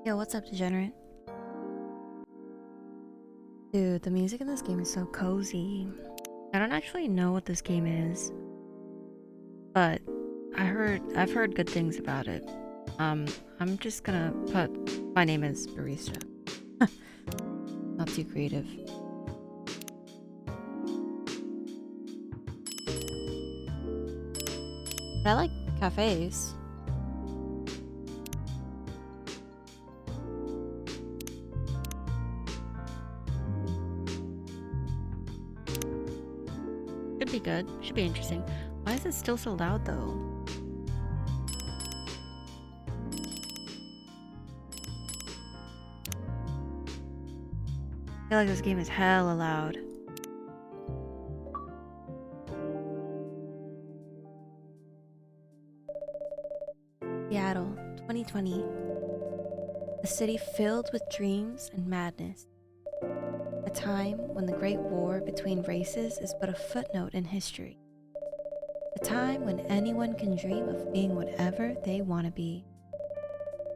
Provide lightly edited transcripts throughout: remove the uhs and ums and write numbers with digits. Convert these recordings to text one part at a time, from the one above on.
Yo, what's up, degenerate? Dude, the music in this game is so cozy. I don't actually know what this game is, but I've heard good things about it. I'm just gonna put my name as barista. Not too creative. But I like cafes. Should be good. Should be interesting. Why is it still so loud though? I feel like this game is hella loud. Seattle, 2020. A city filled with dreams and madness. A time when the Great War between races is but a footnote in history. A time when anyone can dream of being whatever they want to be,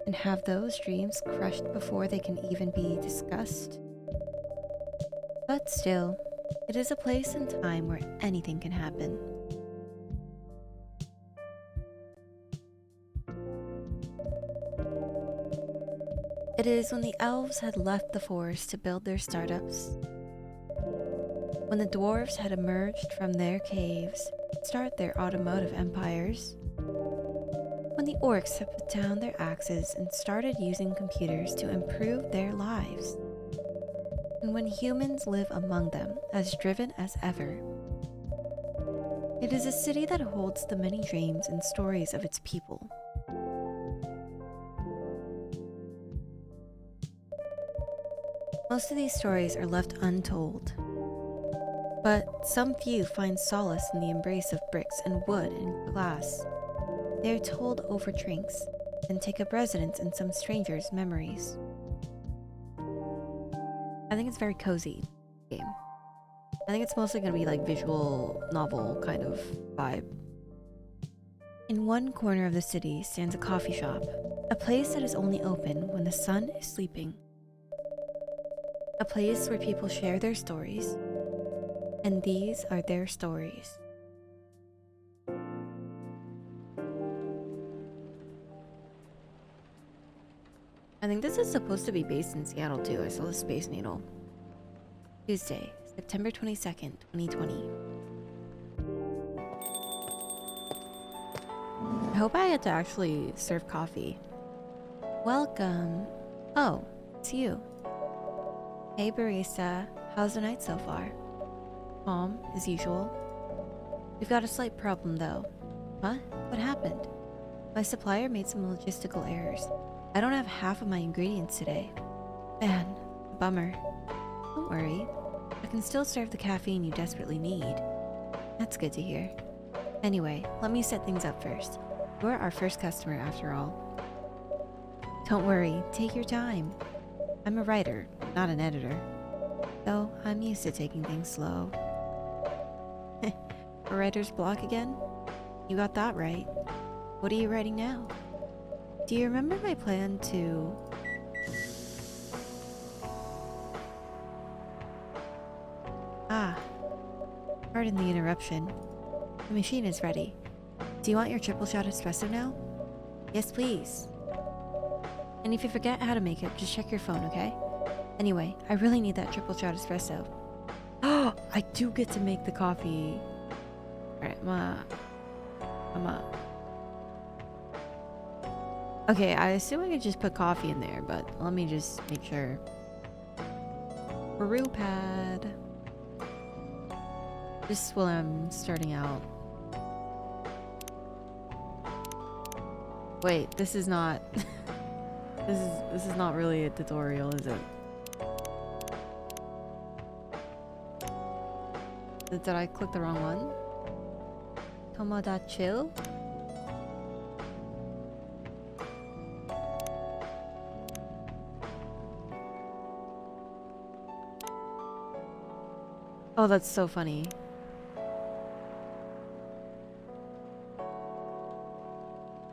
and have those dreams crushed before they can even be discussed. But still, it is a place and time where anything can happen. It is when the elves had left the forest to build their startups, when the dwarves had emerged from their caves to start their automotive empires, when the orcs had put down their axes and started using computers to improve their lives, and when humans live among them as driven as ever. It is a city that holds the many dreams and stories of its people. Most of these stories are left untold, but some few find solace in the embrace of bricks and wood and glass. They are told over drinks and take up residence in some stranger's memories. I think it's very cozy game. I think it's mostly going to be like visual novel kind of vibe. In one corner of the city stands a coffee shop, a place that is only open when the sun is sleeping. A place where people share their stories, and these are their stories. I think this is supposed to be based in Seattle too. I saw the Space Needle. Tuesday, September 22nd, 2020. I hope I get to actually serve coffee. Welcome. Oh, it's you. Hey barista, how's the night so far? Calm, as usual. We've got a slight problem though. Huh? What happened? My supplier made some logistical errors. I don't have half of my ingredients today. Man, bummer. Don't worry. I can still serve the caffeine you desperately need. That's good to hear. Anyway, let me set things up first. You're our first customer after all. Don't worry, take your time. I'm a writer, not an editor. Though I'm used to taking things slow. A writer's block again? You got that right. What are you writing now? Do you remember my plan to... Ah, pardon the interruption. The machine is ready. Do you want your triple shot espresso now? Yes, please. And if you forget how to make it, just check your phone, okay? Anyway, I really need that triple shot espresso. Oh, I do get to make the coffee. Alright, Okay, I assume I could just put coffee in there, but let me just make sure. Brew pad. Just while I'm starting out. Wait, this is not... This is not really a tutorial, is it? Did I click the wrong one? Tomoda chill? Oh, that's so funny.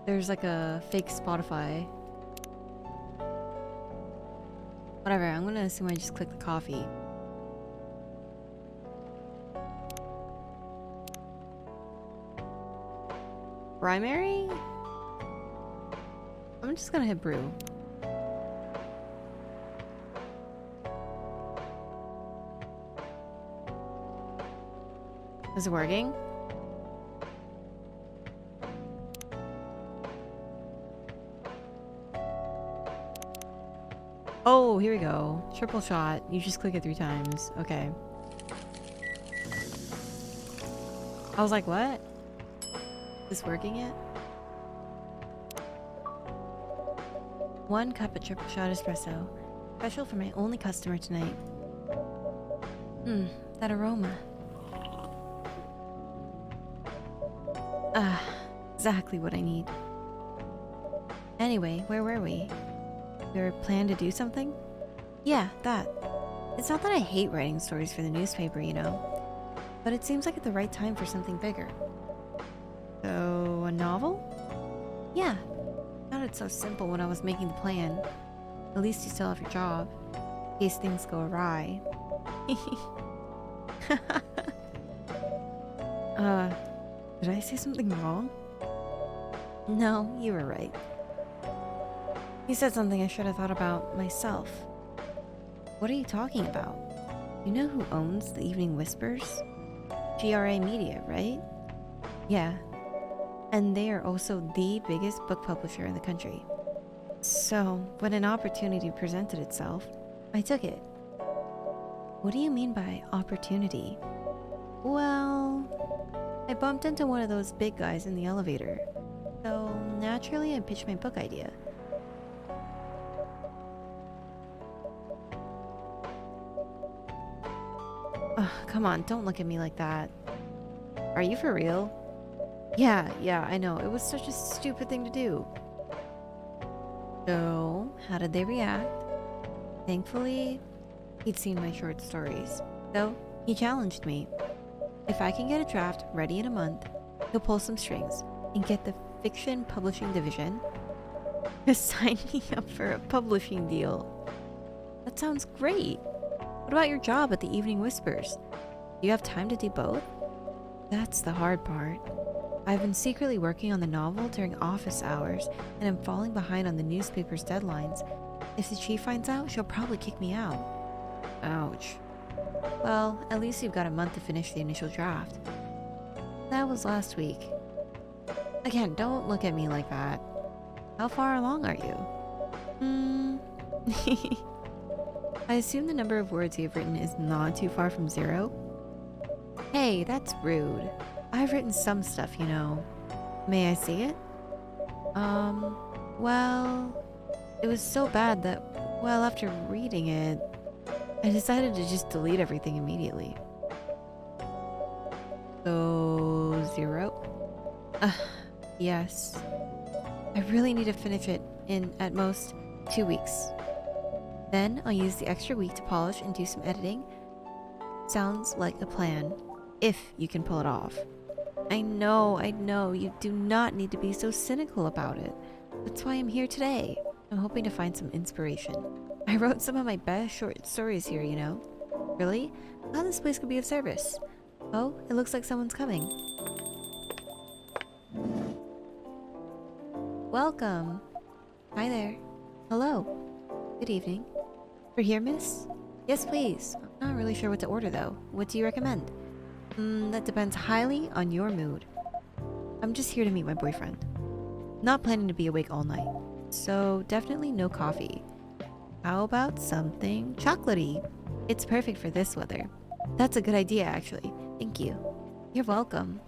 There's like a fake Spotify. Whatever, I'm gonna assume I just click the coffee. Primary? I'm just gonna hit brew. Is it working? Oh, here we go. Triple shot. You just click it 3 times. Okay. I was like, what? Is this working yet? 1 cup of triple shot espresso. Special for my only customer tonight. That aroma. Ah, exactly what I need. Anyway, where were we? We were planning to do something? Yeah, that. It's not that I hate writing stories for the newspaper, you know, but it seems like at the right time for something bigger. So, a novel? Yeah. Sounded so simple when I was making the plan. At least you still have your job, in case things go awry. Did I say something wrong? No, you were right. You said something I should have thought about myself. What are you talking about? You know who owns the Evening Whispers? GRA Media, right? Yeah. And they are also the biggest book publisher in the country. So, when an opportunity presented itself, I took it. What do you mean by opportunity? Well, I bumped into one of those big guys in the elevator. So, naturally, I pitched my book idea. Ugh, come on, don't look at me like that. Are you for real? Yeah, I know. It was such a stupid thing to do. So, how did they react? Thankfully, he'd seen my short stories. So, he challenged me. If I can get a draft ready in a month, he'll pull some strings and get the fiction publishing division to sign me up for a publishing deal. That sounds great. What about your job at the Evening Whispers? Do you have time to do both? That's the hard part. I've been secretly working on the novel during office hours, and I'm falling behind on the newspaper's deadlines. If the chief finds out, she'll probably kick me out. Ouch. Well, at least you've got a month to finish the initial draft. That was last week. Again, don't look at me like that. How far along are you? I assume the number of words you've written is not too far from 0? Hey, that's rude. I've written some stuff, you know. May I see it? Well, it was so bad that, well, after reading it, I decided to just delete everything immediately. So, 0? Yes. I really need to finish it in, at most, 2 weeks. Then I'll use the extra week to polish and do some editing. Sounds like a plan, if you can pull it off. I know, you do not need to be so cynical about it. That's why I'm here today. I'm hoping to find some inspiration. I wrote some of my best short stories here, you know. Really? How this place could be of service? Oh, it looks like someone's coming. Welcome. Hi there. Hello. Good evening. We're here, miss? Yes, please. I'm not really sure what to order, though. What do you recommend? That depends highly on your mood. I'm just here to meet my boyfriend. Not planning to be awake all night. So definitely no coffee. How about something chocolatey? It's perfect for this weather. That's a good idea, actually. Thank you. You're welcome.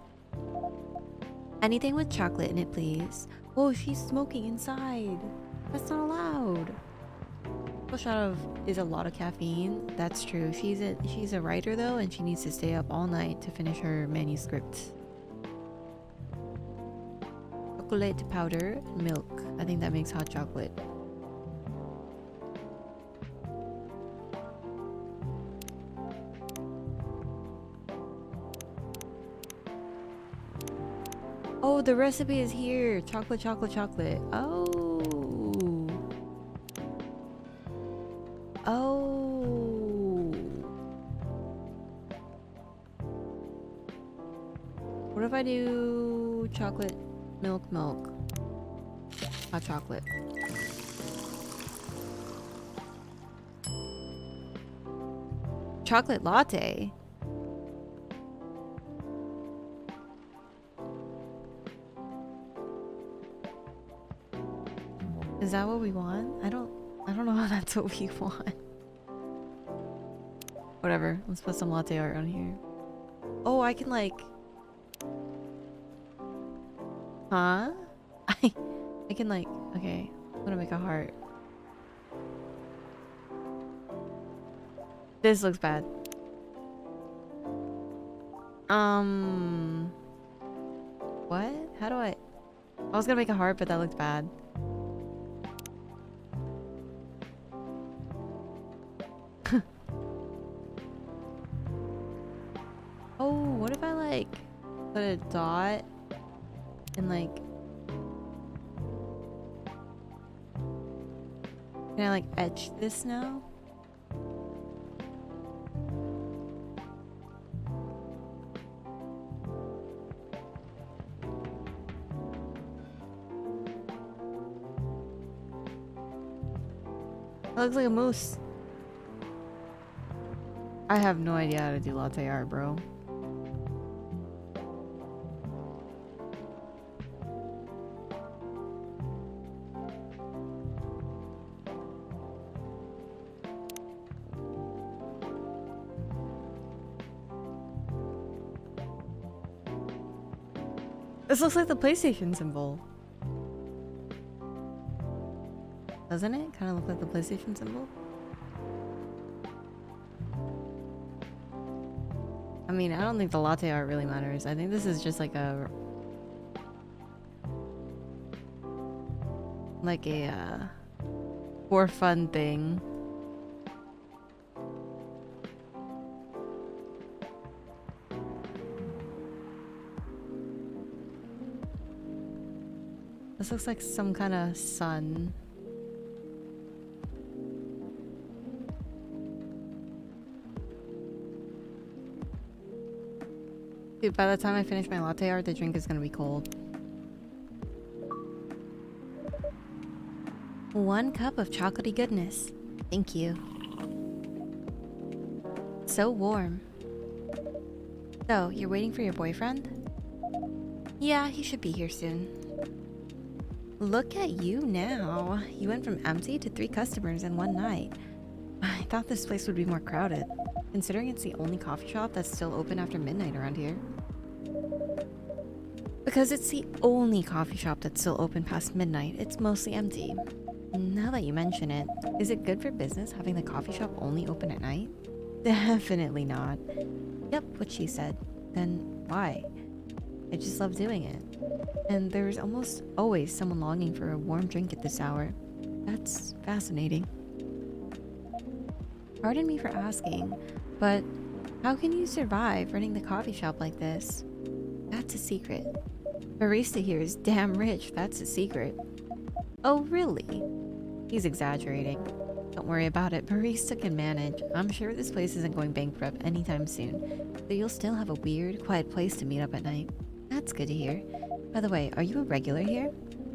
Anything with chocolate in it, please. Oh, she's smoking inside. That's not allowed. A shot of is a lot of caffeine. That's true. She's a writer though, and she needs to stay up all night to finish her manuscript. Chocolate powder, milk. I think that makes hot chocolate. Oh, the recipe is here. Chocolate, chocolate, chocolate. Oh. What if I do chocolate milk? Hot chocolate. Chocolate latte? Is that what we want? I don't know if that's what we want. Whatever. Let's put some latte art on here. Oh, I can like... Huh? I can like... Okay. I'm gonna make a heart. This looks bad. What? How do I was gonna make a heart, but that looked bad. Oh, what if I like put a dot and like... Can I like etch this now? That looks like a moose. I have no idea how to do latte art, bro. This looks like the PlayStation symbol. Doesn't it? Kind of look like the PlayStation symbol? I mean, I don't think the latte art really matters. I think this is just like a... for fun thing. This looks like some kind of sun. Dude, by the time I finish my latte art, the drink is gonna be cold. 1 cup of chocolatey goodness. Thank you. So warm. So, you're waiting for your boyfriend? Yeah, he should be here soon. Look at you now. You went from empty to 3 customers in one night. I thought this place would be more crowded, considering it's the only coffee shop that's still open after midnight around here. Because it's the only coffee shop that's still open past midnight, it's mostly empty. Now that you mention it, is it good for business having the coffee shop only open at night? Definitely not. Yep, what she said. Then why? I just love doing it. And there's almost always someone longing for a warm drink at this hour. That's fascinating. Pardon me for asking, but how can you survive running the coffee shop like this? That's a secret. Barista here is damn rich, that's a secret. Oh, really? He's exaggerating. Don't worry about it, Barista can manage. I'm sure this place isn't going bankrupt anytime soon, so you'll still have a weird, quiet place to meet up at night. That's good to hear. By the way, are you a regular here?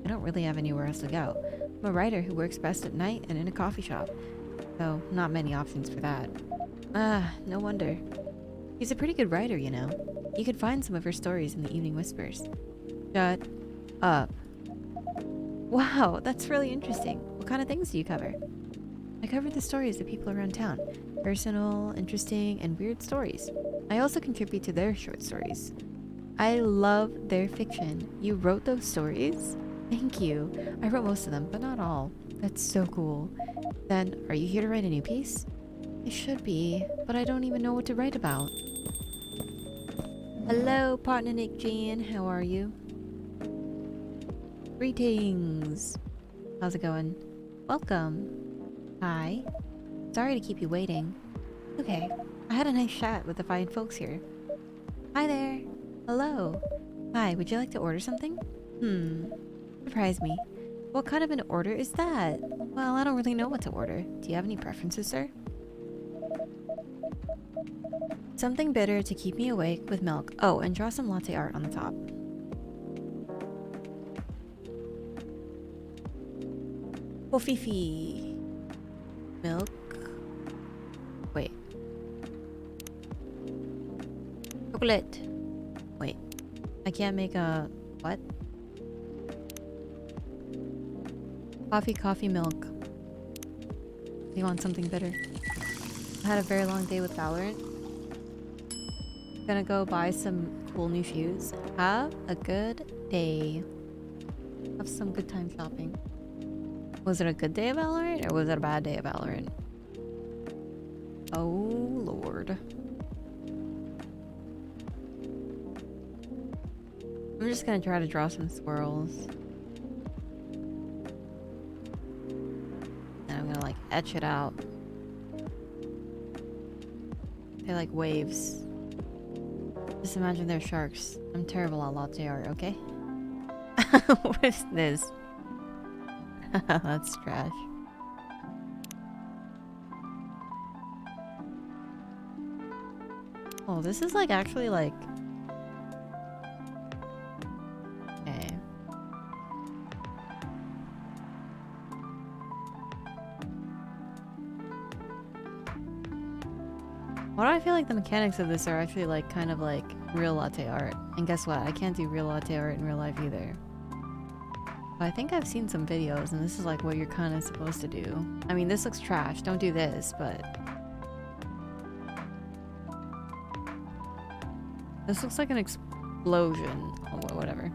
I don't really have anywhere else to go. I'm a writer who works best at night and in a coffee shop. So, not many options for that. Ah, no wonder. She's a pretty good writer, you know. You could find some of her stories in the Evening Whispers. Shut up. Wow, that's really interesting. What kind of things do you cover? I cover the stories of people around town. Personal, interesting, and weird stories. I also contribute to their short stories. I love their fiction. You wrote those stories? Thank you. I wrote most of them, but not all. That's so cool. Then, are you here to write a new piece? I should be, but I don't even know what to write about. Hello, partner Nick Jean. How are you? Greetings. How's it going? Welcome. Hi. Sorry to keep you waiting. Okay. I had a nice chat with the fine folks here. Hi there. Hello. Hi, would you like to order something? Surprise me. What kind of an order is that? Well, I don't really know what to order. Do you have any preferences, sir? Something bitter to keep me awake with milk. Oh, and draw some latte art on the top. Kofifi. Milk. Wait. Chocolate. Wait. I can't make a... What? Coffee, milk. You want something bitter? I had a very long day with Valorant. Gonna go buy some cool new shoes. Have a good day. Have some good time shopping. Was it a good day of Valorant or was it a bad day of Valorant? Oh lord. I'm just gonna try to draw some swirls. And I'm gonna like etch it out. They're like waves. Just imagine they're sharks. I'm terrible at latte art, okay? What is this? That's trash. Oh, this is like actually like... Okay. Why do I feel like the mechanics of this are actually like kind of like real latte art? And guess what? I can't do real latte art in real life either. But I think I've seen some videos and this is like what you're kind of supposed to do. I mean, this looks trash. Don't do this, but... This looks like an explosion. Oh, whatever.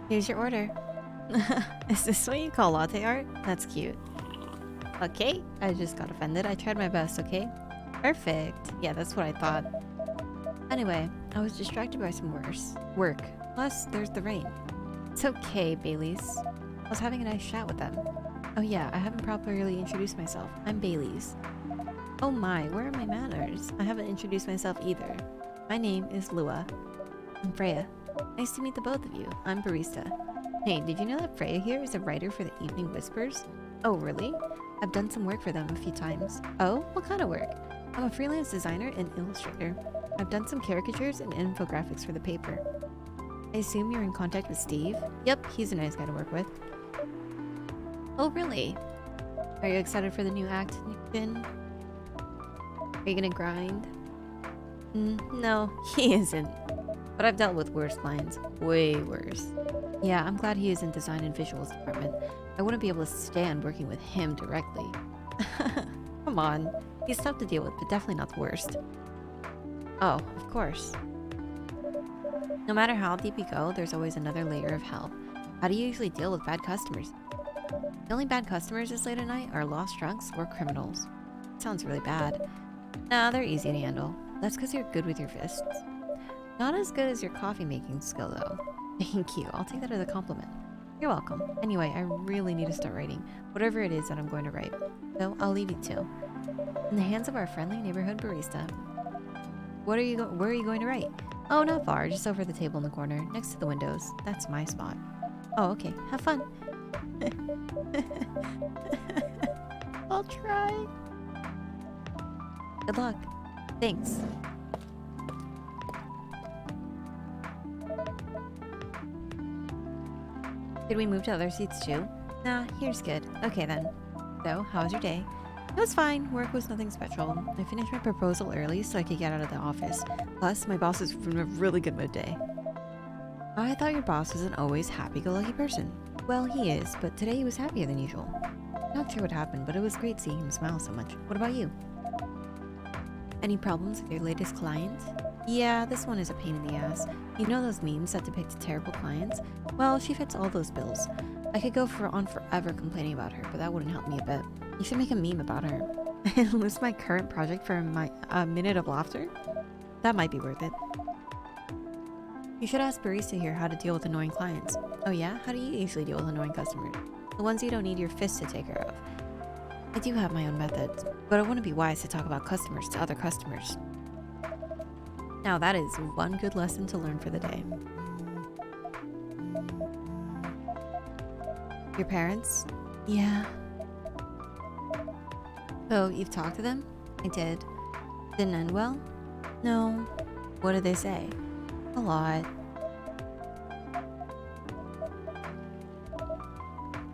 Here's your order. Is this what you call latte art? That's cute. Okay, I just got offended. I tried my best, okay? Perfect. Yeah, that's what I thought. Anyway, I was distracted by some work. Plus, there's the rain. It's okay, Bailey's. I was having a nice chat with them. Oh yeah, I haven't properly introduced myself. I'm Bailey's. Oh my, where are my manners? I haven't introduced myself either. My name is Lua. I'm Freya. Nice to meet the both of you. I'm Barista. Hey, did you know that Freya here is a writer for the Evening Whispers? Oh, really? I've done some work for them a few times. Oh, what kind of work? I'm a freelance designer and illustrator. I've done some caricatures and infographics for the paper. I assume you're in contact with Steve? Yep, he's a nice guy to work with. Oh, really? Are you excited for the new act, Finn? Are you gonna grind? No, he isn't. But I've dealt with worse clients. Way worse. Yeah, I'm glad he is in design and visuals department. I wouldn't be able to stand working with him directly. Come on. He's tough to deal with, but definitely not the worst. Oh, of course. No matter how deep you go, there's always another layer of hell. How do you usually deal with bad customers? The only bad customers this late at night are lost drunks or criminals. Sounds really bad. Nah, they're easy to handle. That's because you're good with your fists. Not as good as your coffee making skill though. Thank you, I'll take that as a compliment. You're welcome. Anyway, I really need to start writing, whatever it is that I'm going to write. So I'll leave you to. In the hands of our friendly neighborhood barista. Where are you going to write? Oh, not far, just over the table in the corner, next to the windows. That's my spot. Oh, okay. Have fun. I'll try. Good luck. Thanks. Did we move to other seats too? Nah, here's good. Okay then. So, how was your day? It was fine. Work was nothing special. I finished my proposal early so I could get out of the office. Plus, my boss is in a really good mood day. I thought your boss was an always happy-go-lucky person. Well, he is, but today he was happier than usual. Not sure what happened, but it was great seeing him smile so much. What about you? Any problems with your latest client? Yeah, this one is a pain in the ass. You know those memes that depict terrible clients? Well, she fits all those bills. I could go on forever complaining about her, but that wouldn't help me a bit. You should make a meme about her. And lose my current project for a minute of laughter? That might be worth it. You should ask Barista here how to deal with annoying clients. Oh yeah? How do you usually deal with annoying customers? The ones you don't need your fist to take care of. I do have my own methods, but it wouldn't be wise to talk about customers to other customers. Now that is one good lesson to learn for the day. Your parents? Yeah. So, you've talked to them? I did. Didn't end well? No. What did they say? A lot.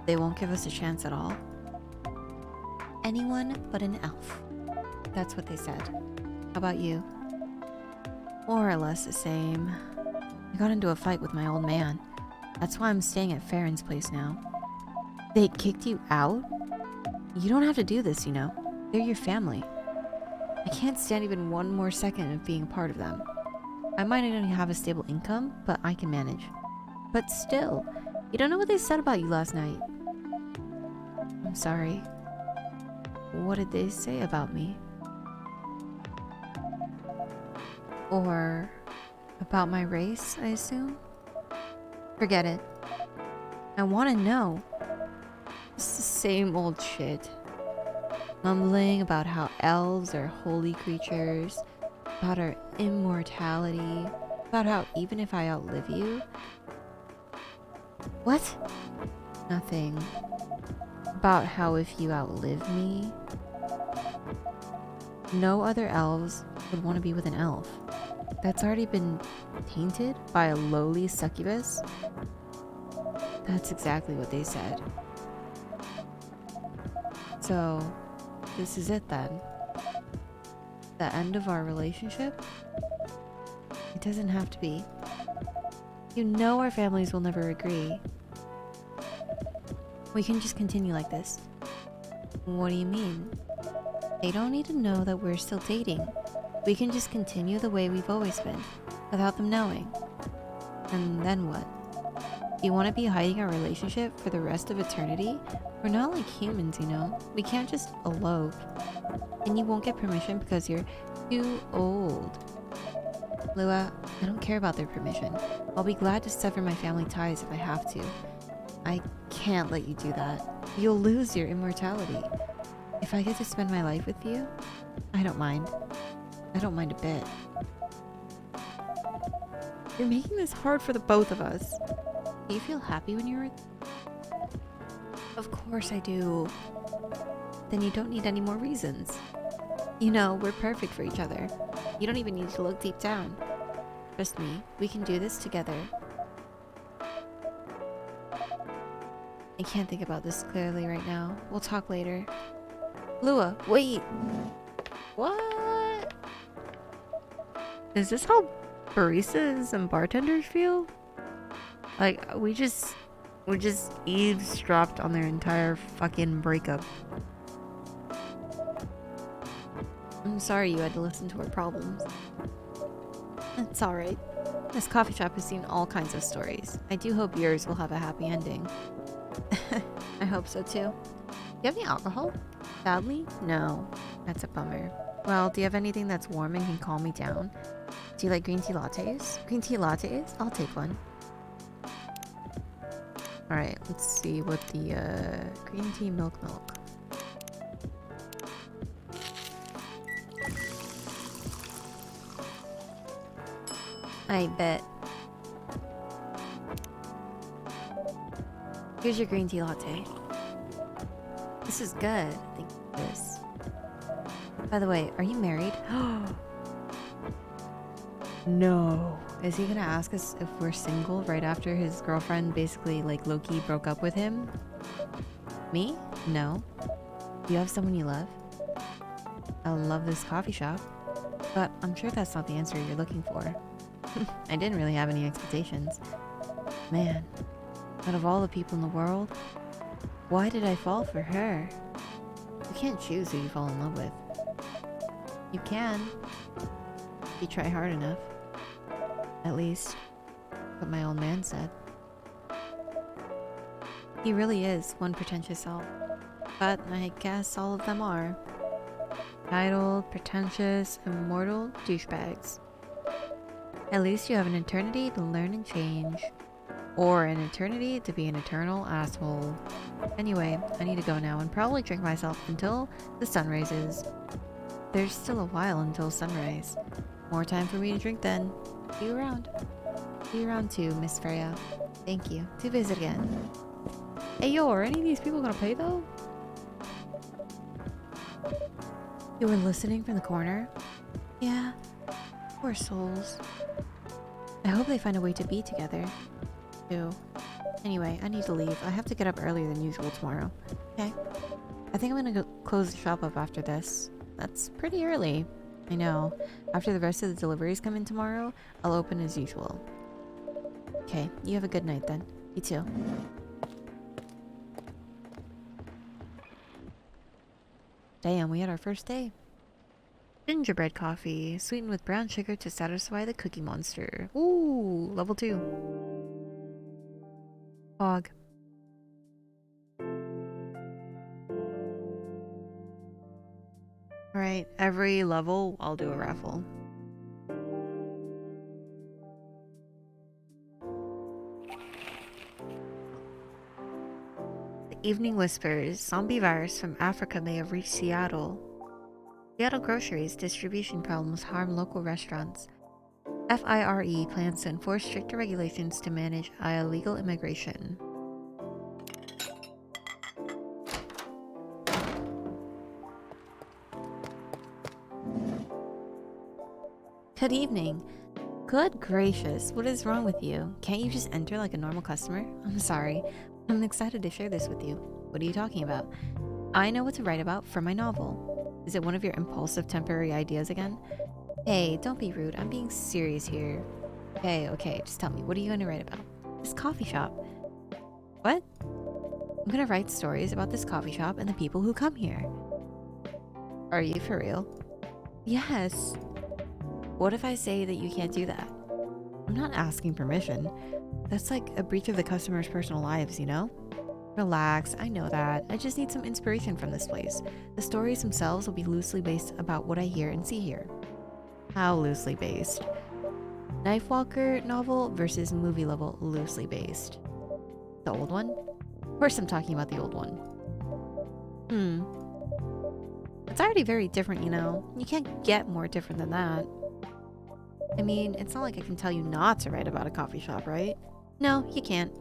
They won't give us a chance at all. Anyone but an elf. That's what they said. How about you? More or less the same. I got into a fight with my old man. That's why I'm staying at Farron's place now. They kicked you out? You don't have to do this, you know. They're your family. I can't stand even one more second of being a part of them. I might not even have a stable income, but I can manage. But still, you don't know what they said about you last night. I'm sorry. What did they say about me? Or about my race, I assume? Forget it. I want to know. It's the same old shit. Mumbling about how elves are holy creatures, about our immortality, about how even if I outlive you... What? Nothing. About how if you outlive me, no other elves would want to be with an elf. That's already been tainted by a lowly succubus. That's exactly what they said. So, this is it then. The end of our relationship? It doesn't have to be. You know our families will never agree. We can just continue like this. What do you mean? They don't need to know that we're still dating. We can just continue the way we've always been, without them knowing. And then what? You want to be hiding our relationship for the rest of eternity? We're not like humans, you know? We can't just elope. And you won't get permission because you're too old. Lua, I don't care about their permission. I'll be glad to sever my family ties if I have to. I can't let you do that. You'll lose your immortality. If I get to spend my life with you, I don't mind. I don't mind a bit. You're making this hard for the both of us. Do you feel happy when you're with... Of course I do. Then you don't need any more reasons. You know, we're perfect for each other. You don't even need to look deep down. Trust me, we can do this together. I can't think about this clearly right now. We'll talk later. Lua, wait! What? Is this how baristas and bartenders feel? Like, we just eavesdropped on their entire fucking breakup. I'm sorry you had to listen to our problems. It's alright. This coffee shop has seen all kinds of stories. I do hope yours will have a happy ending. I hope so too. Do you have any alcohol? Sadly, no. That's a bummer. Well, do you have anything that's warm and can calm me down? Do you like green tea lattes? Green tea lattes? I'll take one. Alright, let's see what the green tea milk. I bet. Here's your green tea latte. This is good. Thank you for this. By the way, are you married? No. Is he gonna ask us if we're single right after his girlfriend basically, like, low-key broke up with him? Me? No. Do you have someone you love? I love this coffee shop. But I'm sure that's not the answer you're looking for. I didn't really have any expectations. Man, out of all the people in the world, why did I fall for her? You can't choose who you fall in love with. You can. If you try hard enough. At least, what my old man said. He really is one pretentious elf. But I guess all of them are. Titled, pretentious, immortal douchebags. At least you have an eternity to learn and change. Or an eternity to be an eternal asshole. Anyway, I need to go now and probably drink myself until the sun rises. There's still a while until sunrise. More time for me to drink then. See you around. See you around too, Miss Freya. Thank you. To visit again. Hey yo, are any of these people gonna pay though? You were listening from the corner? Yeah, poor souls. I hope they find a way to be together. Too. Anyway, I need to leave. I have to get up earlier than usual tomorrow. Okay. I think I'm gonna go close the shop up after this. That's pretty early. I know. After the rest of the deliveries come in tomorrow, I'll open as usual. Okay, you have a good night then. You too. Damn, we had our first day. Gingerbread coffee, sweetened with brown sugar to satisfy the cookie monster. Ooh, level 2. Hog. Alright, every level I'll do a raffle. The Evening Whispers. Zombie virus from Africa may have reached Seattle. Seattle groceries distribution problems harm local restaurants. FIRE plans to enforce stricter regulations to manage illegal immigration. Good evening. Good gracious, what is wrong with you? Can't you just enter like a normal customer? I'm sorry. I'm excited to share this with you. What are you talking about? I know what to write about for my novel. Is it one of your impulsive temporary ideas again? Hey, don't be rude. I'm being serious here. Okay, just tell me. What are you going to write about? This coffee shop. What? I'm going to write stories about this coffee shop and the people who come here. Are you for real? Yes. What if I say that you can't do that? I'm not asking permission. That's like a breach of the customer's personal lives, you know? Relax, I know that. I just need some inspiration from this place. The stories themselves will be loosely based about what I hear and see here. How loosely based? Knife Walker novel versus movie level loosely based. The old one? Of course I'm talking about the old one. It's already very different, you know? You can't get more different than that. I mean, it's not like I can tell you not to write about a coffee shop, right? No, you can't.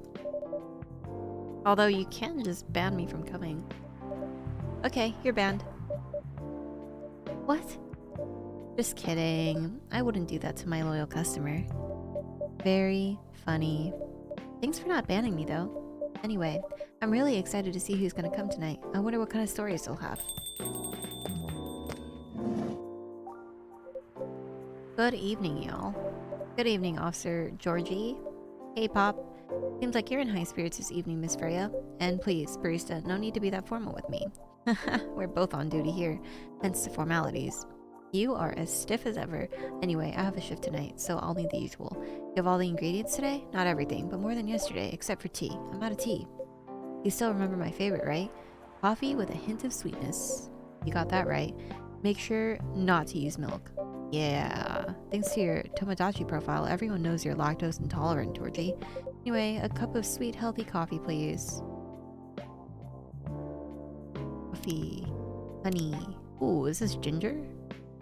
Although you can just ban me from coming. Okay, you're banned. What? Just kidding. I wouldn't do that to my loyal customer. Very funny. Thanks for not banning me, though. Anyway, I'm really excited to see who's gonna come tonight. I wonder what kind of stories they'll have. Good evening, y'all. Good evening, Officer Georgie. Hey, Pop. Seems like you're in high spirits this evening, Miss Freya. And please, barista, no need to be that formal with me. We're both on duty here, hence the formalities. You are as stiff as ever. Anyway, I have a shift tonight, so I'll need the usual. You have all the ingredients today? Not everything, but more than yesterday, except for tea. I'm out of tea. You still remember my favorite, right? Coffee with a hint of sweetness. You got that right. Make sure not to use milk. Yeah, thanks to your Tomodachi profile, everyone knows you're lactose intolerant, Georgie. Anyway, a cup of sweet, healthy coffee, please. Coffee. Honey. Ooh, is this ginger?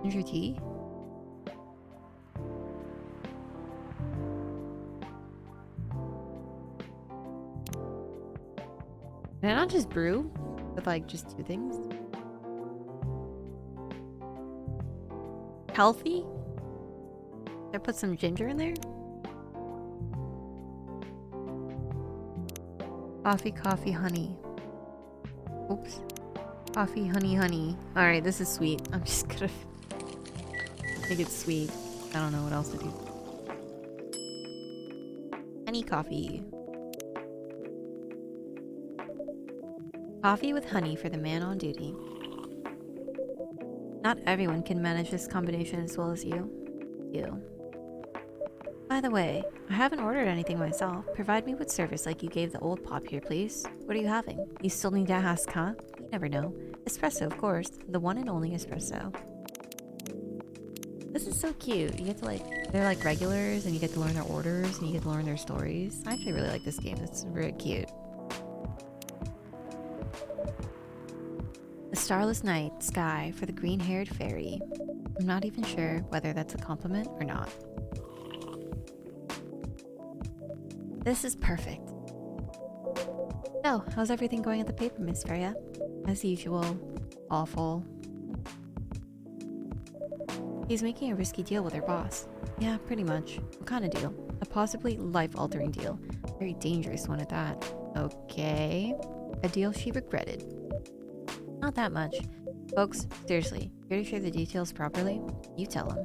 Ginger tea? Can I not just brew with like just 2 things? Healthy? Did I put some ginger in there? Coffee, honey. Oops. Coffee, honey. Alright, this is sweet. I'm just gonna make it sweet. I don't know what else to do. Honey coffee. Coffee with honey for the man on duty. Not everyone can manage this combination as well as you. By the way, I haven't ordered anything myself. Provide me with service like you gave the old Pop here, please. What are you having? You still need to ask, huh? You never know. Espresso, of course. The one and only espresso. This is so cute. You get to they're like regulars and you get to learn their orders and you get to learn their stories. I actually really like this game. It's really cute. A starless night sky for the green-haired fairy. I'm not even sure whether that's a compliment or not. This is perfect. So, how's everything going at the paper, Miss Freya? As usual, awful. He's making a risky deal with her boss. Yeah, pretty much. What kind of deal? A possibly life-altering deal. Very dangerous one at that. Okay. A deal she regretted. Not that much. Folks, seriously, here to share the details properly? You tell him.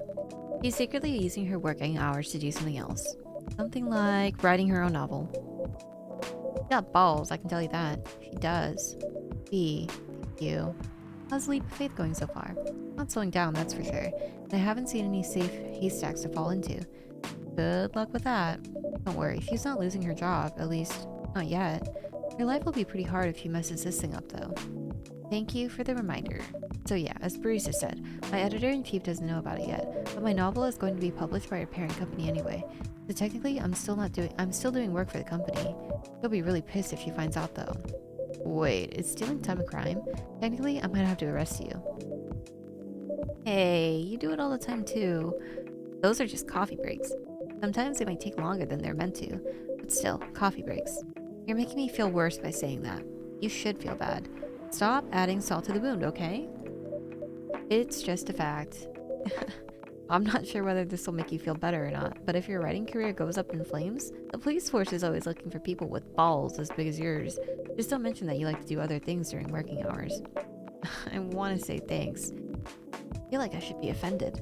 He's secretly using her working hours to do something else. Something like writing her own novel. She got balls, I can tell you that. She does. Thank you. How's the leap of faith going so far? Not slowing down, that's for sure. And I haven't seen any safe haystacks to fall into. Good luck with that. Don't worry, she's not losing her job, at least not yet. Her life will be pretty hard if she messes this thing up, though. Thank you for the reminder. So yeah, as Barista said, my editor-in-chief doesn't know about it yet, but my novel is going to be published by our parent company anyway. So technically, I'm still doing work for the company. She'll be really pissed if she finds out, though. Wait, is stealing time a crime? Technically, I might have to arrest you. Hey, you do it all the time too. Those are just coffee breaks. Sometimes they might take longer than they're meant to, but still, coffee breaks. You're making me feel worse by saying that. You should feel bad. Stop adding salt to the wound, okay? It's just a fact. I'm not sure whether this will make you feel better or not, but if your writing career goes up in flames, the police force is always looking for people with balls as big as yours. Just don't mention that you like to do other things during working hours. I want to say thanks. I feel like I should be offended.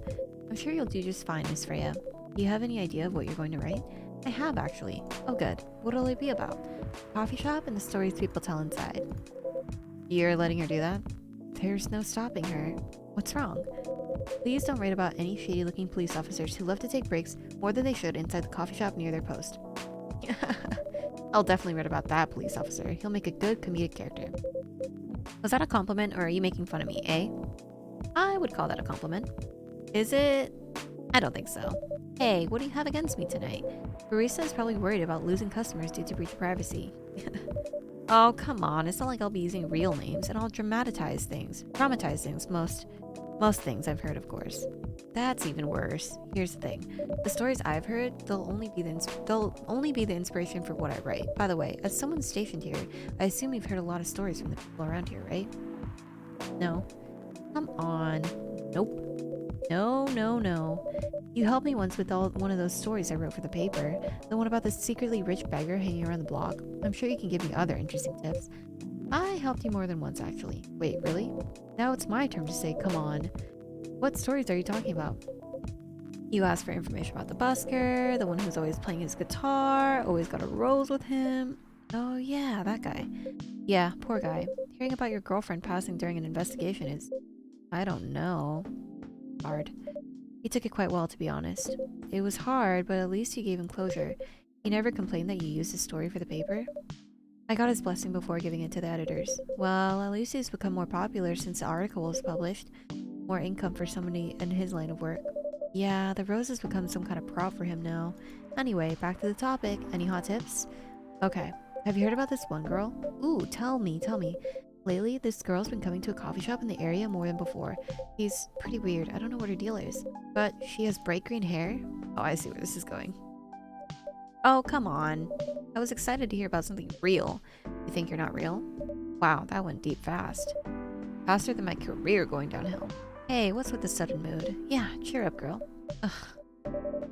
I'm sure you'll do just fine, Miss Freya. Do you have any idea of what you're going to write? I have, actually. Oh good. What'll it be about? Coffee shop and the stories people tell inside. You're letting her do that? There's no stopping her. What's wrong? Please don't write about any shady-looking police officers who love to take breaks more than they should inside the coffee shop near their post. I'll definitely write about that police officer. He'll make a good comedic character. Was that a compliment, or are you making fun of me, eh? I would call that a compliment. Is it? I don't think so. Hey, what do you have against me tonight? Barista is probably worried about losing customers due to breach of privacy. Oh, come on. It's not like I'll be using real names, and I'll dramatize things. Most things I've heard, of course. That's even worse. Here's the thing. The stories I've heard, they'll only be the inspiration for what I write. By the way, as someone stationed here, I assume you've heard a lot of stories from the people around here, right? No. Come on. Nope. No. You helped me once with one of those stories I wrote for the paper. The one about the secretly rich beggar hanging around the block. I'm sure you can give me other interesting tips. I helped you more than once, actually. Wait, really? Now it's my turn to say, come on. What stories are you talking about? You asked for information about the busker, the one who's always playing his guitar, always got a rose with him. Oh yeah, that guy. Yeah, poor guy. Hearing about your girlfriend passing during an investigation is... I don't know. Hard. He took it quite well, to be honest. It was hard, but at least you gave him closure. He never complained that you used his story for the paper. I got his blessing before giving it to the editors. Well, at least he's become more popular since the article was published. More income for somebody in his line of work. Yeah, the rose has become some kind of prop for him now. Anyway, back to the topic. Any hot tips? Okay. Have you heard about this one girl? Ooh, tell me. Lately, this girl's been coming to a coffee shop in the area more than before. She's pretty weird. I don't know what her deal is. But she has bright green hair. Oh, I see where this is going. Oh, come on. I was excited to hear about something real. You think you're not real? Wow, that went deep fast. Faster than my career going downhill. Hey, what's with the sudden mood? Yeah, cheer up, girl. Ugh.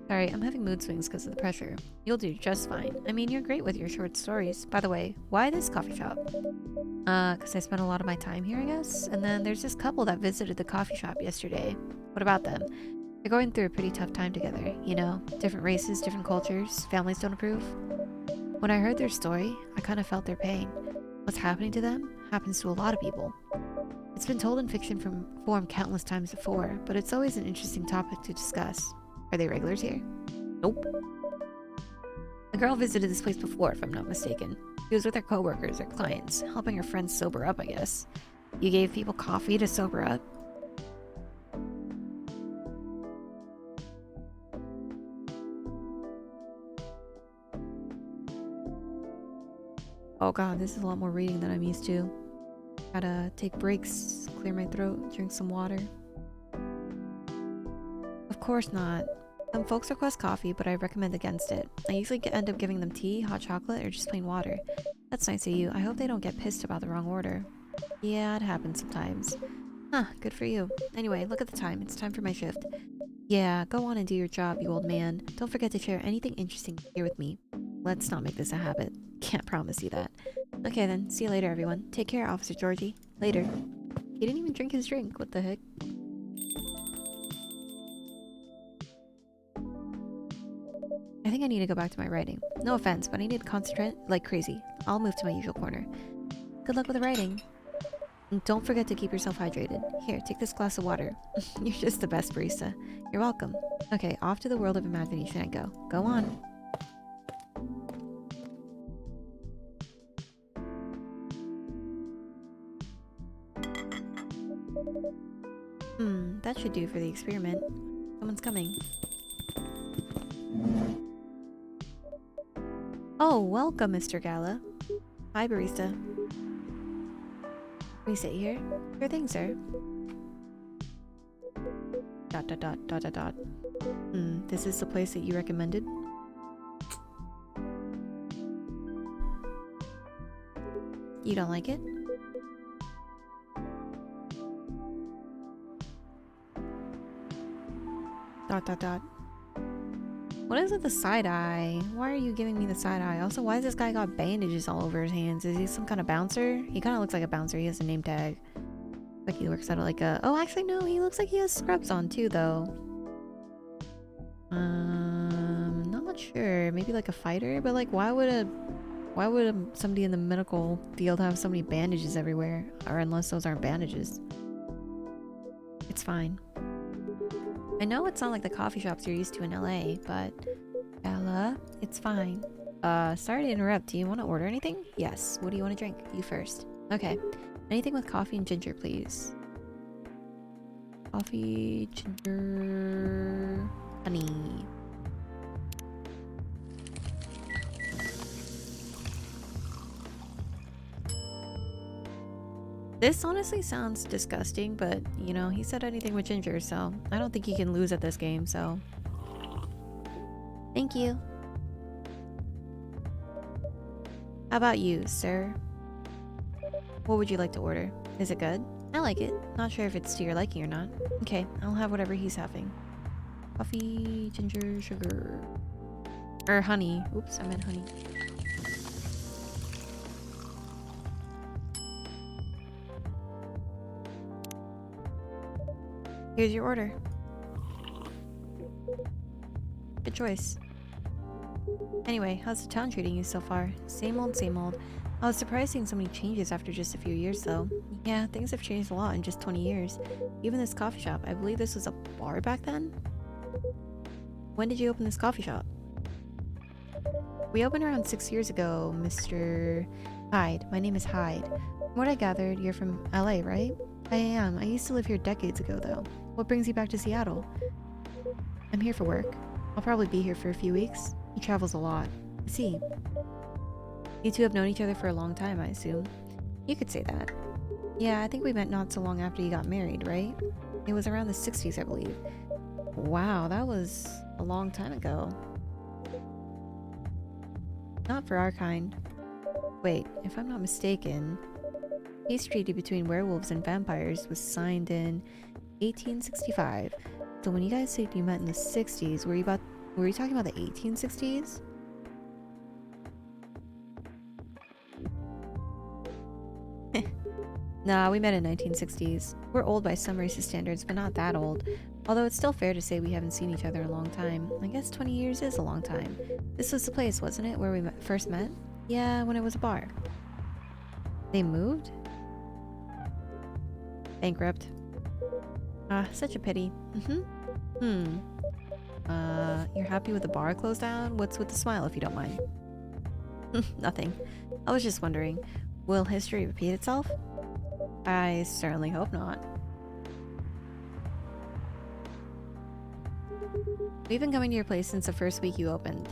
Sorry, I'm having mood swings because of the pressure. You'll do just fine. I mean, you're great with your short stories. By the way, why this coffee shop? Because I spent a lot of my time here, I guess. And then there's this couple that visited the coffee shop yesterday. What about them? They're going through a pretty tough time together, you know? Different races, different cultures, families don't approve. When I heard their story, I kind of felt their pain. What's happening to them happens to a lot of people. It's been told in fiction form countless times before, but it's always an interesting topic to discuss. Are they regulars here? Nope. A girl visited this place before, if I'm not mistaken. She was with her coworkers or clients, helping her friends sober up, I guess. You gave people coffee to sober up? Oh god, this is a lot more reading than I'm used to. Gotta take breaks, clear my throat, drink some water. Of course not. Some folks request coffee, but I recommend against it. I usually end up giving them tea, hot chocolate, or just plain water. That's nice of you. I hope they don't get pissed about the wrong order. Yeah, it happens sometimes. Huh, good for you. Anyway, look at the time. It's time for my shift. Yeah, go on and do your job, you old man. Don't forget to share anything interesting here with me. Let's not make this a habit. Can't promise you that. Okay then, see you later everyone. Take care, Officer Georgie. Later. He didn't even drink his drink, what the heck? I think I need to go back to my writing. No offense, but I need to concentrate like crazy. I'll move to my usual corner. Good luck with the writing. And don't forget to keep yourself hydrated. Here, take this glass of water. You're just the best barista. You're welcome. Okay, off to the world of imagination I go. Go on. That should do for the experiment. Someone's coming. Oh, welcome, Mr. Gala. Hi, barista. Can we sit here? Sure thing, sir. Dot dot dot dot dot dot. This is the place that you recommended? You don't like it? Dot dot dot. What is with the side eye? Why are you giving me the side eye? Also, why has this guy got bandages all over his hands? Is he some kind of bouncer? He kind of looks like a bouncer. He has a name tag. Like he works at like a... Oh, actually, no. He looks like he has scrubs on too, though. Not sure. Maybe like a fighter? But like, why would somebody in the medical field have so many bandages everywhere? Or unless those aren't bandages. It's fine. I know it's not like the coffee shops you're used to in LA, but... Ella, it's fine. Sorry to interrupt. Do you want to order anything? Yes. What do you want to drink? You first. Okay. Anything with coffee and ginger, please. Coffee, ginger... honey. This honestly sounds disgusting, but, you know, he said anything with ginger, so I don't think he can lose at this game, so... Thank you. How about you, sir? What would you like to order? Is it good? I like it. Not sure if it's to your liking or not. Okay, I'll have whatever he's having. Coffee, ginger, sugar... Or honey. Oops, I meant honey. Here's your order. Good choice. Anyway, how's the town treating you so far? Same old, same old. I was surprised seeing so many changes after just a few years though. Yeah, things have changed a lot in just 20 years. Even this coffee shop, I believe this was a bar back then? When did you open this coffee shop? We opened around 6 years ago, Mr. Hyde. My name is Hyde. From what I gathered, you're from LA, right? I am. I used to live here decades ago though. What brings you back to Seattle? I'm here for work. I'll probably be here for a few weeks. He travels a lot. I see. You two have known each other for a long time, I assume. You could say that. Yeah, I think we met not so long after you got married, right? It was around the 60s, I believe. Wow, that was a long time ago. Not for our kind. Wait, if I'm not mistaken, peace treaty between werewolves and vampires was signed in 1865. So when you guys said you met in the 60s, were you talking about the 1860s? Nah, we met in 1960s. We're old by some racist standards, but not that old. Although it's still fair to say we haven't seen each other in a long time. I guess 20 years is a long time. This was the place, wasn't it, where we first met? Yeah, when it was a bar. They moved? Bankrupt. Ah, such a pity. You're happy with the bar closed down? What's with the smile, if you don't mind? Nothing. I was just wondering, will history repeat itself? I certainly hope not. We've been coming to your place since the first week you opened.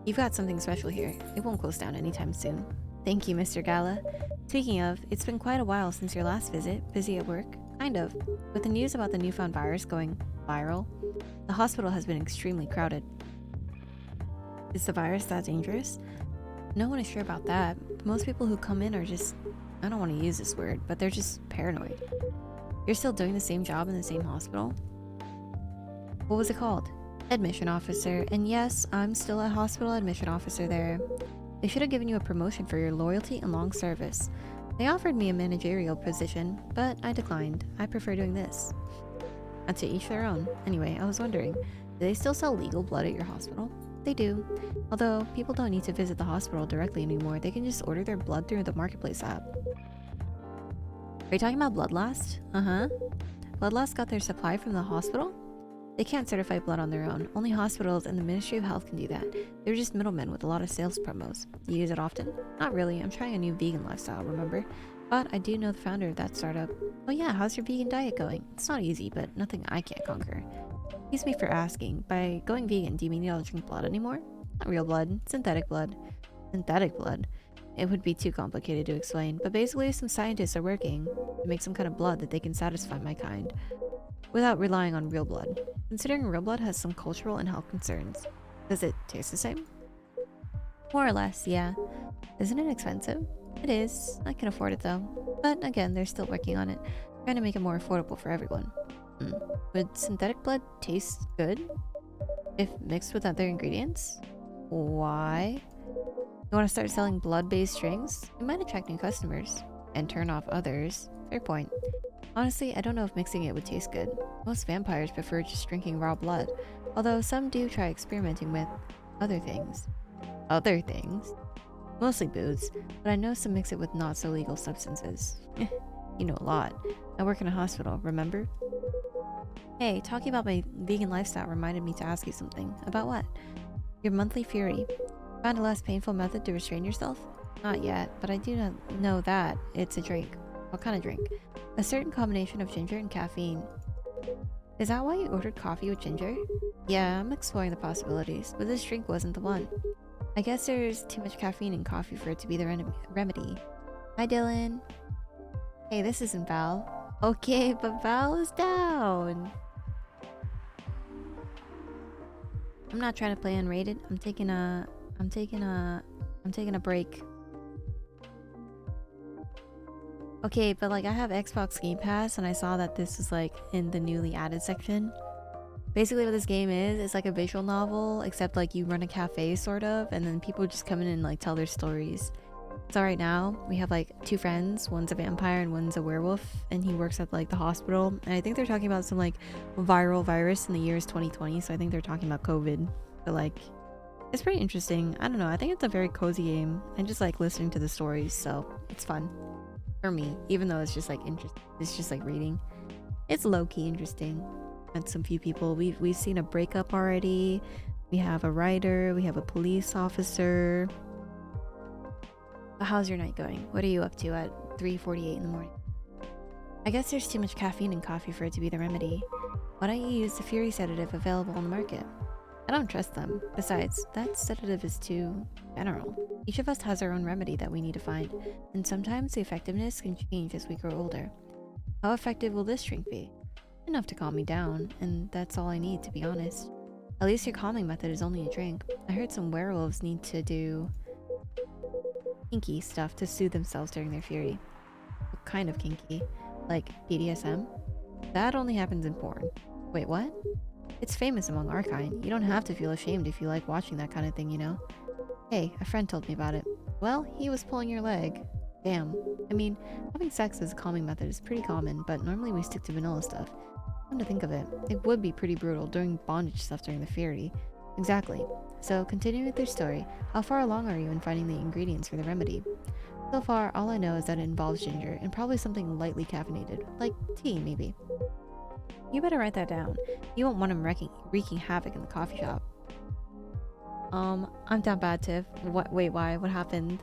You've got something special here. It won't close down anytime soon. Thank you, Mr. Gala. Speaking of, it's been quite a while since your last visit. Busy at work? Kind of. With the news about the newfound virus going viral, the hospital has been extremely crowded. Is the virus that dangerous? No one is sure about that. Most people who come in are just... I don't want to use this word, but they're just paranoid. You're still doing the same job in the same hospital? What was it called? Admission officer. And yes, I'm still a hospital admission officer there. They should have given you a promotion for your loyalty and long service. They offered me a managerial position, but I declined. I prefer doing this. And to each their own. Anyway, I was wondering, do they still sell legal blood at your hospital? They do. Although, people don't need to visit the hospital directly anymore. They can just order their blood through the Marketplace app. Are you talking about Bloodlast? Uh-huh. Bloodlast got their supply from the hospital? They can't certify blood on their own. Only hospitals and the Ministry of Health can do that. They're just middlemen with a lot of sales promos. You use it often? Not really. I'm trying a new vegan lifestyle, remember? But I do know the founder of that startup. Oh yeah, how's your vegan diet going? It's not easy, but nothing I can't conquer. Excuse me for asking. By going vegan, do you mean you don't drink blood anymore? Not real blood. Synthetic blood. Synthetic blood? It would be too complicated to explain, but basically some scientists are working to make some kind of blood that they can satisfy my kind, without relying on real blood. Considering real blood has some cultural and health concerns. Does it taste the same? More or less, yeah. Isn't it expensive? It is. I can afford it though. But again, they're still working on it, trying to make it more affordable for everyone. Would synthetic blood taste good if mixed with other ingredients? Why? You want to start selling blood-based drinks? It might attract new customers and turn off others. Fair point. Honestly, I don't know if mixing it would taste good. Most vampires prefer just drinking raw blood, although some do try experimenting with other things. Other things? Mostly booze, but I know some mix it with not so legal substances. You know a lot. I work in a hospital, remember? Hey, talking about my vegan lifestyle reminded me to ask you something. About what? Your monthly fury. Found a less painful method to restrain yourself? Not yet, but I do not know that it's a drink. What kind of drink? A certain combination of ginger and caffeine. Is that why you ordered coffee with ginger? Yeah, I'm exploring the possibilities, but this drink wasn't the one. I guess there's too much caffeine in coffee for it to be the remedy. Hi, Dylan. Hey, this isn't Val. Okay, but Val is down. I'm not trying to play unrated. I'm taking a break. Okay, but like I have Xbox Game Pass and I saw that this is like in the newly added section. Basically what this game is like a visual novel, except like you run a cafe sort of, and then people just come in and like tell their stories. So right now we have like two friends, one's a vampire and one's a werewolf, and he works at like the hospital, and I think they're talking about some like viral virus in the years 2020, so I think they're talking about COVID. But like it's pretty interesting. I don't know, I think it's a very cozy game. I just like listening to the stories, so it's fun for me, even though it's just like interesting. It's just like reading. It's low-key interesting. And some few people, we've seen a breakup already. We have a writer, we have a police officer. But how's your night going? What are you up to at 3:48 in the morning? I guess there's too much caffeine in coffee for it to be the remedy. Why don't you use the Fury sedative available on the market? I don't trust them. Besides, that sedative is too general. Each of us has our own remedy that we need to find, and sometimes the effectiveness can change as we grow older. How effective will this drink be? Enough to calm me down, and that's all I need, to be honest. At least your calming method is only a drink. I heard some werewolves need to do kinky stuff to soothe themselves during their fury. What kind of kinky? Like BDSM? That only happens in porn. Wait, what? It's famous among our kind. You don't have to feel ashamed if you like watching that kind of thing, you know? Hey, a friend told me about it. Well, he was pulling your leg. Damn. I mean, having sex as a calming method is pretty common, but normally we stick to vanilla stuff. Come to think of it, it would be pretty brutal doing bondage stuff during the fury. Exactly. So, continuing with your story, how far along are you in finding the ingredients for the remedy? So far, all I know is that it involves ginger, and probably something lightly caffeinated, like tea, maybe. You better write that down. You won't want him wreaking havoc in the coffee shop. I'm down bad, Tiff. What? Wait, why? What happened?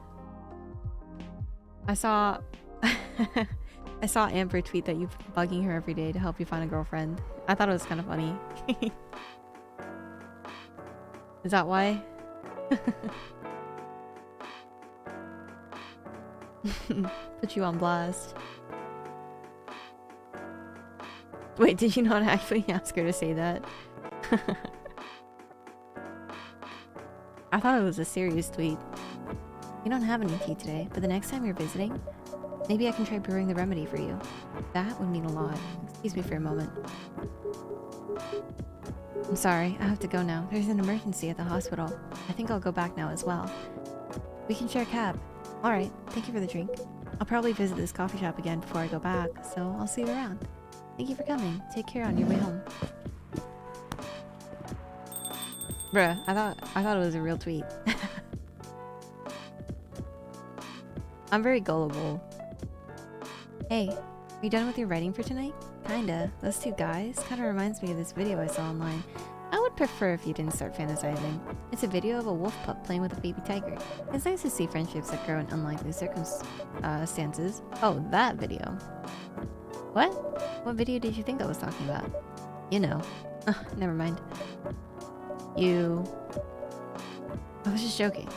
I saw... I saw Amber tweet that you've been bugging her every day to help you find a girlfriend. I thought it was kind of funny. Is that why? Put you on blast. Wait, did you not actually ask her to say that? I thought it was a serious tweet. You don't have any tea today, but the next time you're visiting, Maybe I can try brewing the remedy for you. That would mean a lot. Excuse me for a moment. I'm sorry, I have to go now. There's an emergency at the hospital. I think I'll go back now as well. We can share a cab. Alright, thank you for the drink. I'll probably visit this coffee shop again before I go back, so I'll see you around. Thank you for coming. Take care on your way home. Bruh, I thought it was a real tweet. I'm very gullible. Hey, are you done with your writing for tonight? Kinda. Those two guys kinda reminds me of this video I saw online. I would prefer if you didn't start fantasizing. It's a video of a wolf pup playing with a baby tiger. It's nice to see friendships that grow in unlikely circumstances. Oh, that video. What? What video did you think I was talking about? You know. Never mind. I was just joking.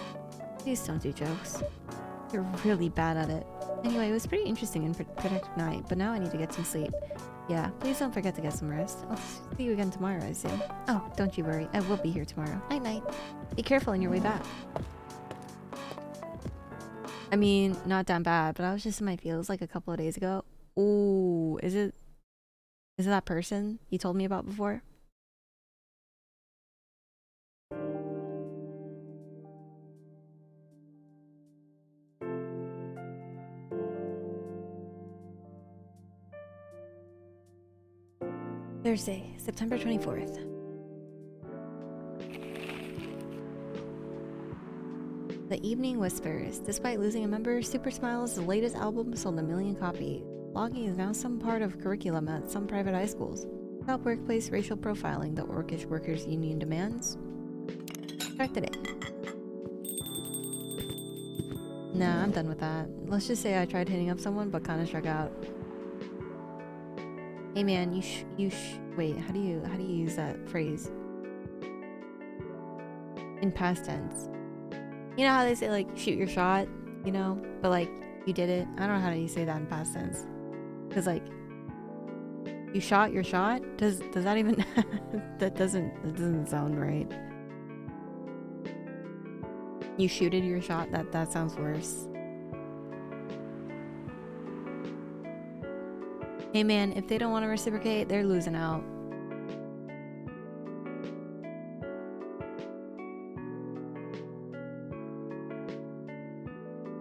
Please don't do jokes. You're really bad at it. Anyway, it was pretty interesting and productive night, but now I need to get some sleep. Yeah, please don't forget to get some rest. I'll see you again tomorrow, I assume. Oh, don't you worry. I will be here tomorrow. Night-night. Be careful on your way back. I mean, not that bad, but I was just in my feels like a couple of days ago. Ooh, is it that person you told me about before? Thursday, September 24th. The Evening Whispers. Despite losing a member, Super Smiles' latest album sold 1 million copies. Blogging is now some part of curriculum at some private high schools. Stop workplace racial profiling, the Orcish Workers Union demands. Start today. Nah, I'm done with that. Let's just say I tried hitting up someone but kinda struck out. Hey man, wait, how do you use that phrase? In past tense. You know how they say like shoot your shot, you know? But like you did it. I don't know how do you say that in past tense. Cause like you shot your shot? Does that even that doesn't sound right. You shooted your shot? That sounds worse. Hey man, if they don't want to reciprocate, they're losing out.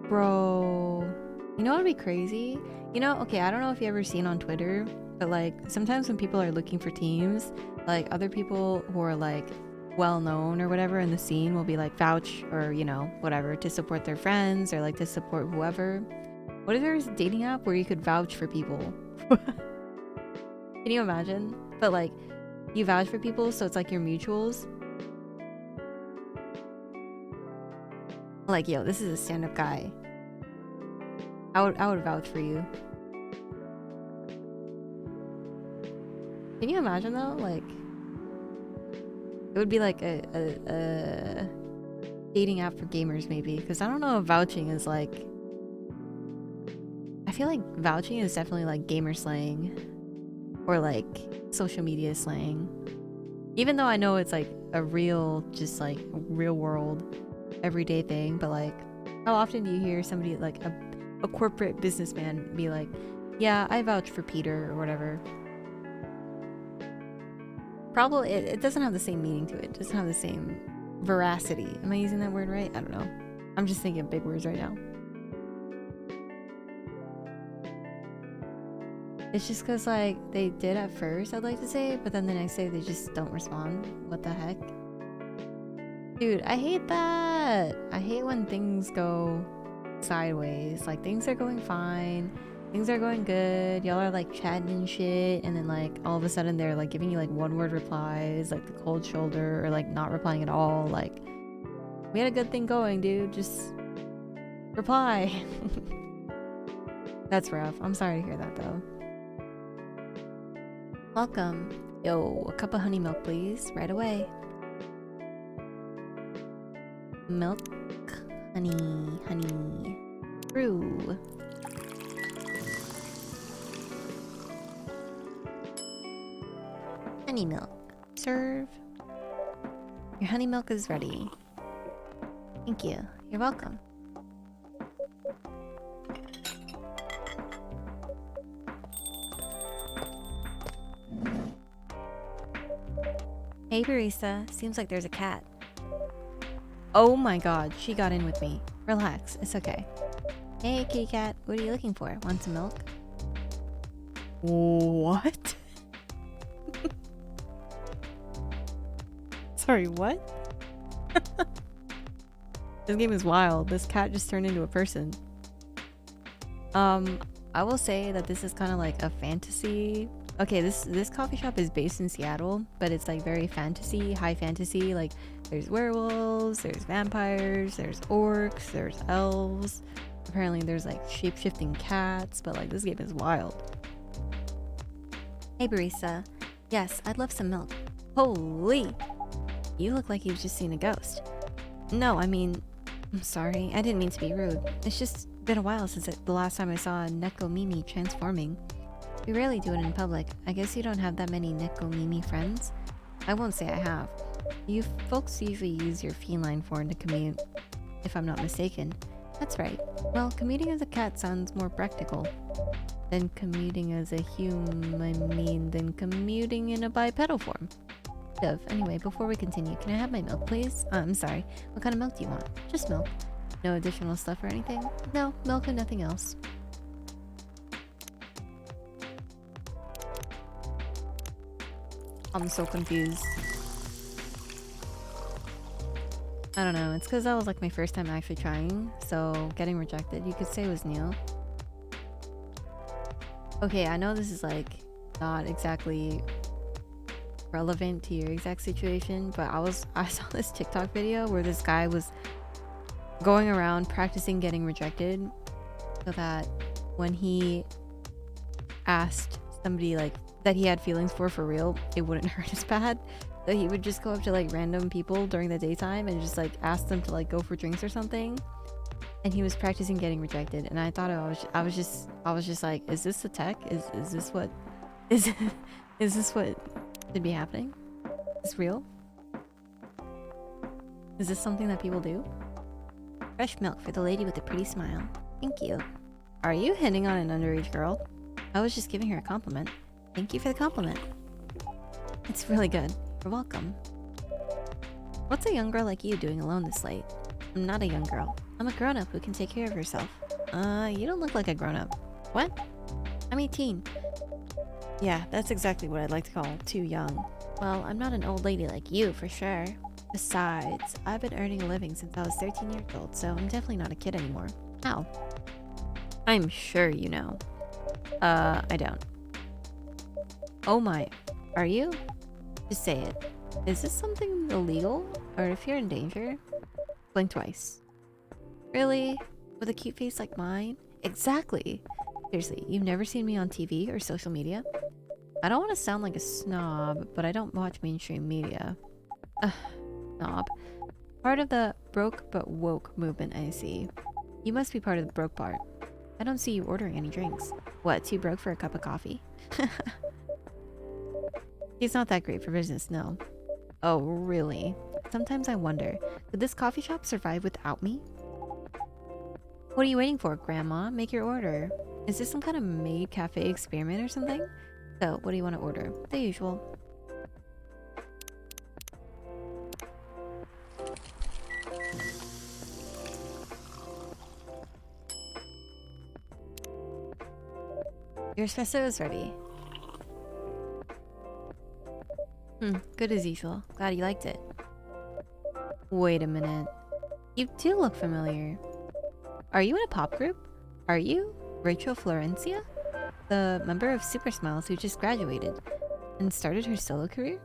Bro, you know what would be crazy? You know, okay, I don't know if you ever seen on Twitter, but like sometimes when people are looking for teams, like other people who are like well known or whatever in the scene will be like vouch or, you know, whatever to support their friends or like to support whoever. What if there was a dating app where you could vouch for people? Can you imagine? But like you vouch for people, so it's like your mutuals. Like, yo, this is a stand-up guy. I would vouch for you. Can you imagine though? Like it would be like a dating app for gamers maybe, because I don't know if vouching is like, I feel like vouching is definitely like gamer slang or like social media slang, even though I know it's like a real, just like real world everyday thing. But like how often do you hear somebody like a corporate businessman be like, yeah, I vouch for Peter or whatever? Probably it doesn't have the same meaning to it. It doesn't have the same veracity. Am I using that word right? I don't know. I'm just thinking of big words right now. It's just because like they did at first, I'd like to say, but then the next day they just don't respond. What the heck? Dude, I hate that. I hate when things go sideways. Like things are going fine, things are going good, y'all are like chatting and shit, and then like all of a sudden they're like giving you like one word replies, like the cold shoulder, or like not replying at all. Like, we had a good thing going, dude, just reply. That's rough. I'm sorry to hear that though. Welcome. Yo, a cup of honey milk please, right away. Milk, honey, brew. Honey milk, serve. Your honey milk is ready. Thank you. You're welcome. Hey barista, seems like there's a cat. Oh my god, she got in with me. Relax, it's okay. Hey kitty cat, what are you looking for? Want some milk? What? Sorry, what? This game is wild. This cat just turned into a person. I will say that this is kind of like a fantasy. Okay, this coffee shop is based in Seattle, but it's like very fantasy, high fantasy. Like there's werewolves, there's vampires, there's orcs, there's elves. Apparently there's like shape-shifting cats, but like this game is wild. Hey barista. Yes, I'd love some milk. Holy! You look like you've just seen a ghost. No, I mean, I'm sorry. I didn't mean to be rude. It's just been a while since the last time I saw a Nekomimi transforming. We rarely do it in public. I guess you don't have that many Nekomimi friends? I won't say I have. You folks usually use your feline form to commute, if I'm not mistaken. That's right. Well, commuting as a cat sounds more practical than commuting as a than commuting in a bipedal form. Anyway, before we continue, can I have my milk, please? I'm sorry. What kind of milk do you want? Just milk. No additional stuff or anything? No, milk and nothing else. I'm so confused. I don't know. It's because that was like my first time actually trying, so getting rejected, you could say, was new. Okay, I know this is like not exactly relevant to your exact situation, but I saw this TikTok video where this guy was going around practicing getting rejected so that when he asked somebody like that he had feelings for real, it wouldn't hurt as bad. So he would just go up to like random people during the daytime and just like ask them to like go for drinks or something. And he was practicing getting rejected, and I thought I was just like, is this the tech? Is this what is this what should be happening? Is this real? Is this something that people do? Fresh milk for the lady with the pretty smile. Thank you. Are you hitting on an underage girl? I was just giving her a compliment. Thank you for the compliment. It's really good. You're welcome. What's a young girl like you doing alone this late? I'm not a young girl. I'm a grown-up who can take care of herself. You don't look like a grown-up. What? I'm 18. Yeah, that's exactly what I'd like to call too young. Well, I'm not an old lady like you, for sure. Besides, I've been earning a living since I was 13 years old, so I'm definitely not a kid anymore. How? I'm sure you know. I don't. Oh my, are you? Just say it. Is this something illegal? Or if you're in danger? Blink twice. Really? With a cute face like mine? Exactly. Seriously, you've never seen me on TV or social media? I don't want to sound like a snob, but I don't watch mainstream media. Snob. Part of the broke but woke movement, I see. You must be part of the broke part. I don't see you ordering any drinks. What, too broke for a cup of coffee? He's not that great for business, no. Oh, really? Sometimes I wonder, could this coffee shop survive without me? What are you waiting for, Grandma? Make your order. Is this some kind of maid cafe experiment or something? So, what do you want to order? The usual. Your espresso is ready. Good as usual. Glad you liked it. Wait a minute. You do look familiar. Are you in a pop group? Are you Rachel Florencia? The member of Super Smiles who just graduated and started her solo career?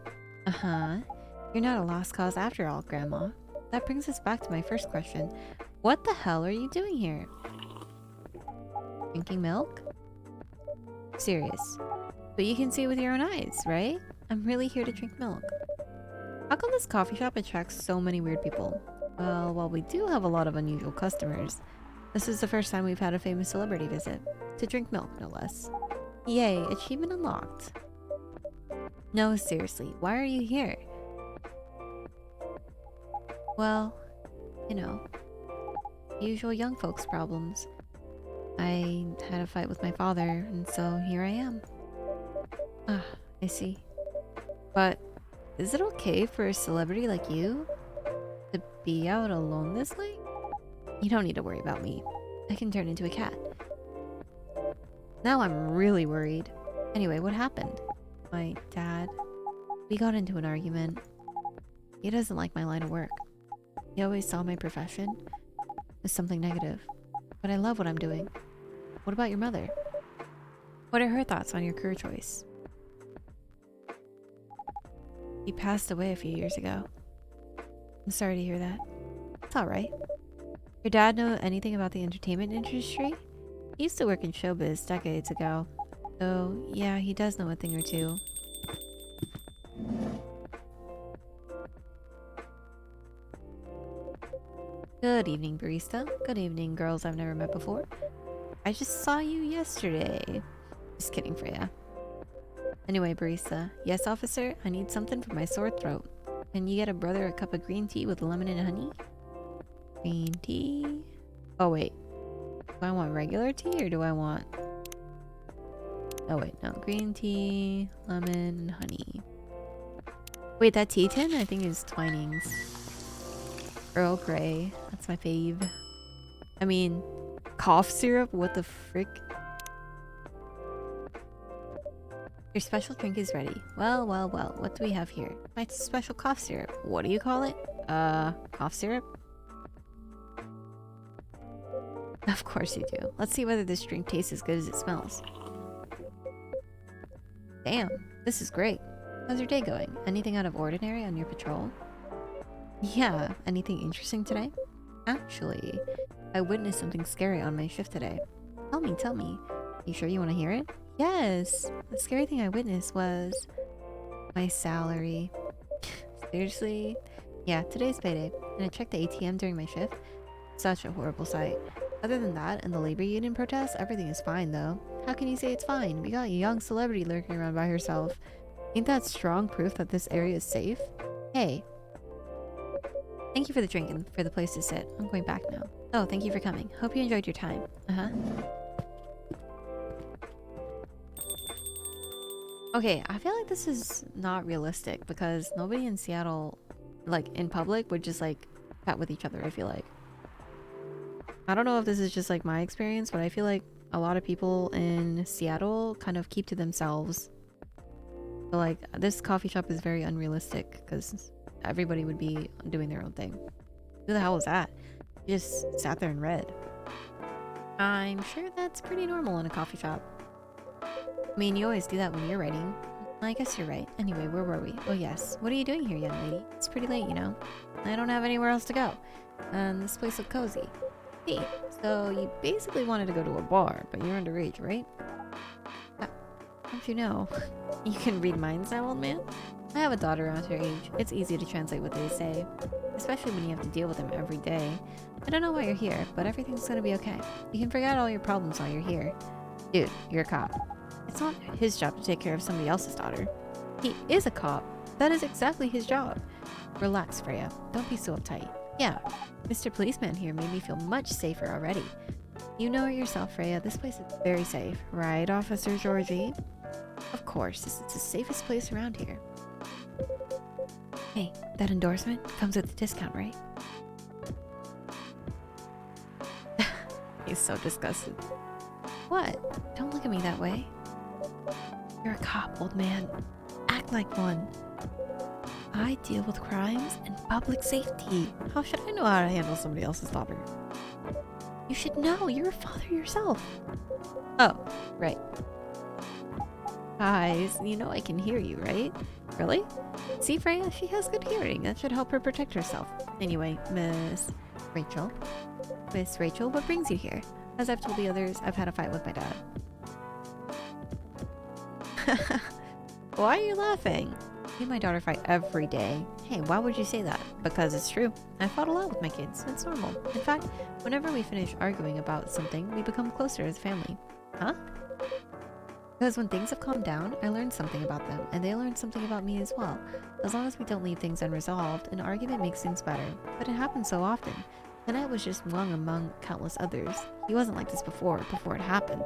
Uh-huh. You're not a lost cause after all, Grandma. That brings us back to my first question. What the hell are you doing here? Drinking milk? Serious. But you can see with your own eyes, right? I'm really here to drink milk. How come this coffee shop attracts so many weird people? Well, while we do have a lot of unusual customers, this is the first time we've had a famous celebrity visit. To drink milk, no less. Yay, achievement unlocked. No, seriously, why are you here? Well, you know, usual young folks problems. I had a fight with my father, and so here I am. Ah, I see. But Is it okay for a celebrity like you to be out alone this late? You don't need to worry about me. I can turn into a cat. Now I'm really worried. Anyway, what happened? My dad, we got into an argument. He doesn't like my line of work. He always saw my profession as something negative. But I love what I'm doing. What about your mother? What are her thoughts on your career choice? He passed away a few years ago. I'm sorry to hear that. It's alright. Your dad know anything about the entertainment industry? He used to work in showbiz decades ago. So, yeah, he does know a thing or two. Good evening, barista. Good evening, girls I've never met before. I just saw you yesterday. Just kidding, Freya. Anyway, barista. Yes, officer? I need something for my sore throat. Can you get a brother a cup of green tea with lemon and honey? Green tea? Oh, wait. Do I want regular tea or do I want... Oh, wait. No. Green tea, lemon, and honey. Wait, that tea tin I think is Twinings. Earl Grey. That's my fave. I mean, cough syrup? What the frick? Your special drink is ready. Well, well, well. What do we have here? My special cough syrup. What do you call it? Cough syrup? Of course you do. Let's see whether this drink tastes as good as it smells. Damn, this is great. How's your day going? Anything out of ordinary on your patrol? Yeah, anything interesting today? Actually, I witnessed something scary on my shift today. Tell me, tell me. You sure you want to hear it? Yes! The scary thing I witnessed was... my salary. Seriously? Yeah, today's payday, and I checked the ATM during my shift. Such a horrible sight. Other than that, and the labor union protests, everything is fine though. How can you say it's fine? We got a young celebrity lurking around by herself. Ain't that strong proof that this area is safe? Hey. Thank you for the drink and for the place to sit. I'm going back now. Oh, thank you for coming. Hope you enjoyed your time. Uh-huh. Okay, I feel like this is not realistic because nobody in Seattle, like in public, would just like chat with each other, I feel like. I don't know if this is just like my experience, but I feel like a lot of people in Seattle kind of keep to themselves. So like this coffee shop is very unrealistic because everybody would be doing their own thing. Who the hell was that? You just sat there and read. I'm sure that's pretty normal in a coffee shop. I mean, you always do that when you're writing. I guess you're right. Anyway, where were we? Oh yes. What are you doing here, young lady? It's pretty late, you know. I don't have anywhere else to go. And this place looked cozy. Hey, so you basically wanted to go to a bar, but you're underage, right? Don't you know? You can read minds now, old man? I have a daughter around her age. It's easy to translate what they say, especially when you have to deal with them every day. I don't know why you're here, but everything's gonna be okay. You can forget all your problems while you're here. Dude, you're a cop. It's not his job to take care of somebody else's daughter. He is a cop. That is exactly his job. Relax, Freya. Don't be so uptight. Yeah, Mr. Policeman here made me feel much safer already. You know it yourself, Freya. This place is very safe. Right, Officer Georgie? Of course, this is the safest place around here. Hey, that endorsement comes with a discount, right? He's so disgusted. What? Don't look at me that way. You're a cop, old man. Act like one. I deal with crimes and public safety. How should I know how to handle somebody else's daughter? You should know. You're a father yourself. Oh, right. Guys, you know I can hear you, right? Really? See, Freya? She has good hearing. That should help her protect herself. Anyway, Miss Rachel. Miss Rachel, what brings you here? As I've told the others, I've had a fight with my dad. Why are you laughing? Me and my daughter fight every day. Hey, why would you say that? Because it's true. I fought a lot with my kids. It's normal. In fact, whenever we finish arguing about something, we become closer as a family. Huh? Because when things have calmed down, I learned something about them, and they learned something about me as well. As long as we don't leave things unresolved, an argument makes things better. But it happens so often. Tonight was just one among countless others. He wasn't like this before it happened.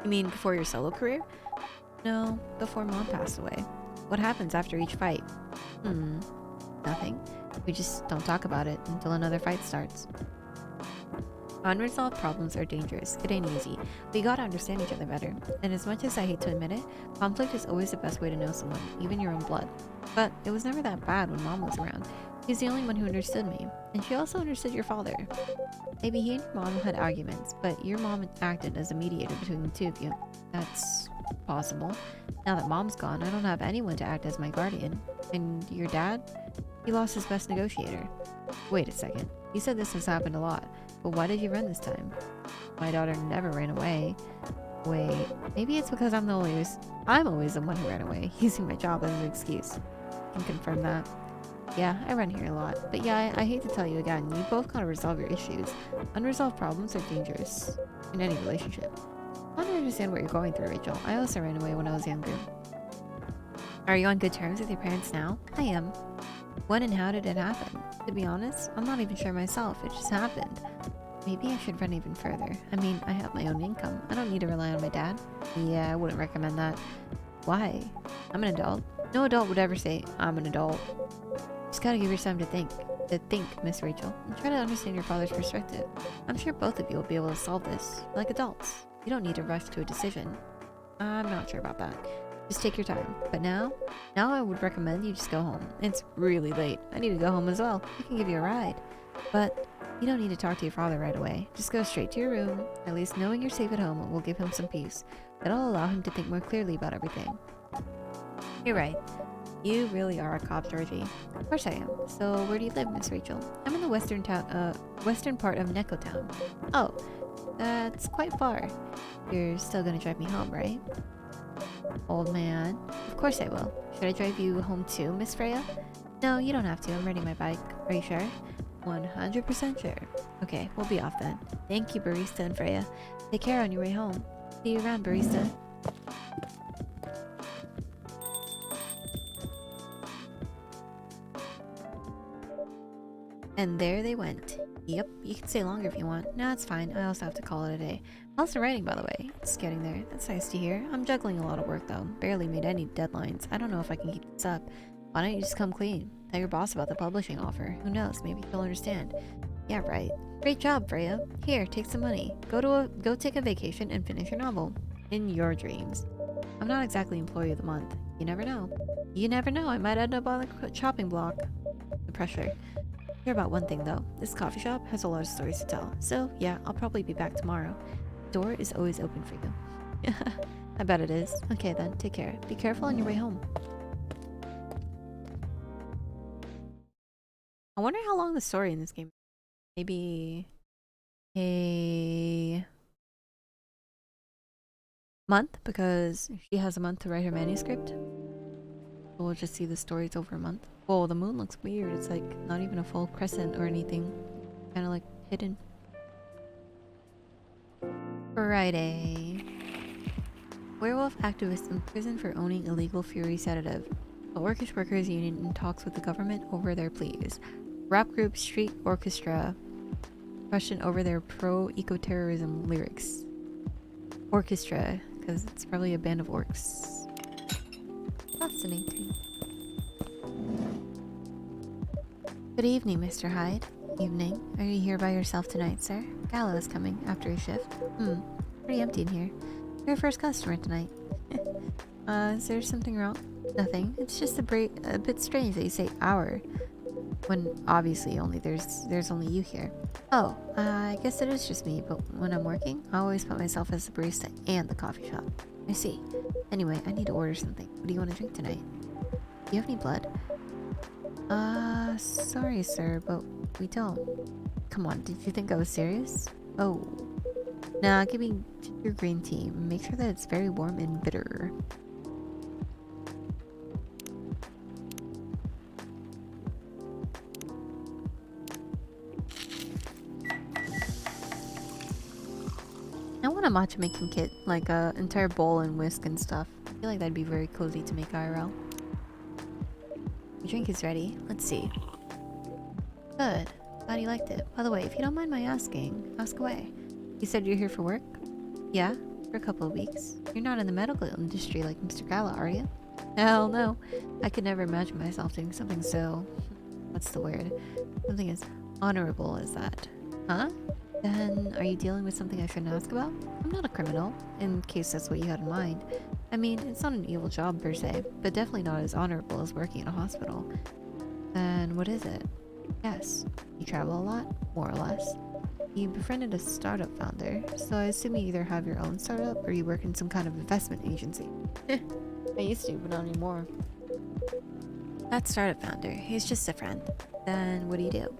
You mean before your solo career? No, before Mom passed away. What happens after each fight? Nothing. We just don't talk about it until another fight starts. Unresolved problems are dangerous. It ain't easy. We gotta understand each other better. And as much as I hate to admit it, conflict is always the best way to know someone, even your own blood. But it was never that bad when Mom was around. She's the only one who understood me. And she also understood your father. Maybe he and your mom had arguments, but your mom acted as a mediator between the two of you. That's possible. Now that Mom's gone, I don't have anyone to act as my guardian. And your dad? He lost his best negotiator. Wait a second. You said this has happened a lot. But why did you run this time? My daughter never ran away. Wait, maybe it's because I'm always the one who ran away, using my job as an excuse. I can confirm that. Yeah, I run here a lot. But yeah, I hate to tell you again, you both gotta resolve your issues. Unresolved problems are dangerous in any relationship. I don't understand what you're going through, Rachel. I also ran away when I was younger. Are you on good terms with your parents now? I am. When and how did it happen? To be honest, I'm not even sure myself. It just happened. Maybe I should run even further. I mean, I have my own income. I don't need to rely on my dad. Yeah, I wouldn't recommend that. Why? I'm an adult. No adult would ever say, I'm an adult. Just gotta give yourself time to think, Miss Rachel, and try to understand your father's perspective. I'm sure both of you will be able to solve this, like adults. You don't need to rush to a decision. I'm not sure about that. Just take your time. But now I would recommend you just go home. It's really late. I need to go home as well. I can give you a ride. But you don't need to talk to your father right away. Just go straight to your room. At least knowing you're safe at home will give him some peace. That'll allow him to think more clearly about everything. You're right. You really are a cop, Georgie. Of course I am. So where do you live, Miss Rachel? I'm in the western part of Neko Town. Oh, that's quite far. You're still gonna drive me home, right? Old man. Of course I will. Should I drive you home too, Miss Freya? No, you don't have to. I'm riding my bike. Are you sure? 100% sure. Okay, we'll be off then. Thank you, Barista and Freya. Take care on your way home. See you around, Barista. And there they went. Yep, you can stay longer if you want. No, it's fine. I also have to call it a day. How's the writing, by the way? It's getting there. That's nice to hear. I'm juggling a lot of work, though. Barely made any deadlines. I don't know if I can keep this up. Why don't you just come clean? Tell your boss about the publishing offer. Who knows? Maybe he'll understand. Yeah, right. Great job, Freya. Here, take some money. Go take a vacation and finish your novel. In your dreams. I'm not exactly employee of the month. You never know. You never know. I might end up on the chopping block. The pressure. Hear about one thing though. This coffee shop has a lot of stories to tell. So yeah, I'll probably be back tomorrow. The door is always open for you. I bet it is. Okay then, take care. Be careful on your way home. I wonder how long the story in this game. Maybe a month, because she has a month to write her manuscript. We'll just see the stories over a month. Whoa, the moon looks weird. It's like not even a full crescent or anything. Kind of like hidden. Friday. Werewolf activists imprisoned for owning illegal Fury sedative. The Orcish Workers Union in talks with the government over their pleas. Rap group Street Orchestra question over their pro-eco-terrorism lyrics. Orchestra, because it's probably a band of orcs. Fascinating. Good evening, Mr. Hyde. Evening. Are you here by yourself tonight, sir? Gallo is coming after his shift. Pretty empty in here. You're our first customer tonight. Is there something wrong? Nothing. It's just a bit strange that you say our, when obviously there's only you here. Oh, I guess it is just me, but when I'm working, I always put myself as the barista and the coffee shop. I see. Anyway, I need to order something. What do you want to drink tonight? Do you have any blood? Sorry, sir, but we don't. Come on, did you think I was serious? Oh. Nah, give me your green tea. Make sure that it's very warm and bitter. I want a matcha making kit, like a entire bowl and whisk and stuff. I feel like that'd be very cozy to make IRL. The drink is ready. Let's see. Good. Glad you liked it. By the way, if you don't mind my asking, ask away. You said you're here for work? Yeah, for a couple of weeks. You're not in the medical industry like Mr. Gala, are you? Hell no. I could never imagine myself doing something so... What's the word? Something as honorable as that. Huh? Then, are you dealing with something I shouldn't ask about? I'm not a criminal, in case that's what you had in mind. I mean, it's not an evil job per se, but definitely not as honorable as working in a hospital. Then, what is it? Yes. You travel a lot? More or less. You befriended a startup founder, so I assume you either have your own startup or you work in some kind of investment agency. I used to, but not anymore. That startup founder, he's just a friend. Then what do you do?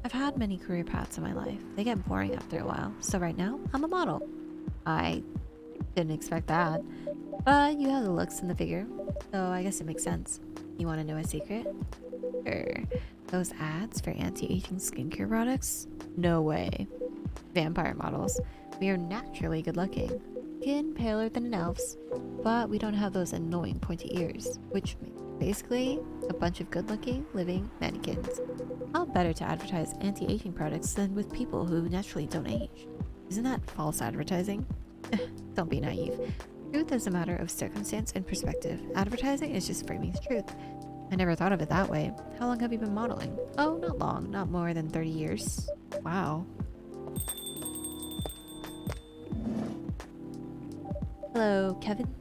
I've had many career paths in my life. They get boring after a while, so right now, I'm a model. I didn't expect that. But you have the looks and the figure, so I guess it makes sense. You want to know a secret? Sure. Those ads for anti-aging skincare products? No way. Vampire models. We are naturally good looking. Skin paler than an elf's, but we don't have those annoying pointy ears, which means basically a bunch of good looking, living mannequins. How better to advertise anti-aging products than with people who naturally don't age? Isn't that false advertising? Don't be naive. Truth is a matter of circumstance and perspective. Advertising is just framing the truth. I never thought of it that way. How long have you been modeling? Oh, not long. Not more than 30 years. Wow. Hello, Kevin.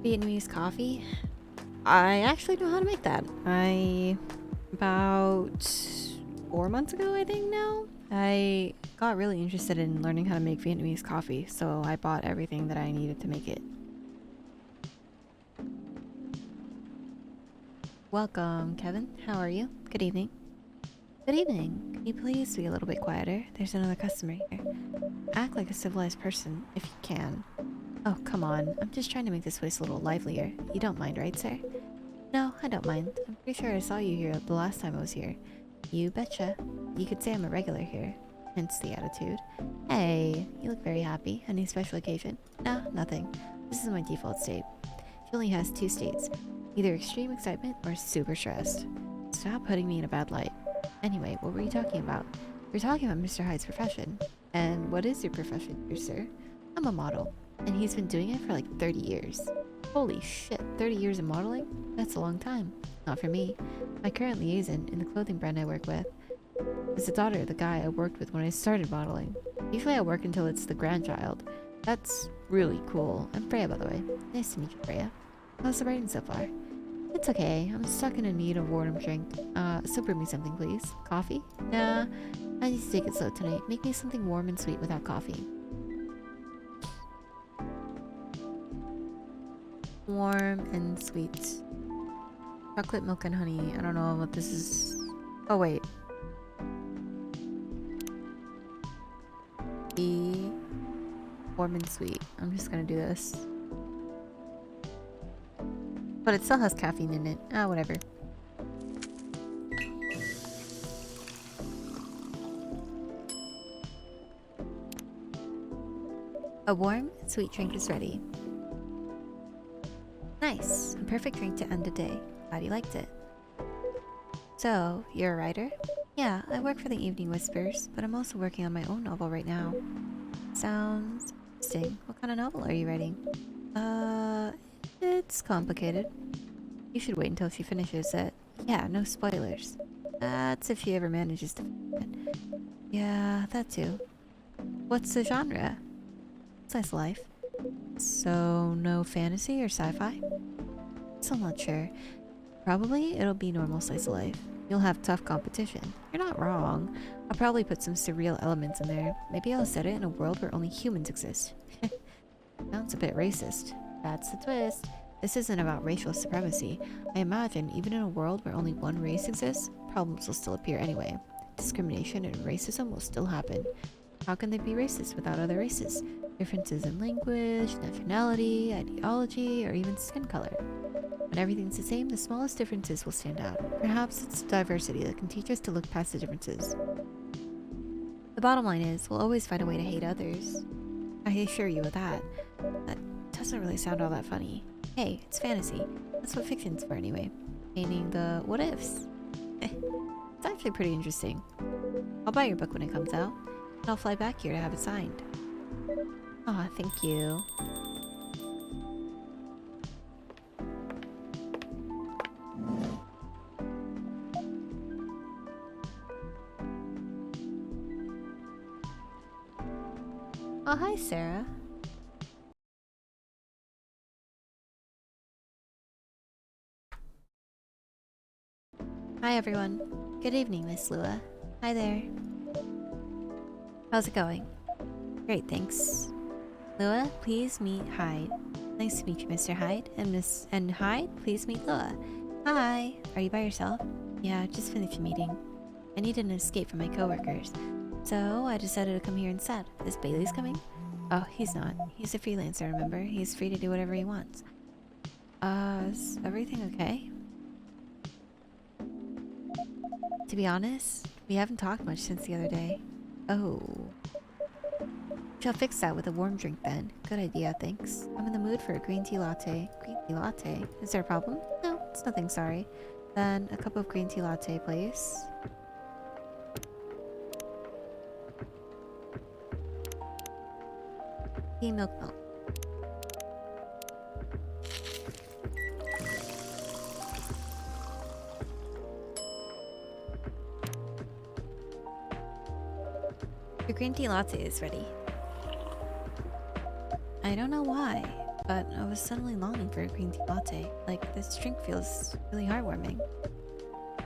Vietnamese coffee? I actually know how to make that. About 4 months ago, I think now, I got really interested in learning how to make Vietnamese coffee, so I bought everything that I needed to make it. Welcome, Kevin. How are you? Good evening. Good evening. Can you please be a little bit quieter? There's another customer here. Act like a civilized person, if you can. Oh, come on. I'm just trying to make this place a little livelier. You don't mind, right, sir? No, I don't mind. I'm pretty sure I saw you here the last time I was here. You betcha. You could say I'm a regular here. Hence the attitude. Hey, you look very happy. Any special occasion? Nah, nothing. This is my default state. She only has 2 states. Either extreme excitement or super stressed. Stop putting me in a bad light. Anyway, what were you talking about? We're talking about Mr. Hyde's profession. And what is your profession here, sir? I'm a model. And he's been doing it for like 30 years. Holy shit, 30 years of modeling? That's a long time. Not for me. My current liaison in the clothing brand I work with is the daughter of the guy I worked with when I started modeling. Usually I work until it's the grandchild. That's really cool. I'm Freya, by the way. Nice to meet you, Freya. How's the writing so far? It's okay. I'm stuck in a need of warm drink. So brew me something, please. Coffee? Nah, I need to take it slow tonight. Make me something warm and sweet without coffee. Warm and sweet. Chocolate, milk, and honey. I don't know what this is. Oh, wait. Be warm and sweet. I'm just gonna do this. But it still has caffeine in it. Ah, whatever. A warm, sweet drink is ready. Nice. A perfect drink to end the day. Glad you liked it. So, you're a writer? Yeah, I work for the Evening Whispers, but I'm also working on my own novel right now. Sounds interesting. What kind of novel are you writing? It's complicated. You should wait until she finishes it. Yeah, no spoilers. That's if she ever manages to finish it. Yeah, that too. What's the genre? Slice of life. So, no fantasy or sci-fi? Still not sure. Probably it'll be normal slice of life. You'll have tough competition. You're not wrong. I'll probably put some surreal elements in there. Maybe I'll set it in a world where only humans exist. Sounds a bit racist. That's the twist. This isn't about racial supremacy. I imagine even in a world where only one race exists, problems will still appear anyway. Discrimination and racism will still happen. How can they be racist without other races? Differences in language, nationality, ideology, or even skin color. When everything's the same, the smallest differences will stand out. Perhaps it's diversity that can teach us to look past the differences. The bottom line is, we'll always find a way to hate others. I assure you of that. That doesn't really sound all that funny. Hey, it's fantasy. That's what fiction's for anyway. Painting the what ifs. It's actually pretty interesting. I'll buy your book when it comes out, and I'll fly back here to have it signed. Aw, thank you. Oh, hi, Sarah. Hi, everyone. Good evening, Miss Lua. Hi there. How's it going? Great, thanks. Lua, please meet Hyde. Nice to meet you, Mr. Hyde. And Hyde, please meet Lua. Hi. Are you by yourself? Yeah, just finished a meeting. I needed an escape from my coworkers, so I decided to come here instead. Is Bailey's coming? Oh, he's not. He's a freelancer, remember? He's free to do whatever he wants. Is everything okay? To be honest, we haven't talked much since the other day. Oh. Shall fix that with a warm drink then. Good idea, thanks. I'm in the mood for a green tea latte. Green tea latte? Is there a problem? No, it's nothing, sorry. Then a cup of green tea latte, please. Tea milk. Your green tea latte is ready. I don't know why, but I was suddenly longing for a green tea latte. Like, this drink feels really heartwarming.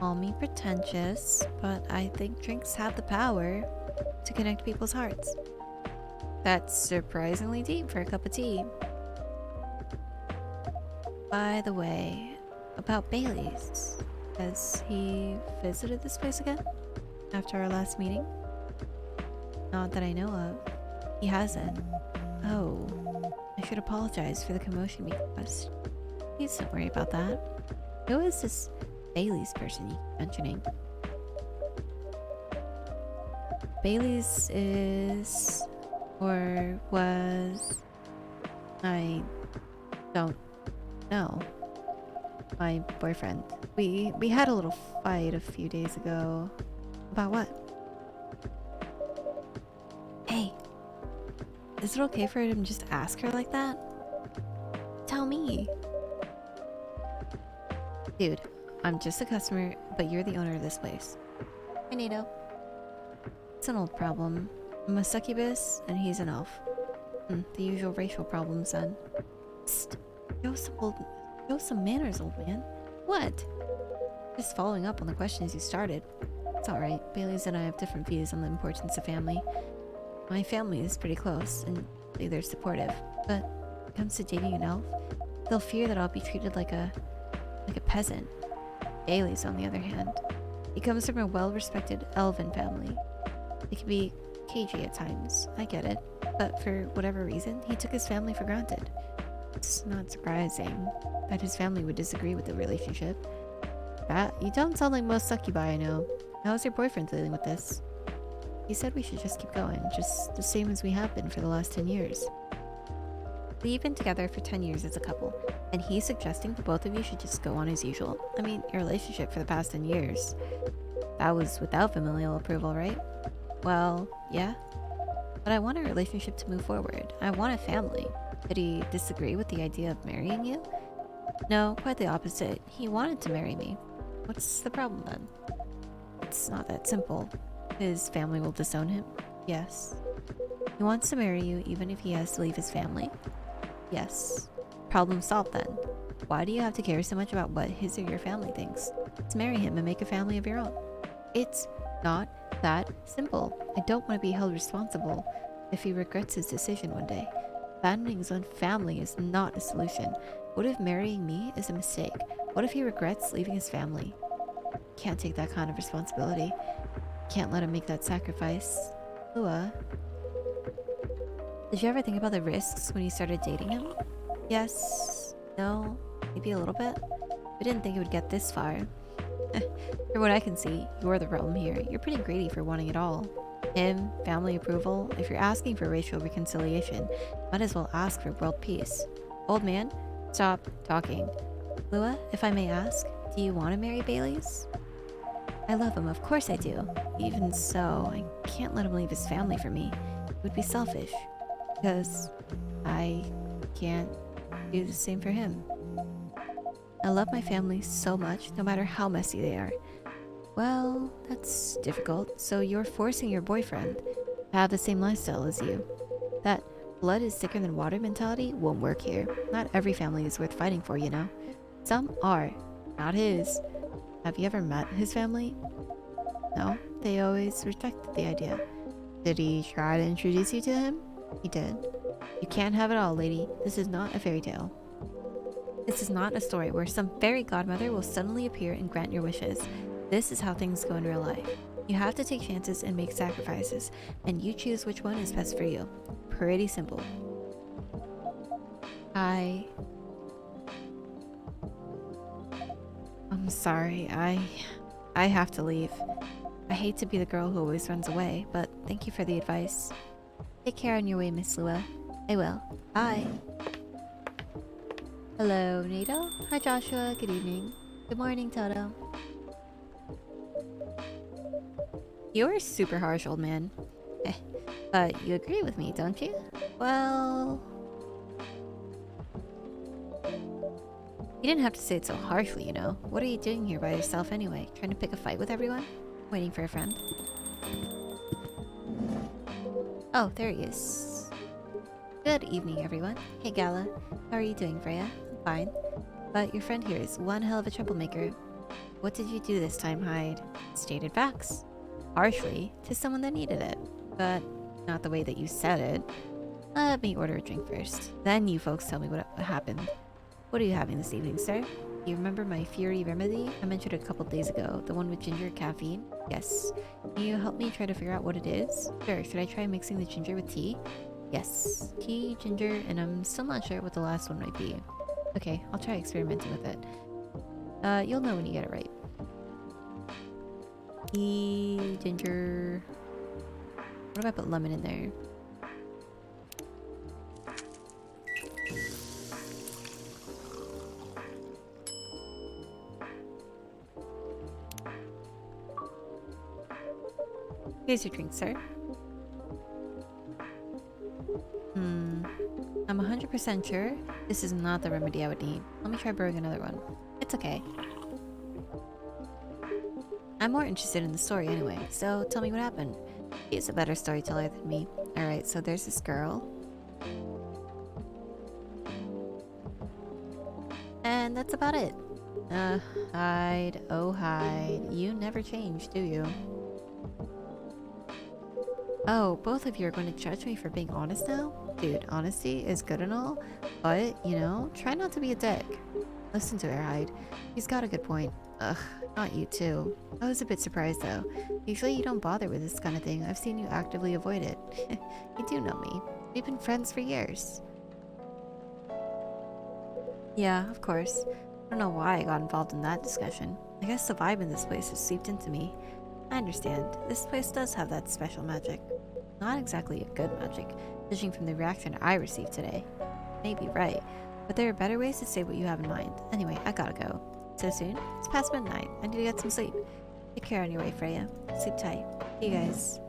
Call me pretentious, but I think drinks have the power to connect people's hearts. That's surprisingly deep for a cup of tea. By the way, about Bailey's. Has he visited this place again? After our last meeting? Not that I know of. He hasn't. Oh. I should apologize for the commotion we caused. Please don't worry about that. Who is this Bailey's person you keep mentioning? Bailey's is... or was... I don't know. My boyfriend. We had a little fight a few days ago. About what? Hey. Is it okay for him to just ask her like that? Tell me. Dude, I'm just a customer, but you're the owner of this place. Hi, Nato. It's an old problem. I'm a succubus, and he's an elf. The usual racial problems then. Psst. Show some manners, old man. What? Just following up on the questions you started. It's alright. Bailey's and I have different views on the importance of family. My family is pretty close, and they're supportive. But when it comes to dating an elf, they'll fear that I'll be treated like a peasant. Bailey's, on the other hand, he comes from a well-respected elven family. They can be cagey at times, I get it, but for whatever reason, he took his family for granted. It's not surprising that his family would disagree with the relationship. You don't sound like most succubi I know. How's your boyfriend dealing with this? He said we should just keep going, just the same as we have been for the last 10 years. We've been together for 10 years as a couple, and he's suggesting the both of you should just go on as usual. I mean, your relationship for the past 10 years. That was without familial approval, right? Well, yeah. But I want a relationship to move forward. I want a family. Did he disagree with the idea of marrying you? No, quite the opposite. He wanted to marry me. What's the problem then? It's not that simple. His family will disown him? Yes. He wants to marry you even if he has to leave his family? Yes. Problem solved then. Why do you have to care so much about what his or your family thinks? Let's marry him and make a family of your own. It's not that simple. I don't want to be held responsible if he regrets his decision one day. Abandoning his own family is not a solution. What if marrying me is a mistake? What if he regrets leaving his family? Can't take that kind of responsibility. Can't let him make that sacrifice. Lua, did you ever think about the risks when you started dating him? Yes. No. Maybe a little bit. We didn't think it would get this far. For what I can see, you're the problem here. You're pretty greedy for wanting it all. Him, family approval. If you're asking for racial reconciliation, might as well ask for world peace. Old man, stop talking. Lua, if I may ask, do you want to marry Bailey's? I love him, of course I do. Even so, I can't let him leave his family for me. It would be selfish. Because I can't do the same for him. I love my family so much, no matter how messy they are. Well, that's difficult. So you're forcing your boyfriend to have the same lifestyle as you. That blood is thicker than water mentality won't work here. Not every family is worth fighting for, you know? Some are. Not his. Have you ever met his family? No, they always rejected the idea. Did he try to introduce you to him? He did. You can't have it all, lady. This is not a fairy tale. This is not a story where some fairy godmother will suddenly appear and grant your wishes. This is how things go in real life. You have to take chances and make sacrifices, and you choose which one is best for you. Pretty simple. I'm sorry. I have to leave. I hate to be the girl who always runs away, but thank you for the advice. Take care on your way, Miss Lua. I will. Bye. Hello, Nato. Hi, Joshua. Good evening. Good morning, Toto. You're super harsh, old man. But you agree with me, don't you? Well... You didn't have to say it so harshly, you know. What are you doing here by yourself anyway? Trying to pick a fight with everyone? Waiting for a friend? Oh, there he is. Good evening, everyone. Hey, Gala. How are you doing, Freya? I'm fine. But your friend here is one hell of a troublemaker. What did you do this time, Hyde? Stated facts. Harshly, to someone that needed it. But not the way that you said it. Let me order a drink first. Then you folks tell me what happened. What are you having this evening, sir? Do you remember my Fury remedy? I mentioned it a couple days ago. The one with ginger caffeine? Yes. Can you help me try to figure out what it is? Sure. Should I try mixing the ginger with tea? Yes. Tea, ginger, and I'm still not sure what the last one might be. Okay, I'll try experimenting with it. You'll know when you get it right. Tea, ginger... What if I put lemon in there? Here's your drink, sir. I'm 100% sure this is not the remedy I would need. Let me try brewing another one. It's okay. I'm more interested in the story anyway, so tell me what happened. He's a better storyteller than me. Alright, so there's this girl. And that's about it. Hyde, oh Hyde. You never change, do you? Oh, both of you are going to judge me for being honest now? Dude, honesty is good and all, but, you know, try not to be a dick. Listen to her, Hyde. She's got a good point. Ugh, not you too. I was a bit surprised though. Usually you don't bother with this kind of thing. I've seen you actively avoid it. You do know me. We've been friends for years. Yeah, of course. I don't know why I got involved in that discussion. I guess the vibe in this place has seeped into me. I understand. This place does have that special magic. Not exactly a good magic, judging from the reaction I received today. Maybe right, but there are better ways to say what you have in mind. Anyway, I gotta go. So soon? It's past midnight. I need to get some sleep. Take care on your way, Freya. Sleep tight. See you guys.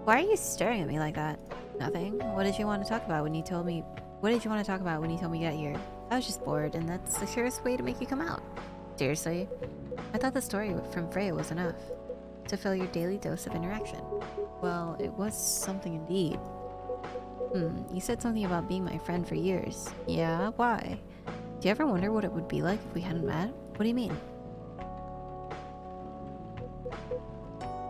Why are you staring at me like that? Nothing. What did you want to talk about when you told me... What did you want to talk about when you told me to get here? I was just bored, and that's the surest way to make you come out. Seriously? I thought the story from Freya was enough to fill your daily dose of interaction. Well, it was something indeed. You said something about being my friend for years. Yeah, why? Do you ever wonder what it would be like if we hadn't met? What do you mean?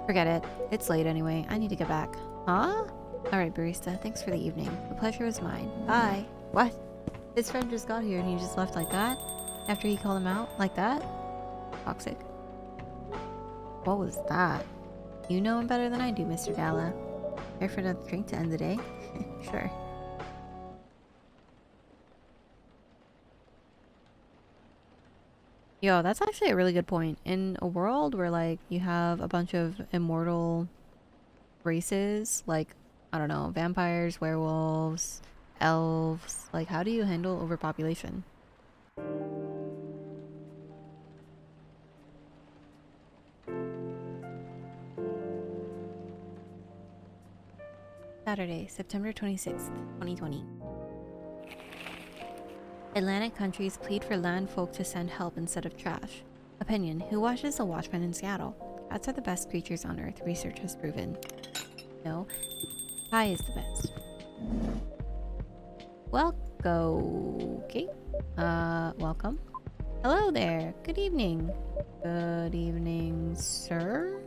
Forget it. It's late anyway. I need to get back. Huh? Alright, barista. Thanks for the evening. The pleasure was mine. Bye. What? His friend just got here and he just left like that? After he called him out? Like that? Toxic. What was that? You know him better than I do, Mr. Gala. Care for another drink to end the day? Sure. Yo, that's actually a really good point. In a world where, like, you have a bunch of immortal races, like, I don't know, vampires, werewolves, elves, like, how do you handle overpopulation? Saturday, September 26th, 2020. Atlantic countries plead for land folk to send help instead of trash. Opinion: who watches the watchman in Seattle? Cats are the best creatures on Earth, research has proven. No, pie is the best. Okay. Welcome. Hello there. Good evening. Good evening, sir.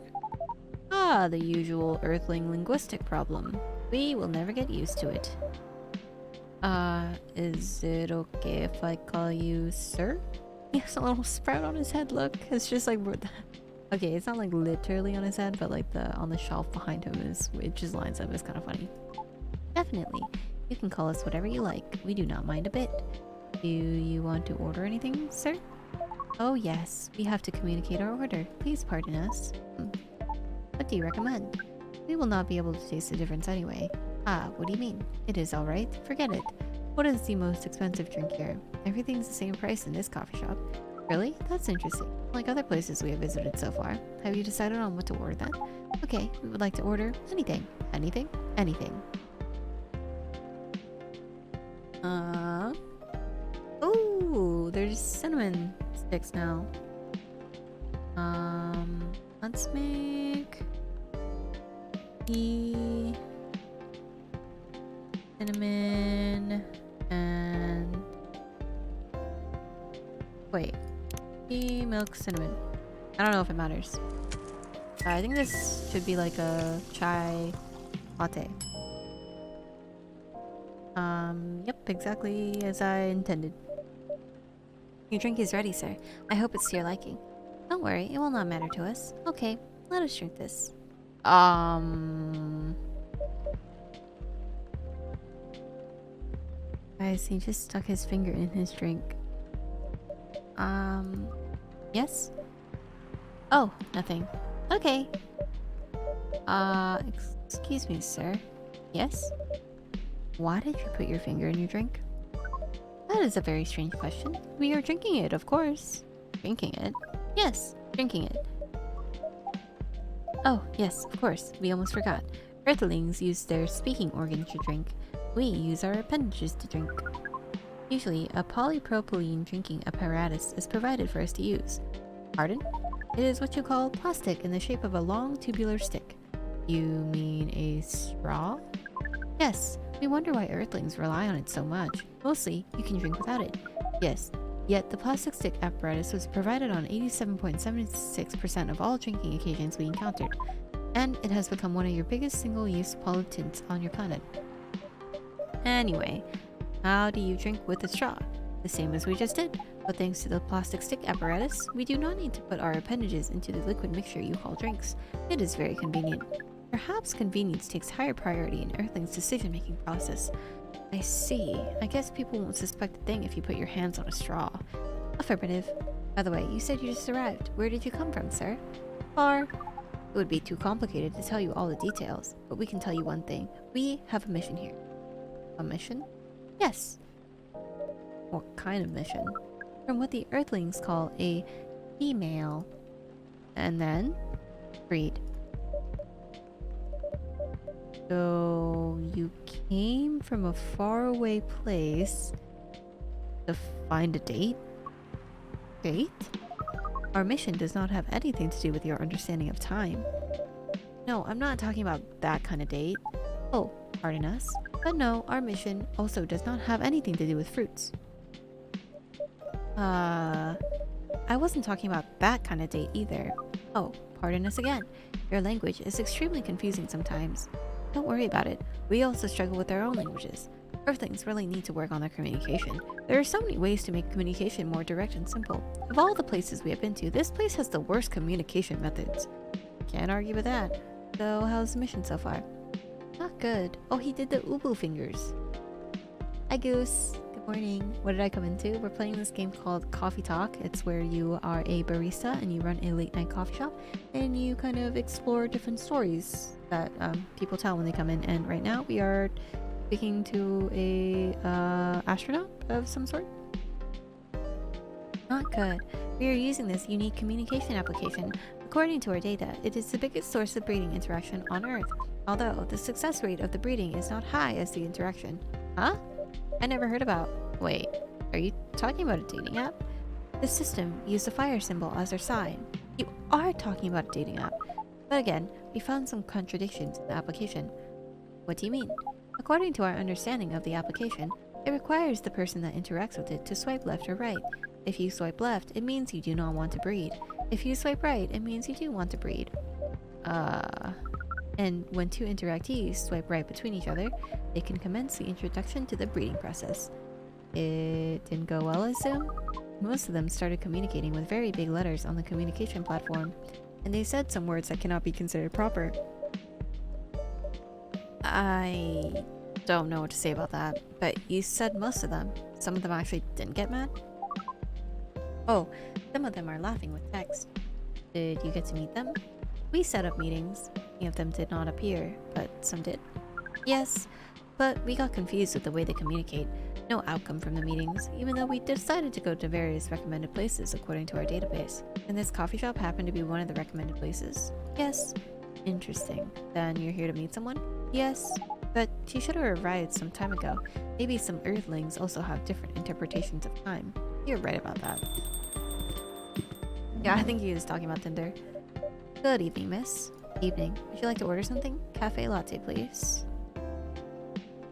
Ah, the usual Earthling linguistic problem. We will never get used to it. Is it okay if I call you sir? He has a little sprout on his head, look. It's just like... Okay, it's not like literally on his head, but like on the shelf behind him it just lines up. It's kind of funny. Definitely. You can call us whatever you like. We do not mind a bit. Do you want to order anything, sir? Oh yes, we have to communicate our order. Please pardon us. What do you recommend? We will not be able to taste the difference anyway. Ah, what do you mean? It is alright. Forget it. What is the most expensive drink here? Everything's the same price in this coffee shop. Really? That's interesting. Like other places we have visited so far. Have you decided on what to order then? Okay, we would like to order anything. Anything? Anything. Ooh, there's cinnamon sticks now. Let's make the cinnamon and wait, the milk cinnamon. I don't know if it matters. I think this should be like a chai latte. Yep, exactly as I intended. Your drink is ready, sir. I hope it's to your liking. Don't worry, it will not matter to us. Okay, let us drink this. Guys, he just stuck his finger in his drink. Yes? Oh, nothing. Okay. Excuse me, sir. Yes? Why did you put your finger in your drink? That is a very strange question. We are drinking it, of course. Drinking it? Yes, drinking it. Oh, yes, of course. We almost forgot. Earthlings use their speaking organs to drink. We use our appendages to drink. Usually, a polypropylene drinking apparatus is provided for us to use. Pardon? It is what you call plastic in the shape of a long tubular stick. You mean a straw? Yes, we wonder why Earthlings rely on it so much. Mostly, you can drink without it. Yes, yet the plastic stick apparatus was provided on 87.76% of all drinking occasions we encountered, and it has become one of your biggest single-use pollutants on your planet. Anyway, how do you drink with a straw? The same as we just did, but thanks to the plastic stick apparatus, we do not need to put our appendages into the liquid mixture you call drinks. It is very convenient. Perhaps convenience takes higher priority in Earthling's decision-making process. I see. I guess people won't suspect a thing if you put your hands on a straw. Affirmative. By the way, you said you just arrived. Where did you come from, sir? Far. It would be too complicated to tell you all the details, but we can tell you one thing. We have a mission here. A mission? Yes. What kind of mission? From what the Earthlings call a female. And then? Breed. So, you came from a faraway place to find a date? Date? Our mission does not have anything to do with your understanding of time. No, I'm not talking about that kind of date. Oh, pardon us. But no, our mission also does not have anything to do with fruits. I wasn't talking about that kind of date either. Oh, pardon us again. Your language is extremely confusing sometimes. Don't worry about it. We also struggle with our own languages. Earthlings really need to work on their communication. There are so many ways to make communication more direct and simple. Of all the places we have been to, this place has the worst communication methods. Can't argue with that. So, how's the mission so far? Not good. Oh, he did the ubu fingers. Hi, Goose. Good morning. What did I come into? We're playing this game called Coffee Talk. It's where you are a barista and you run a late night coffee shop and you kind of explore different stories that people tell when they come in. And right now we are speaking to a astronaut of some sort. Not good. We are using this unique communication application. According to our data, it is the biggest source of breeding interaction on Earth, although the success rate of the breeding is not high as the interaction. Huh? I never heard about... Wait, Are you talking about a dating app? The system used a fire symbol as their sign. You are talking about a dating app. But again, we found some contradictions in the application. What do you mean? According to our understanding of the application, it requires the person that interacts with it to swipe left or right. If you swipe left, it means you do not want to breed. If you swipe right, it means you do want to breed. And when two interactees swipe right between each other, they can commence the introduction to the breeding process. It didn't go well, I assume? Most of them started communicating with very big letters on the communication platform, and they said some words that cannot be considered proper. I don't know what to say about that, but you said most of them. Some of them actually didn't get mad? Oh, some of them are laughing with text. Did you get to meet them? We set up meetings. Many of them did not appear, but some did. Yes, but we got confused with the way they communicate. No outcome from the meetings, even though we decided to go to various recommended places according to our database. And this coffee shop happened to be one of the recommended places. Yes. Interesting. Then you're here to meet someone? Yes. But she should have arrived some time ago. Maybe some Earthlings also have different interpretations of time. You're right about that. Yeah, I think he was talking about Tinder. Good evening, miss. Evening. Would you like to order something? Cafe latte, please.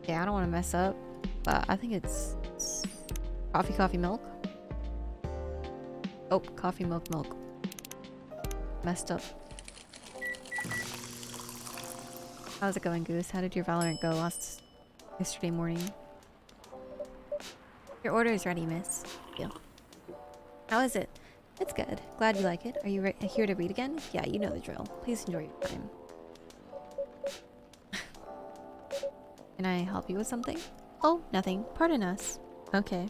Yeah, I don't want to mess up, but I think it's coffee, milk. Oh, coffee, milk. Messed up. How's it going, Goose? How did your Valorant go yesterday morning? Your order is ready, miss. Deal. How is it? It's good. Glad you like it. Are you here to read again? Yeah, you know the drill. Please enjoy your time. Can I help you with something? Oh, nothing. Pardon us. Okay.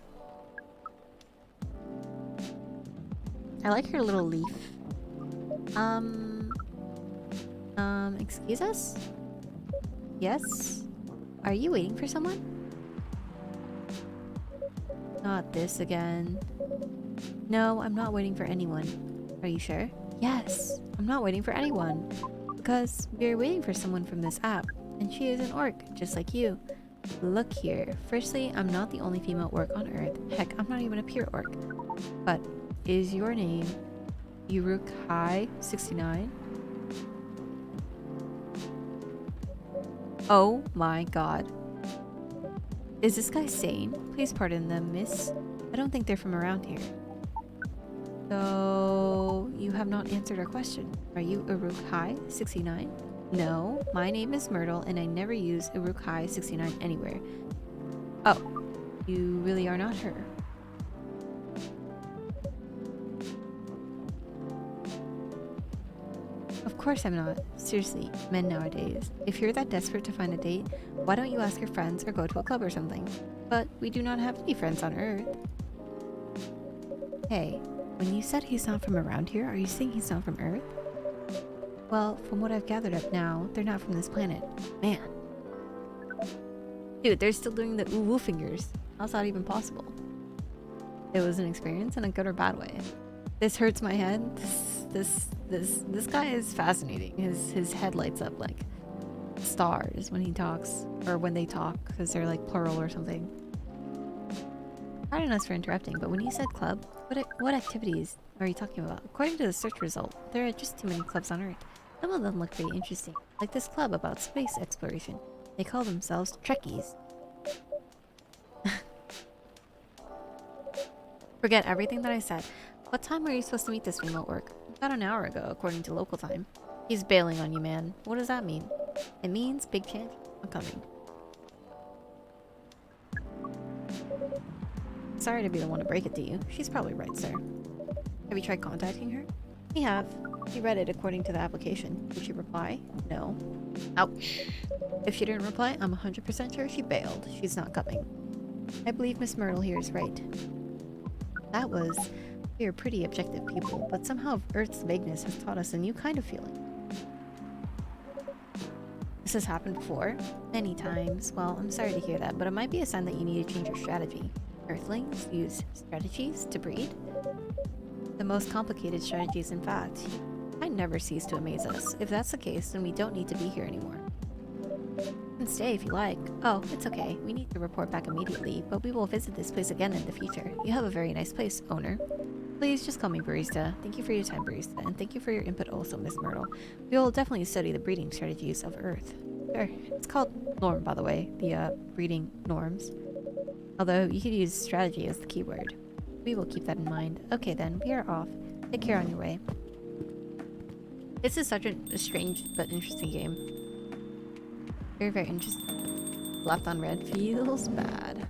I like her little leaf. Excuse us? Yes? Are you waiting for someone? Not this again. No, I'm not waiting for anyone. Are you sure? Yes, I'm not waiting for anyone. Because we're waiting for someone from this app, and she is an orc, just like you. Look here. Firstly, I'm not the only female orc on Earth. Heck, I'm not even a pure orc. But is your name Urukai69? Oh my god. Is this guy sane? Please pardon them, miss. I don't think they're from around here. So, you have not answered our question. Are you Urukai69? No, my name is Myrtle and I never use Urukai69 anywhere. Oh, you really are not her. Of course I'm not. Seriously, men nowadays. If you're that desperate to find a date, why don't you ask your friends or go to a club or something? But we do not have any friends on Earth. Hey, when you said he's not from around here, are you saying he's not from Earth? Well, from what I've gathered up now, they're not from this planet. Man. Dude, they're still doing the ooh-woo fingers. How's that even possible? It was an experience in a good or bad way. This hurts my head. This guy is fascinating. His head lights up like stars when he talks, or when they talk, because they're like plural or something. Pardon us for interrupting, but when you said club, what activities are you talking about? According to the search result, there are just too many clubs on Earth. Some of them look pretty interesting, like this club about space exploration. They call themselves Trekkies. Forget everything that I said. What time were you supposed to meet this remote work? About an hour ago, according to local time. He's bailing on you, man. What does that mean? It means big chance I'm coming. Sorry to be the one to break it to you. She's probably right, sir. Have you tried contacting her? We have. She read it according to the application. Did she reply? No. Ouch. If she didn't reply, I'm 100% sure she bailed. She's not coming. I believe Miss Myrtle here is right. That was... We are pretty objective people, but somehow Earth's vagueness has taught us a new kind of feeling. This has happened before? Many times. Well, I'm sorry to hear that, but it might be a sign that you need to change your strategy. Earthlings use strategies to breed? The most complicated strategies, in fact. I never cease to amaze us. If that's the case, then we don't need to be here anymore. You can stay if you like. Oh, it's okay. We need to report back immediately, but we will visit this place again in the future. You have a very nice place, owner. Please just call me Barista. Thank you for your time, Barista, and thank you for your input also, Miss Myrtle. We will definitely study the breeding strategies of Earth. Sure. It's called norm, by the way, the breeding norms. Although you could use strategy as the keyword. We will keep that in mind. Okay then, we are off. Take care on your way. This is such a strange but interesting game. Very, very interesting. Left on red feels bad.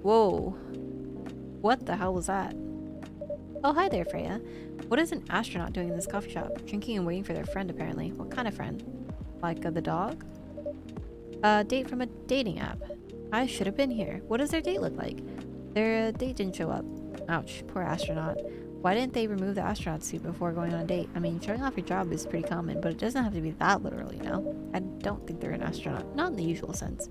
Whoa. What the hell was that? Oh, hi there, Freya. What is an astronaut doing in this coffee shop? Drinking and waiting for their friend, apparently. What kind of friend? Like the dog? A date from a dating app. I should have been here. What does their date look like? Their date didn't show up. Ouch, poor astronaut. Why didn't they remove the astronaut suit before going on a date? I mean, showing off your job is pretty common, but it doesn't have to be that literal, you know? I don't think they're an astronaut. Not in the usual sense.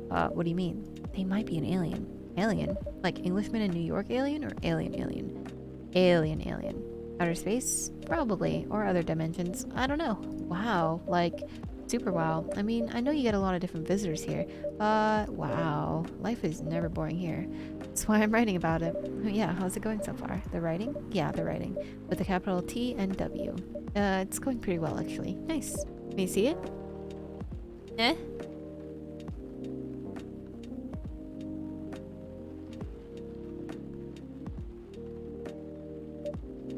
What do you mean? They might be an alien. Alien? Like Englishman in New York alien or alien alien? Alien. Outer space? Probably. Or other dimensions. I don't know. Wow. Like, super wow. I mean, I know you get a lot of different visitors here, but wow. Life is never boring here. That's why I'm writing about it. Yeah, how's it going so far? The writing? Yeah, the writing. With the capital T and W. It's going pretty well, actually. Nice. Can you see it? Eh?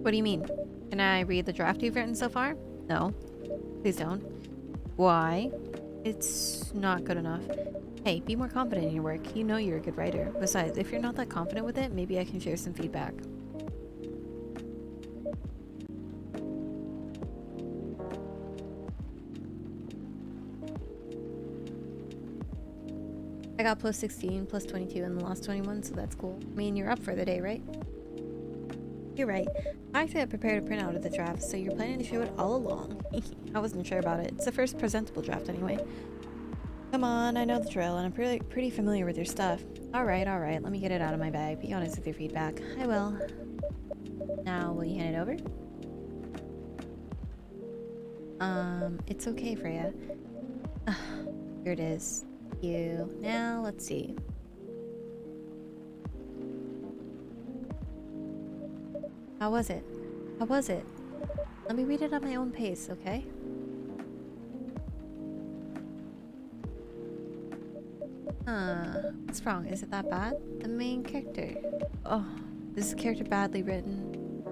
What do you mean? Can I read the draft you've written so far? No. Please don't. Why? It's not good enough. Hey, be more confident in your work. You know you're a good writer. Besides, if you're not that confident with it, maybe I can share some feedback. I got plus 16, plus 22 in the last 21, so that's cool. I mean, you're up for the day, right? You're right. I actually had prepared a printout of the draft, so you're planning to show it all along. I wasn't sure about it. It's the first presentable draft anyway. Come on, I know the drill, and I'm pretty familiar with your stuff. Alright, let me get it out of my bag. Be honest with your feedback. I will. Now, will you hand it over? It's okay, Freya. Here it is. Thank you. Now, let's see. How was it? How was it? Let me read it at my own pace, okay? What's wrong? Is it that bad? The main character. Oh, is the character badly written?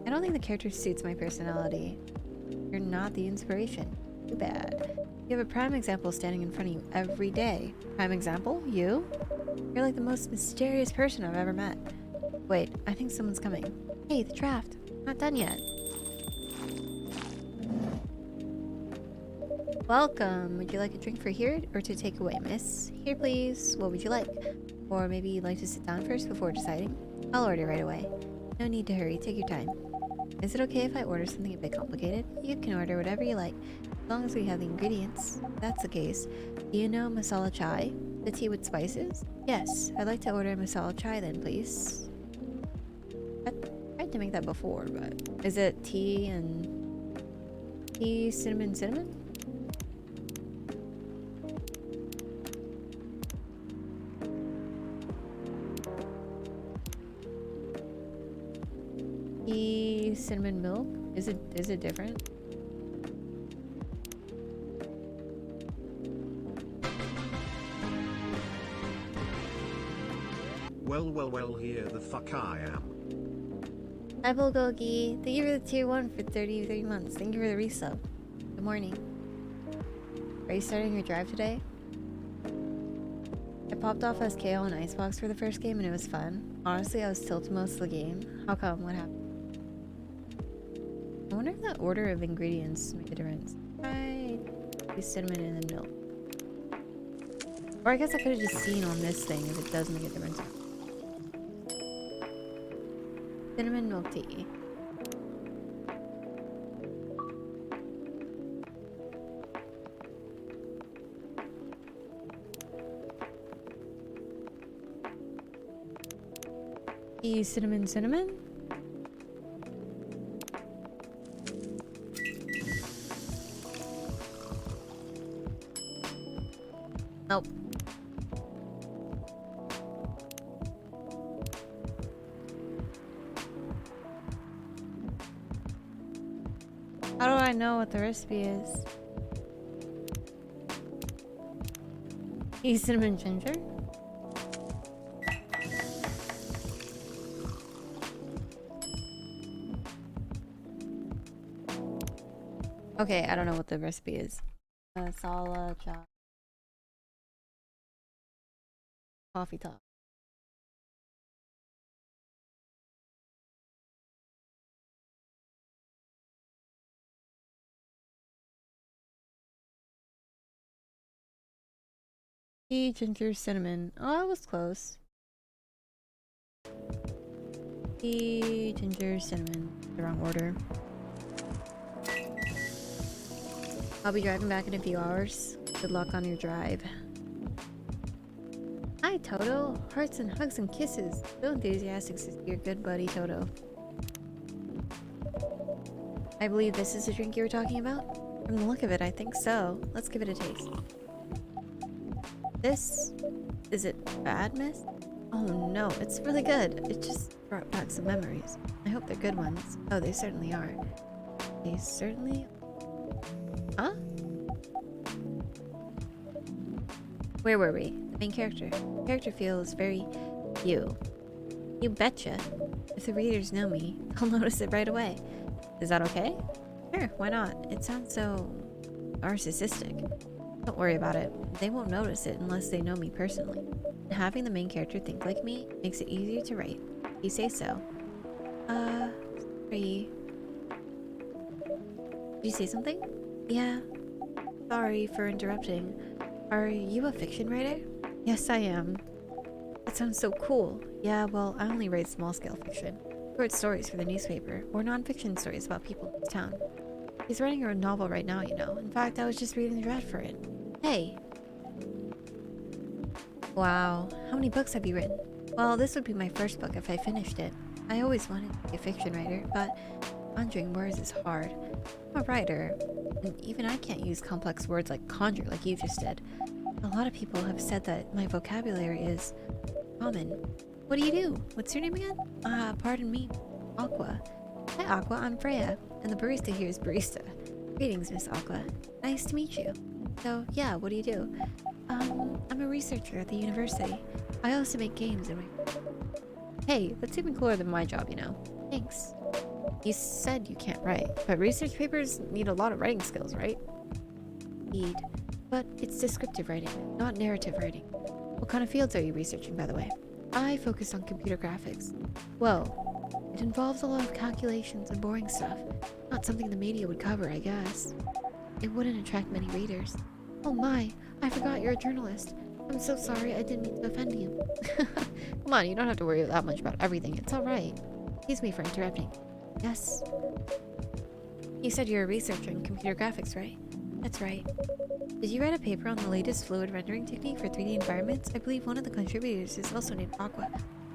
I don't think the character suits my personality. You're not the inspiration. Too bad. You have a prime example standing in front of you every day. Prime example? You? You're like the most mysterious person I've ever met. Wait, I think someone's coming. Hey, the draft. Not done yet. Welcome. Would you like a drink for here or to take away, miss? Here, please. What would you like? Or maybe you'd like to sit down first before deciding? I'll order right away. No need to hurry. Take your time. Is it okay if I order something a bit complicated? You can order whatever you like, as long as we have the ingredients. If that's the case, do you know masala chai? The tea with spices? Yes, I'd like to order masala chai then, please. I tried to make that before, but... Is it tea and... tea, cinnamon? Tea, cinnamon milk? Is it different? Well, here the fuck I am. Hi, Bulgogi. Thank you for the tier 1 for 33 months. Thank you for the resub. Good morning. Are you starting your drive today? I popped off as KO on Icebox for the first game and it was fun. Honestly, I was tilted most of the game. How come? What happened? I wonder if the order of ingredients make a difference. I use cinnamon and then milk. Or I guess I could have just seen on this thing if it does make a difference. Cinnamon milk tea. Tea, cinnamon? Nope. How do I know what the recipe is? Tea, cinnamon, ginger? Okay, I don't know what the recipe is. Masala chop. Coffee top. Tea, ginger, cinnamon. Oh, I was close. Tea, ginger, cinnamon. The wrong order. I'll be driving back in a few hours. Good luck on your drive. Hi, Toto. Hearts and hugs and kisses. So enthusiastic to see your good buddy, Toto. I believe this is the drink you were talking about? From the look of it, I think so. Let's give it a taste. This... Is it bad, miss? Oh no, it's really good. It just brought back some memories. I hope they're good ones. Oh, they certainly are. They certainly... Huh? Where were we? The main character. The character feels very you. You betcha. If the readers know me, they'll notice it right away. Is that okay? Sure, why not? It sounds so... narcissistic. Don't worry about it. They won't notice it unless they know me personally. And having the main character think like me makes it easier to write. You say so. Sorry. Did you say something? Yeah. Sorry for interrupting. Are you a fiction writer? Yes, I am. That sounds so cool. Yeah, well, I only write small-scale fiction. Short stories for the newspaper, or non-fiction stories about people in this town. He's writing a novel right now, you know. In fact, I was just reading the draft for it. Hey! Wow, how many books have you written? Well, this would be my first book if I finished it. I always wanted to be a fiction writer, but conjuring words is hard. I'm a writer, and even I can't use complex words like conjure like you just did. A lot of people have said that my vocabulary is common. What do you do? What's your name again? Pardon me. Aqua. Hi Aqua, I'm Freya, and the barista here is Barista. Greetings, Miss Aqua. Nice to meet you. So, yeah, what do you do? I'm a researcher at the university. I also make games and Hey, that's even cooler than my job, you know. Thanks. You said you can't write, but research papers need a lot of writing skills, right? Indeed. But it's descriptive writing, not narrative writing. What kind of fields are you researching, by the way? I focus on computer graphics. Well, it involves a lot of calculations and boring stuff. Not something the media would cover, I guess. It wouldn't attract many readers. Oh my, I forgot you're a journalist. I'm so sorry, I didn't mean to offend you. Come on, you don't have to worry that much about everything. It's alright. Excuse me for interrupting. Yes. You said you're a researcher in computer graphics, right? That's right. Did you write a paper on the latest fluid rendering technique for 3D environments? I believe one of the contributors is also named Aqua.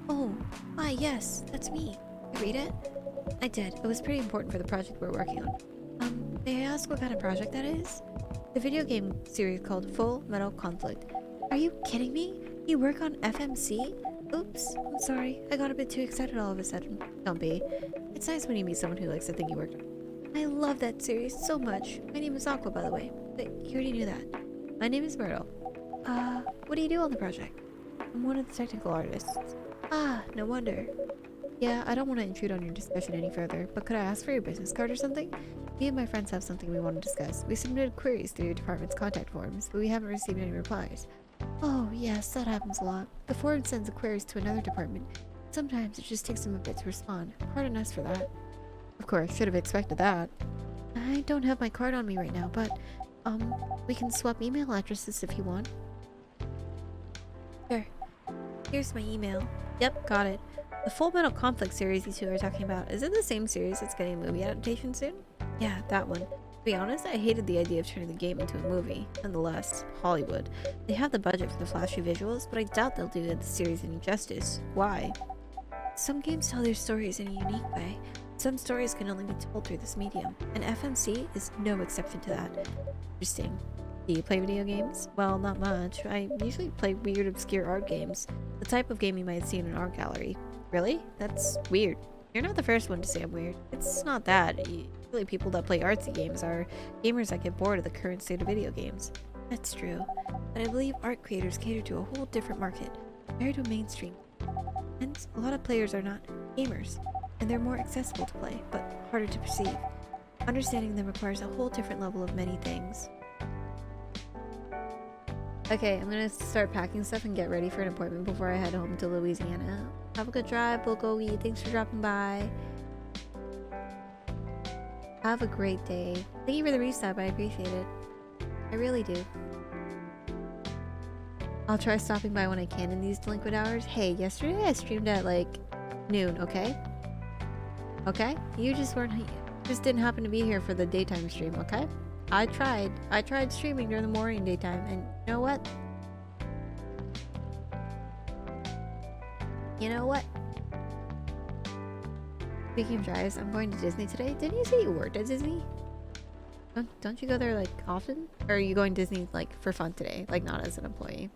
Oh, hi, yes, that's me. You read it? I did. It was pretty important for the project we're working on. May I ask what kind of project that is? The video game series called Full Metal Conflict. Are you kidding me? You work on FMC? Oops, I'm sorry. I got a bit too excited all of a sudden. Don't be. It's nice when you meet someone who likes the thing you worked on. I love that series so much. My name is Aqua, by the way. But you already knew that. My name is Myrtle. What do you do on the project? I'm one of the technical artists. Ah, no wonder. Yeah, I don't want to intrude on your discussion any further, but could I ask for your business card or something? Me and my friends have something we want to discuss. We submitted queries through your department's contact forms, but we haven't received any replies. Oh, yes, that happens a lot. The forum sends the queries to another department. Sometimes it just takes them a bit to respond. Pardon us for that. Of course, should have expected that. I don't have my card on me right now, but, we can swap email addresses if you want. Sure. Here's my email. Yep, got it. The Full Metal Conflict series you two are talking about, is it the same series that's getting a movie adaptation soon? Yeah, that one. To be honest, I hated the idea of turning the game into a movie. Nonetheless, Hollywood. They have the budget for the flashy visuals, but I doubt they'll do the series any justice. Why? Some games tell their stories in a unique way. Some stories can only be told through this medium, and FMC is no exception to that. Interesting. Do you play video games? Well, not much. I usually play weird, obscure art games. The type of game you might see in an art gallery. Really? That's weird. You're not the first one to say I'm weird. It's not that. Usually people that play artsy games are gamers that get bored of the current state of video games. That's true. But I believe art creators cater to a whole different market, compared to mainstream. Hence, a lot of players are not gamers, and they're more accessible to play, but harder to perceive. Understanding them requires a whole different level of many things. Okay, I'm gonna start packing stuff and get ready for an appointment before I head home to Louisiana. Have a good drive, we'll go eat. Thanks for dropping by. Have a great day. Thank you for the resub, I appreciate it. I really do. I'll try stopping by when I can in these delinquent hours. Hey, yesterday I streamed at like noon, okay? Okay? You just didn't happen to be here for the daytime stream, okay? I tried streaming during the morning daytime, and you know what? You know what? Speaking of drives, I'm going to Disney today. Didn't you say you worked at Disney? Don't you go there like often? Or are you going Disney like for fun today? Like not as an employee?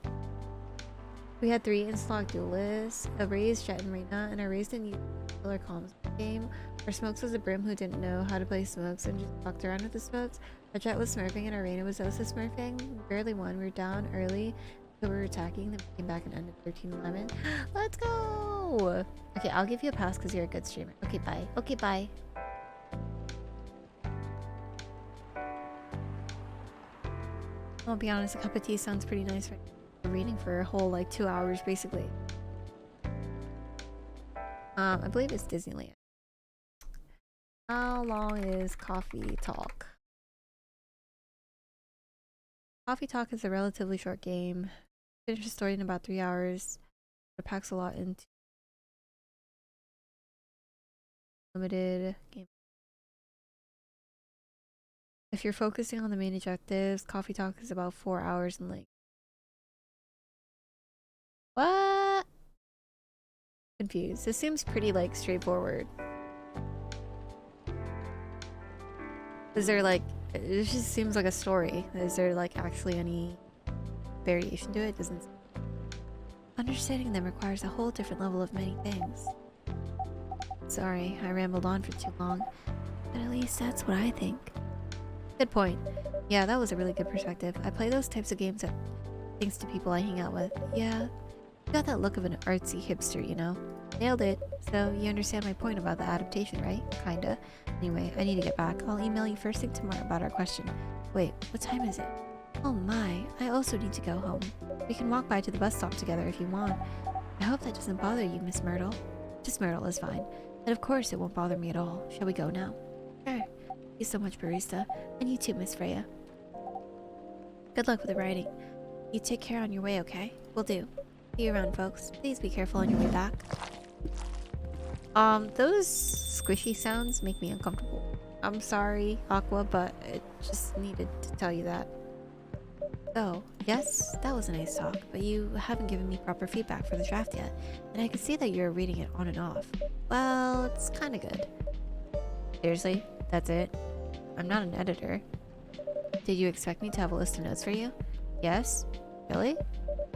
We had 3 in-stock duelists, a raised Jet and Reina, and a raised and killer comms game. Our Smokes was a brim who didn't know how to play Smokes and just fucked around with the Smokes. Our Jet was smurfing and our Reina was also smurfing. We barely won. We were down early, so we were attacking. Then we came back and ended 13-11. Let's go! Okay, I'll give you a pass because you're a good streamer. Okay, bye. Okay, bye. I'll be honest, a cup of tea sounds pretty nice right now. We're reading for a whole like 2 hours basically. I believe it's Disneyland. How long is coffee talk? Coffee talk is a relatively short game. Finish the story in about 3 hours. It packs a lot into limited game. If you're focusing on the main objectives, coffee talk is about 4 hours in length. What? Confused. This seems pretty like straightforward. Is there like, it just seems like a story. Is there like actually any variation to it? Doesn't. Understanding them requires a whole different level of many things. Sorry, I rambled on for too long, but at least that's what I think. Good point. Yeah, that was a really good perspective. I play those types of games thanks to people I hang out with. Yeah, you got that look of an artsy hipster, you know? Nailed it. So you understand my point about the adaptation, right? Kinda. Anyway, I need to get back. I'll email you first thing tomorrow about our question. Wait, what time is it? Oh my, I also need to go home. We can walk by to the bus stop together if you want. I hope that doesn't bother you, Miss Myrtle. Just Myrtle is fine. And of course it won't bother me at all. Shall we go now? Sure. Thank you so much, Barista. And you too, Miss Freya. Good luck with the writing. You take care on your way, okay? Will do. See you around, folks. Please be careful on your way back. Those squishy sounds make me uncomfortable. I'm sorry, Aqua, but it just needed to tell you that. So, yes, that was a nice talk, but you haven't given me proper feedback for the draft yet, and I can see that you're reading it on and off. Well, it's kinda good. Seriously? That's it? I'm not an editor. Did you expect me to have a list of notes for you? Yes? Really?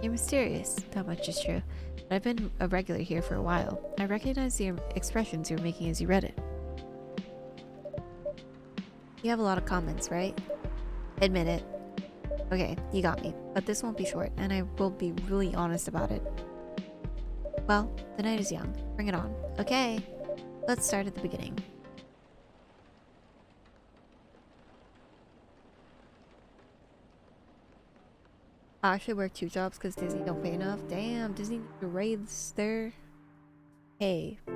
You're mysterious, that much is true. But I've been a regular here for a while. I recognize the expressions you were making as you read it. You have a lot of comments, right? Admit it. Okay, you got me. But this won't be short, and I will be really honest about it. Well, the night is young. Bring it on. Okay, let's start at the beginning. I actually work 2 jobs because Disney don't pay enough. Damn, Disney needs to raise their pay. I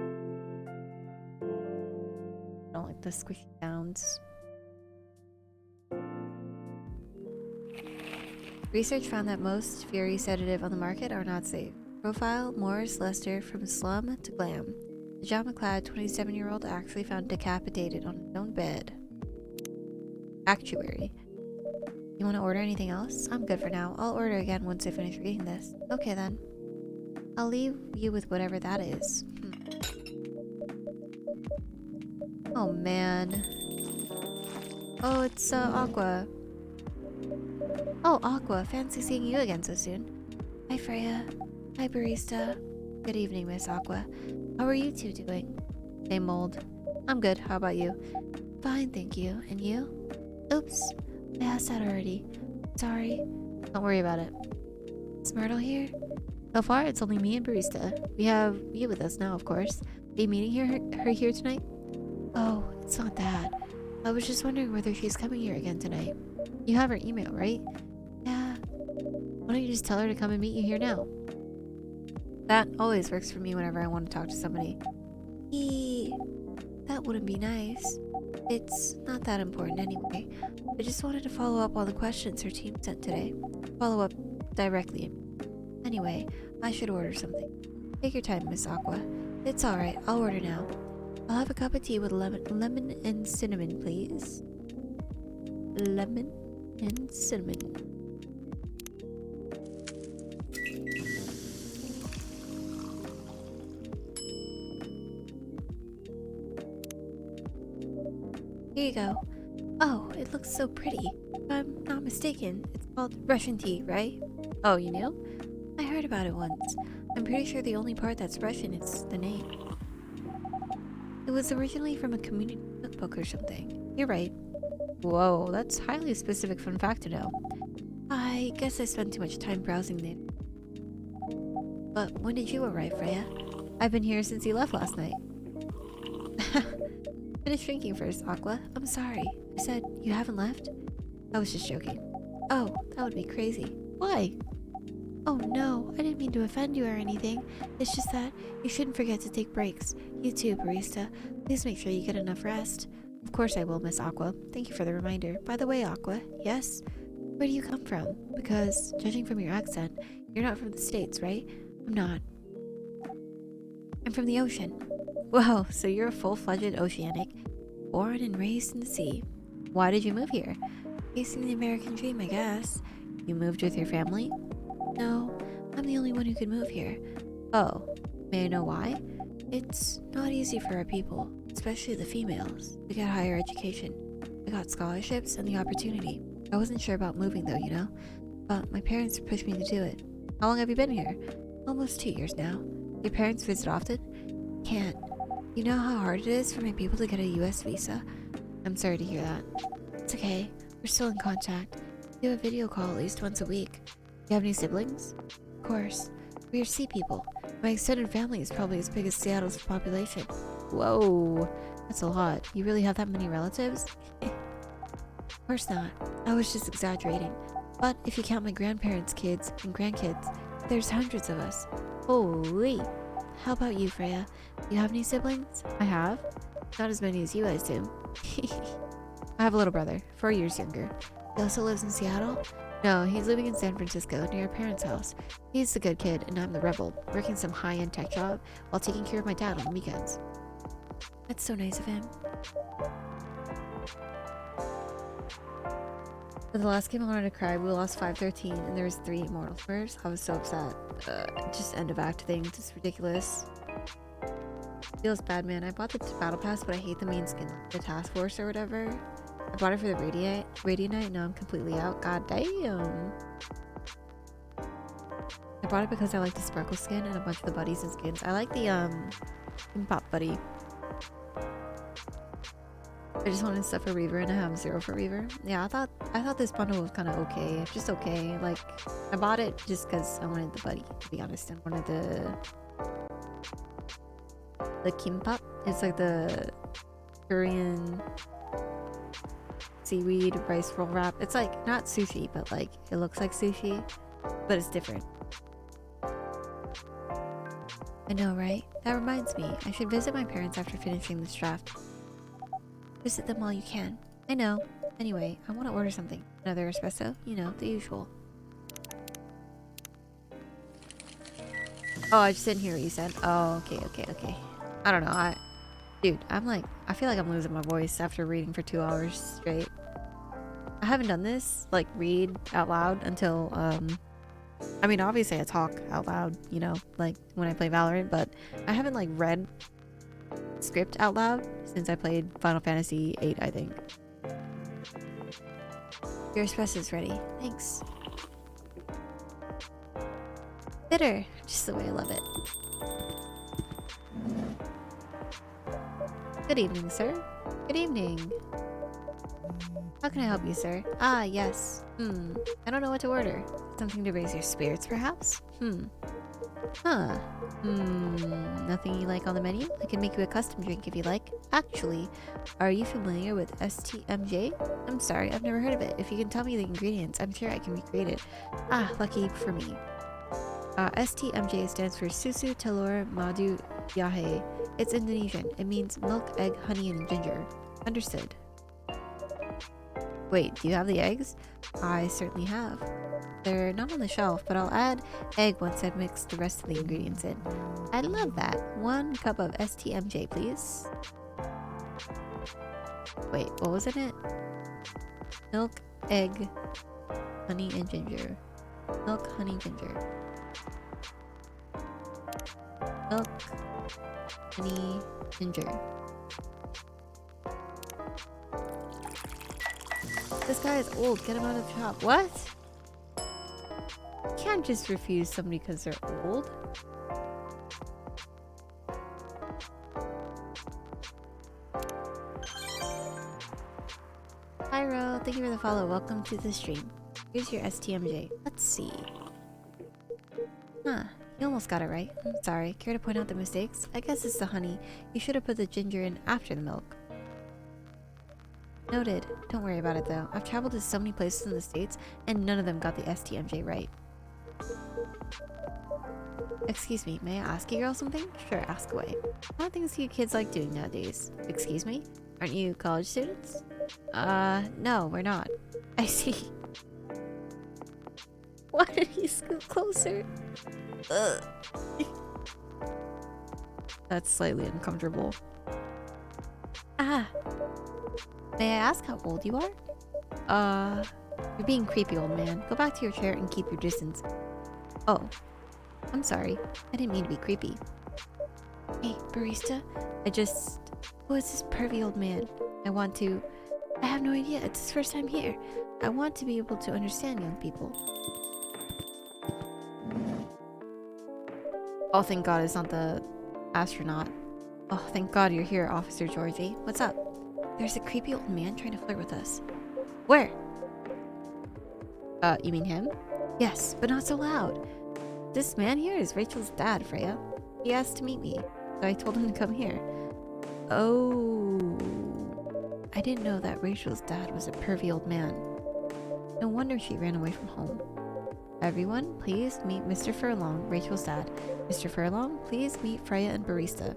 don't like the squishy sounds. Research found that most Fury sedative on the market are not safe. Profile Morris Lester from slum to glam. Pajama-clad 27-year-old actually found decapitated on his own bed. Actuary. You want to order anything else? I'm good for now. I'll order again once I finish reading this. Okay then. I'll leave you with whatever that is. Oh man. Oh, it's Aqua. Oh, Aqua, fancy seeing you again so soon. Hi, Freya. Hi, Barista. Good evening, Miss Aqua. How are you two doing? Same old. I'm good. How about you? Fine, thank you. And you? Oops. I asked that already. Sorry. Don't worry about it. Is Myrtle here? So far, it's only me and Barista. We have you with us now, of course. Are you meeting her here tonight? Oh, it's not that. I was just wondering whether she's coming here again tonight. You have her email, right? Yeah. Why don't you just tell her to come and meet you here now? That always works for me whenever I want to talk to somebody. That wouldn't be nice. It's not that important anyway. I just wanted to follow up on the questions her team sent today. Follow up directly. Anyway, I should order something. Take your time, Miss Aqua. It's alright, I'll order now. I'll have a cup of tea with lemon and cinnamon, please. Lemon and cinnamon. Here you go. Oh, it looks so pretty. If I'm not mistaken, it's called Russian tea, right? Oh, you knew? I heard about it once. I'm pretty sure the only part that's Russian is the name. It was originally from a community cookbook or something. You're right. Whoa, that's highly specific fun fact to know. I guess I spent too much time browsing there. But when did you arrive, Freya? I've been here since you left last night. Finish drinking first, Aqua. I'm sorry. You said you haven't left? I was just joking. Oh, that would be crazy. Why? Oh no, I didn't mean to offend you or anything. It's just that you shouldn't forget to take breaks. You too, Barista. Please make sure you get enough rest. Of course I will, Miss Aqua. Thank you for the reminder. By the way, Aqua, yes? Where do you come from? Because, judging from your accent, you're not from the States, right? I'm not. I'm from the ocean. Whoa, so you're a full-fledged oceanic, born and raised in the sea. Why did you move here? Chasing the American dream, I guess. You moved with your family? No, I'm the only one who could move here. Oh, may I know why? It's not easy for our people, especially the females, to get higher education. I got scholarships and the opportunity. I wasn't sure about moving though, you know? But my parents pushed me to do it. How long have you been here? Almost 2 years now. Your parents visit often? Can't. You know how hard it is for my people to get a US visa? I'm sorry to hear that. It's okay. We're still in contact. We do a video call at least once a week. You have any siblings? Of course. We are sea people. My extended family is probably as big as Seattle's population. Whoa, that's a lot. You really have that many relatives? Of course not. I was just exaggerating. But if you count my grandparents' kids and grandkids, there's hundreds of us. Holy! How about you, Freya? Do you have any siblings? I have. Not as many as you, I assume. I have a little brother, 4 years younger. He also lives in Seattle? No, he's living in San Francisco near our parents' house. He's the good kid and I'm the rebel, working some high-end tech job while taking care of my dad on the weekends. That's so nice of him. For the last game I wanted to cry, we lost 5-13 and there was 3 immortal squares. I was so upset. Just end of act things, it's ridiculous. Feels bad, man. I bought the battle pass, but I hate the main skin, like the task force or whatever. I bought it for the Radiant, now I'm completely out. God damn. I bought it because I like the sparkle skin and a bunch of the buddies and skins. I like the Pop buddy. I just wanted stuff for Reaver and I have 0 for Reaver. Yeah, I thought this bundle was kind of okay. Just okay. Like, I bought it just because I wanted the buddy, to be honest. And wanted the kimbap. It's like the Korean seaweed rice roll wrap. It's like not sushi, but like it looks like sushi, but it's different. I know, right? That reminds me, I should visit my parents after finishing this draft. Visit them while you can. I know. Anyway, I want to order something. Another espresso? You know, the usual. Oh, I just didn't hear what you said. Oh, okay. I don't know. Dude, I feel like I'm losing my voice after reading for 2 hours straight. I haven't done this, like, read out loud until, I mean, obviously I talk out loud, you know, like, when I play Valorant, but I haven't, like, read script out loud since I played Final Fantasy VIII, I think. Your espresso is ready. Thanks. Bitter, just the way I love it. Good evening, sir. Good evening. How can I help you, sir? Ah, yes. I don't know what to order. Something to raise your spirits, perhaps? Huh. Nothing you like on the menu? I can make you a custom drink if you like. Actually, are you familiar with STMJ? I'm sorry, I've never heard of it. If you can tell me the ingredients, I'm sure I can recreate it. Ah, lucky for me. STMJ stands for Susu Telur Madu Yahe. It's Indonesian. It means milk, egg, honey, and ginger. Understood. Wait, do you have the eggs? I certainly have. They're not on the shelf, but I'll add egg once I've mixed the rest of the ingredients in. I'd love that. 1 cup of STMJ, please. Wait, what was in it? Milk, egg, honey, and ginger. Milk, honey, ginger. Milk, honey, ginger. This guy is old. Get him out of the shop. What? You can't just refuse somebody because they're old. Hi, Ro. Thank you for the follow. Welcome to the stream. Here's your STMJ. Let's see. Huh. You almost got it right. I'm sorry. Care to point out the mistakes? I guess it's the honey. You should have put the ginger in after the milk. Noted. Don't worry about it though. I've traveled to so many places in the States and none of them got the STMJ right. Excuse me, may I ask you girl something? Sure, ask away. What things do you kids like doing nowadays? Excuse me? Aren't you college students? No, we're not. I see. Why did he scoot closer? Ugh. That's slightly uncomfortable. Ah. May I ask how old you are? You're being creepy, old man. Go back to your chair and keep your distance. Oh. I'm sorry. I didn't mean to be creepy. Hey, barista. Who is this pervy old man? I have no idea. It's his first time here. I want to be able to understand young people. Oh, thank God it's not the astronaut. Oh, thank God you're here, Officer Georgie. What's up? There's a creepy old man trying to flirt with us. Where? You mean him? Yes, but not so loud. This man here is Rachel's dad, Freya. He asked to meet me, so I told him to come here. Oh. I didn't know that Rachel's dad was a pervy old man. No wonder she ran away from home. Everyone, please meet Mr. Furlong, Rachel's dad. Mr. Furlong, please meet Freya and Barista.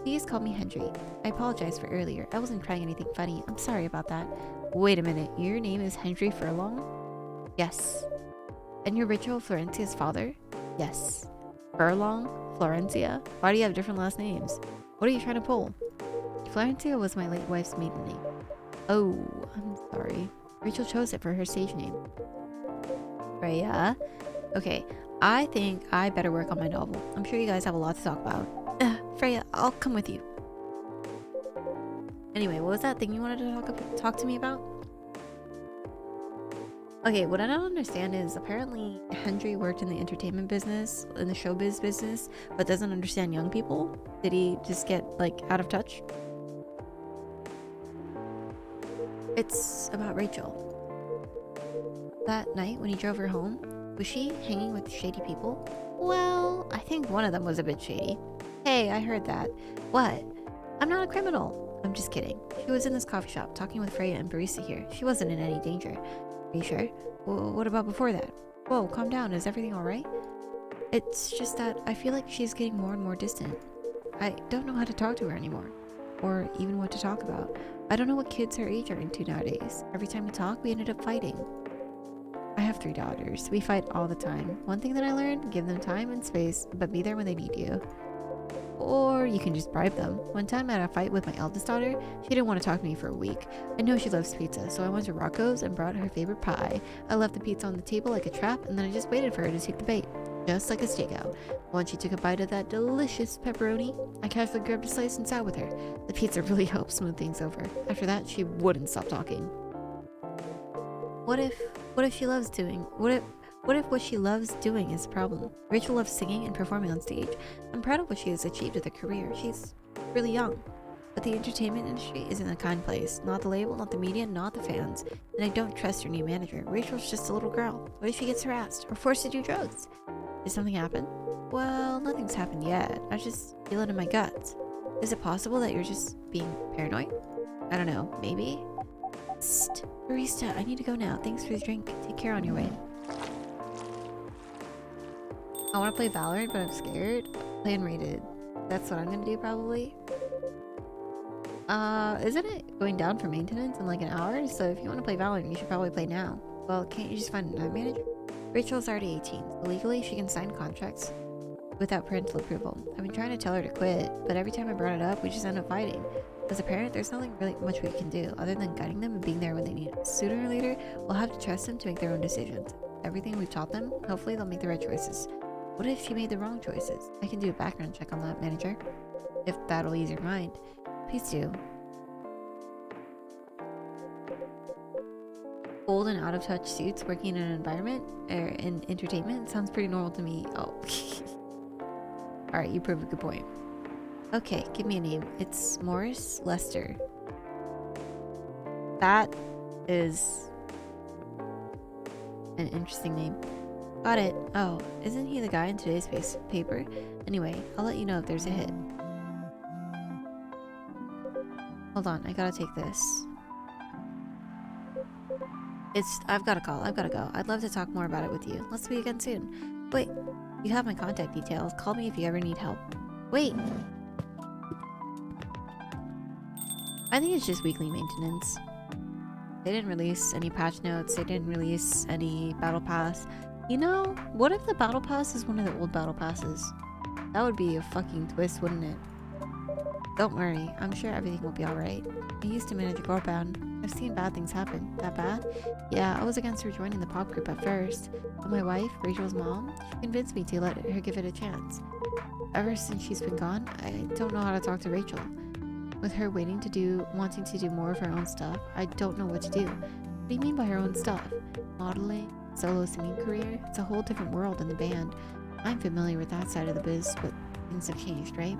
Please call me Henry. I apologize for earlier. I wasn't trying anything funny. I'm sorry about that. Wait a minute. Your name is Henry Furlong? Yes. And you're Rachel Florencia's father? Yes. Furlong? Florencia? Why do you have different last names? What are you trying to pull? Florencia was my late wife's maiden name. Oh, I'm sorry. Rachel chose it for her stage name. Freya? Okay, I think I better work on my novel. I'm sure you guys have a lot to talk about. Freya, I'll come with you. Anyway, what was that thing you wanted to talk to me about? Okay, what I don't understand is apparently Henry worked in the entertainment business, in the showbiz business, but doesn't understand young people. Did he just get, like, out of touch? It's about Rachel. That night when he drove her home, was she hanging with shady people? Well, I think one of them was a bit shady. Hey, I heard that. What? I'm not a criminal. I'm just kidding. She was in this coffee shop talking with Freya and Barista here. She wasn't in any danger. Are you sure? Well, what about before that? Whoa, calm down. Is everything alright? It's just that I feel like she's getting more and more distant. I don't know how to talk to her anymore. Or even what to talk about. I don't know what kids her age are into nowadays. Every time we talk, we ended up fighting. I have 3 daughters. We fight all the time. One thing that I learned, give them time and space, but be there when they need you. Or you can just bribe them. One time I had a fight with my eldest daughter. She didn't want to talk to me for a week. I know she loves pizza, so I went to Rocco's and brought her favorite pie. I left the pizza on the table like a trap, and then I just waited for her to take the bait. Just like a stakeout. Once she took a bite of that delicious pepperoni, I casually grabbed a slice and sat with her. The pizza really helped smooth things over. After that, she wouldn't stop talking. What if she loves doing? What if what she loves doing is a problem? Rachel loves singing and performing on stage. I'm proud of what she has achieved with her career. She's really young. But the entertainment industry isn't a kind place. Not the label, not the media, not the fans. And I don't trust her new manager. Rachel's just a little girl. What if she gets harassed or forced to do drugs? Did something happen? Well, nothing's happened yet. I just feel it in my guts. Is it possible that you're just being paranoid? I don't know. Maybe? Psst. Barista, I need to go now. Thanks for the drink. Take care on your way. I want to play Valorant, but I'm scared. Play unrated. That's what I'm gonna do probably. Isn't it going down for maintenance in like an hour? So if you want to play Valorant, you should probably play now. Well, can't you just find another manager? Rachel's already 18. So legally, she can sign contracts without parental approval. I've been trying to tell her to quit, but every time I brought it up, we just end up fighting. As a parent, there's nothing really much we can do other than guiding them and being there when they need us. Sooner or later, we'll have to trust them to make their own decisions. Everything we've taught them, hopefully they'll make the right choices. What if she made the wrong choices? I can do a background check on that, manager. If that'll ease your mind. Please do. Old and out-of-touch suits working in an environment or in entertainment sounds pretty normal to me. Oh. Alright, you prove a good point. Okay, give me a name. It's Morris Lester. That is an interesting name. Got it. Oh, isn't he the guy in today's paper? Anyway, I'll let you know if there's a hit. Hold on, I gotta take this. I've got a call. I've gotta go. I'd love to talk more about it with you. Let's speak again soon. Wait, you have my contact details. Call me if you ever need help. Wait. I think it's just weekly maintenance. They didn't release any patch notes. They didn't release any battle pass. You know, what if the battle pass is one of the old battle passes? That would be a fucking twist, wouldn't it? Don't worry, I'm sure everything will be alright. I used to manage a girl band. I've seen bad things happen. That bad? Yeah, I was against her joining the pop group at first. But my wife, Rachel's mom, she convinced me to let her give it a chance. Ever since she's been gone, I don't know how to talk to Rachel. With her wanting to do more of her own stuff, I don't know what to do. What do you mean by her own stuff? Modeling? Solo singing career? It's a whole different world than the band. I'm familiar with that side of the biz, but things have changed, right?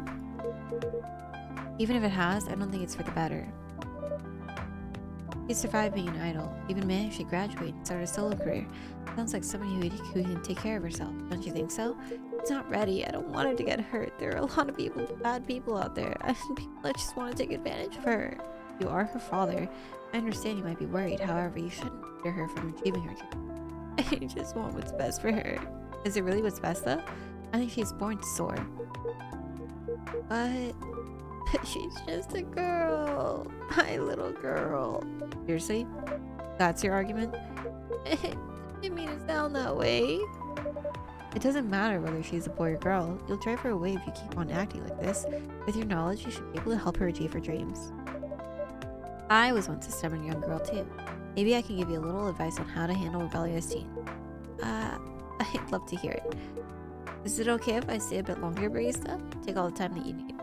Even if it has, I don't think it's for the better. She survived being an idol, even managed to graduate and start a solo career. Sounds like somebody who can take care of herself, don't you think so? It's not ready. I don't want her to get hurt. There are a lot of bad people out there, and people that just want to take advantage of her. You are her father. I understand you might be worried, however, you shouldn't hinder her from achieving her dream. I just want what's best for her. Is it really what's best though? I think she's born to soar. But she's just a girl. My little girl. Seriously? That's your argument? I didn't mean to sound that way. It doesn't matter whether she's a boy or girl. You'll drive her away if you keep on acting like this. With your knowledge, you should be able to help her achieve her dreams. I was once a stubborn young girl too. Maybe I can give you a little advice on how to handle rebellious teen. I'd love to hear it. Is it okay if I stay a bit longer, barista? Take all the time that you need.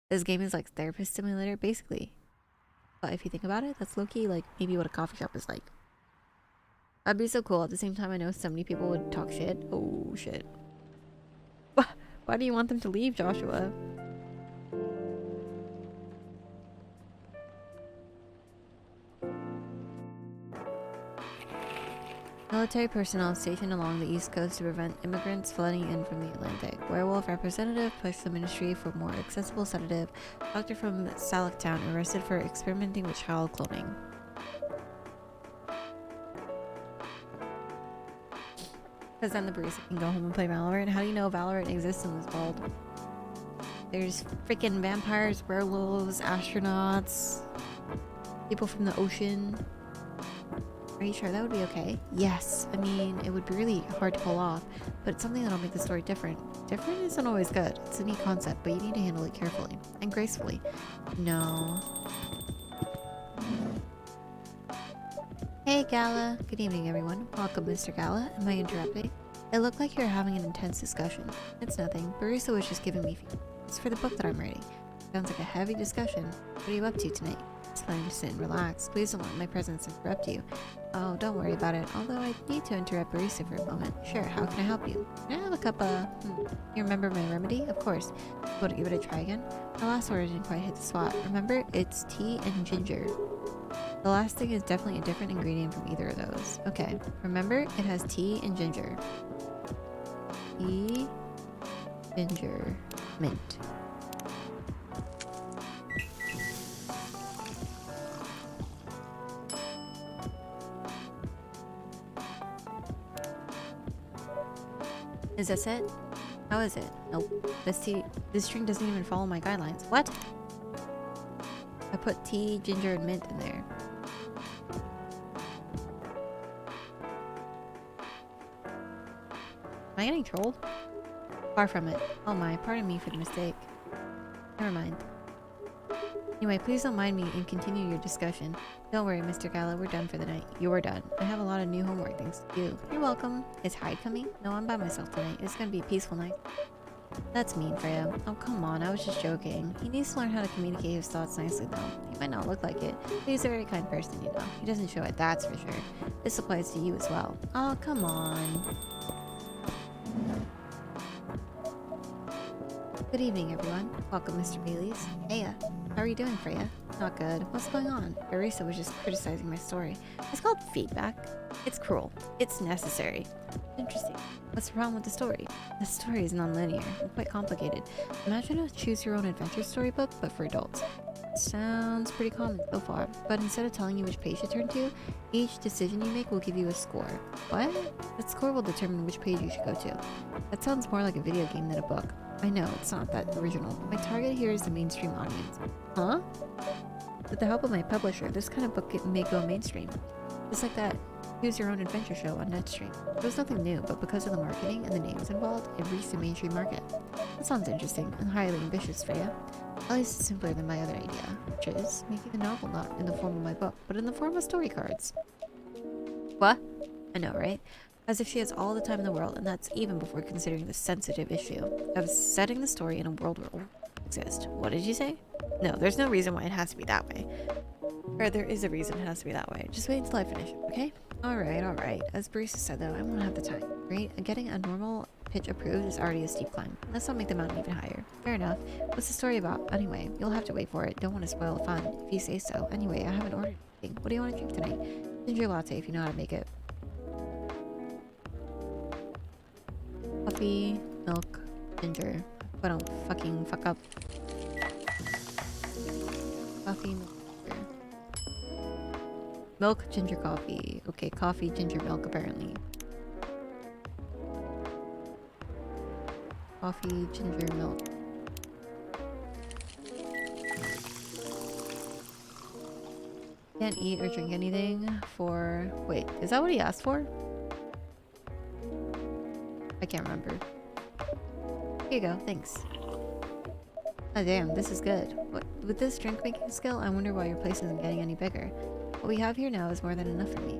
This game is like therapist simulator, basically. But if you think about it, that's low-key like maybe what a coffee shop is like. That'd be so cool. At the same time, I know so many people would talk shit. Oh, shit. Why do you want them to leave, Joshua? Military personnel stationed along the east coast to prevent immigrants flooding in from the Atlantic. Werewolf representative pushed the ministry for more accessible sedative. Doctor from Salaktown arrested for experimenting with child cloning. Because then the barista can go home and play Valorant. How do you know Valorant exists in this world? There's freaking vampires, werewolves, astronauts, people from the ocean. Are you sure that would be okay? Yes. I mean, it would be really hard to pull off, but it's something that'll make the story different. Different isn't always good. It's a neat concept, but you need to handle it carefully and gracefully. No. Hey, Gala. Good evening, everyone. Welcome, Mr. Gala. Am I interrupting? It looked like you're having an intense discussion. It's nothing. Barista was just giving me feedback. It's for the book that I'm writing. Sounds like a heavy discussion. What are you up to tonight? Just letting you sit and relax. Please don't let my presence interrupt you. Oh, don't worry about it. Although I need to interrupt Barista for a moment. Sure, how can I help you? Can I have a cup of... You remember my remedy? Of course. Want to give it a try again? The last order didn't quite hit the spot. Remember, it's tea and ginger. The last thing is definitely a different ingredient from either of those. Okay, remember, it has tea and ginger. Tea, ginger, mint. Is this it? How is it? Nope. This drink doesn't even follow my guidelines. What? I put tea, ginger, and mint in there. Am I getting trolled? Far from it. Oh my, pardon me for the mistake. Never mind. Anyway, please don't mind me and continue your discussion. Don't worry, Mr. Gala, we're done for the night. You're done. I have a lot of new homework things to do. You're welcome. Is Hyde coming? No, I'm by myself tonight. It's gonna be a peaceful night. That's mean, Freya. Oh, come on, I was just joking. He needs to learn how to communicate his thoughts nicely, though. He might not look like it, but he's a very kind person, you know. He doesn't show it, that's for sure. This applies to you as well. Oh, come on. Good evening, everyone. Welcome, Mr. Bailey's. Heya. How are you doing, Freya? Not good. What's going on? Arisa was just criticizing my story. It's called feedback. It's cruel. It's necessary. Interesting. What's the problem with the story? The story is non-linear and quite complicated. Imagine a choose-your-own-adventure storybook, but for adults. Sounds pretty common so far, but instead of telling you which page to turn to, each decision you make will give you a score. What? That score will determine which page you should go to. That sounds more like a video game than a book. I know, it's not that original. My target here is the mainstream audience. Huh? With the help of my publisher, this kind of book may go mainstream. Just like that Choose Your Own Adventure show on Netstream. It was nothing new, but because of the marketing and the names involved, it reached the mainstream market. That sounds interesting and highly ambitious, Freya. At least it's simpler than my other idea, which is making the novel not in the form of my book, but in the form of story cards. What? I know, right? As if she has all the time in the world, and that's even before considering the sensitive issue of setting the story in a world where it exist. What did you say? No, there's no reason why it has to be that way. Or there is a reason it has to be that way. Just wait until I finish it, okay? Alright. As Barista said though, I won't have the time, right? Getting a normal pitch approved is already a steep climb. Let's not make the mountain even higher. Fair enough. What's the story about? Anyway, you'll have to wait for it. Don't want to spoil the fun, if you say so. Anyway, I haven't ordered anything. What do you want to drink tonight? Ginger latte, if you know how to make it. Coffee, milk, ginger. But don't fucking fuck up. Coffee, milk, ginger. Milk, ginger, coffee. Okay, coffee, ginger, milk, apparently. Coffee, ginger, milk. Can't eat or drink anything for... Wait, is that what he asked for? I can't remember. Here you go, thanks. Oh damn, this is good. With this drink making skill, I wonder why your place isn't getting any bigger. What we have here now is more than enough for me.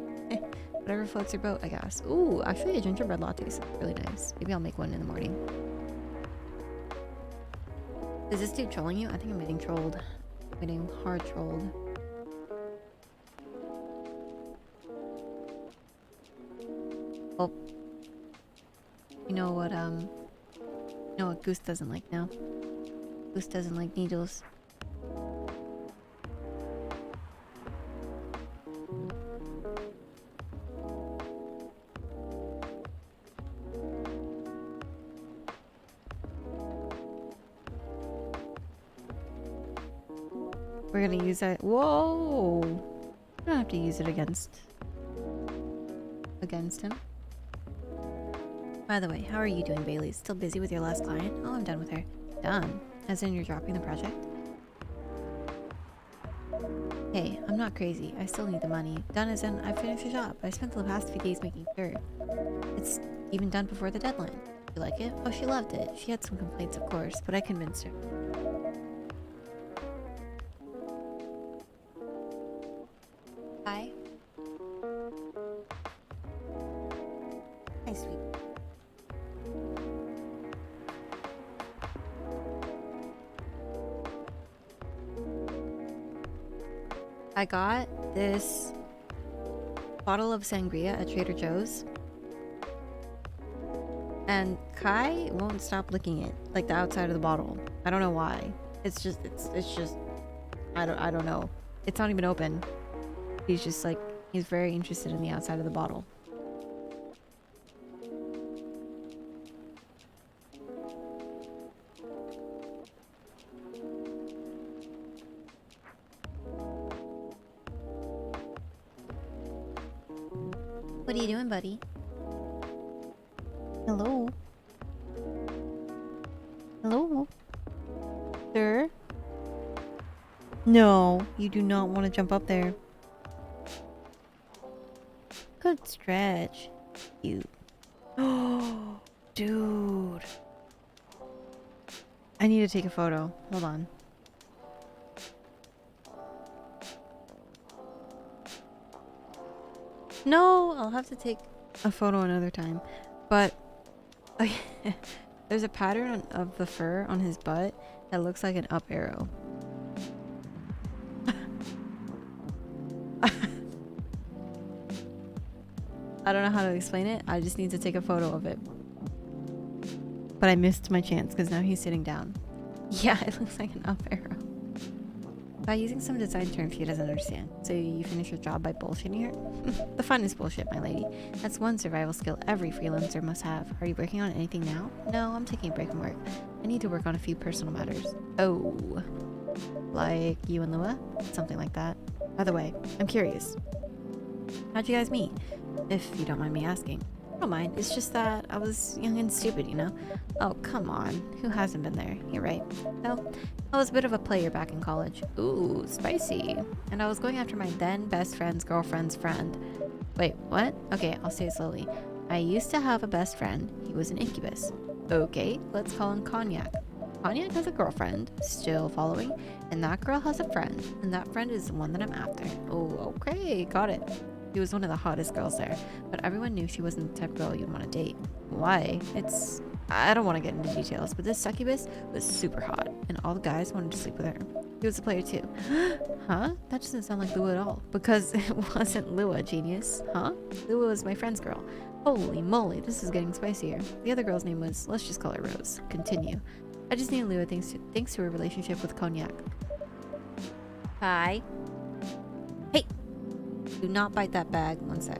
Whatever floats your boat, I guess. Ooh, actually a gingerbread latte sounds really nice. Maybe I'll make one in the morning. Is this dude trolling you? I think I'm getting trolled. I'm getting hard trolled. Oh. You know what Goose doesn't like now? Goose doesn't like needles. We're gonna use that. Whoa! I don't have to use it against him. By the way, how are you doing, Bailey? Still busy with your last client? Oh, I'm done with her. Done? As in you're dropping the project? Hey, I'm not crazy. I still need the money. Done as in I finished the job. I spent the past few days making sure. It's even done before the deadline. You like it? Oh, she loved it. She had some complaints, of course, but I convinced her. Hi. Hi, sweet. I got this bottle of sangria at Trader Joe's, and Kai won't stop licking it, like the outside of the bottle. I don't know why. It's just I don't know. It's not even open. He's just like, he's very interested in the outside of the bottle. What are you doing, buddy? Hello? Hello? Sir? No, you do not want to jump up there. Good stretch. You. Oh, dude. I need to take a photo. Hold on. No, I'll have to take a photo another time. But there's a pattern of the fur on his butt that looks like an up arrow. I don't know how to explain it. I just need to take a photo of it. But I missed my chance because now he's sitting down. Yeah, it looks like an up arrow. By using some design terms he doesn't understand. So you finish your job by bullshitting her? The fun is bullshit, my lady. That's one survival skill every freelancer must have. Are you working on anything now? No, I'm taking a break from work. I need to work on a few personal matters. Oh. Like you and Lua? Something like that. By the way, I'm curious. How'd you guys meet? If you don't mind me asking. I don't mind. It's just that I was young and stupid, you know? Oh, come on. Who hasn't been there? You're right. Well, I was a bit of a player back in college. Ooh, spicy. And I was going after my then best friend's girlfriend's friend. Wait, what? Okay, I'll say it slowly. I used to have a best friend. He was an incubus. Okay, let's call him Cognac. Cognac has a girlfriend, still following, and that girl has a friend, and that friend is the one that I'm after. Oh, okay, got it. She was one of the hottest girls there, but everyone knew she wasn't the type of girl you'd want to date. Why? I don't want to get into details, but this succubus was super hot, and all the guys wanted to sleep with her. He was a player too. Huh? That doesn't sound like Lua at all, because it wasn't Lua, genius. Huh? Lua was my friend's girl. Holy moly, this is getting spicier. The other girl's name was, let's just call her Rose. Continue. I just need Lua thanks to her relationship with Cognac. Hi. Hey! Do not bite that bag. One sec.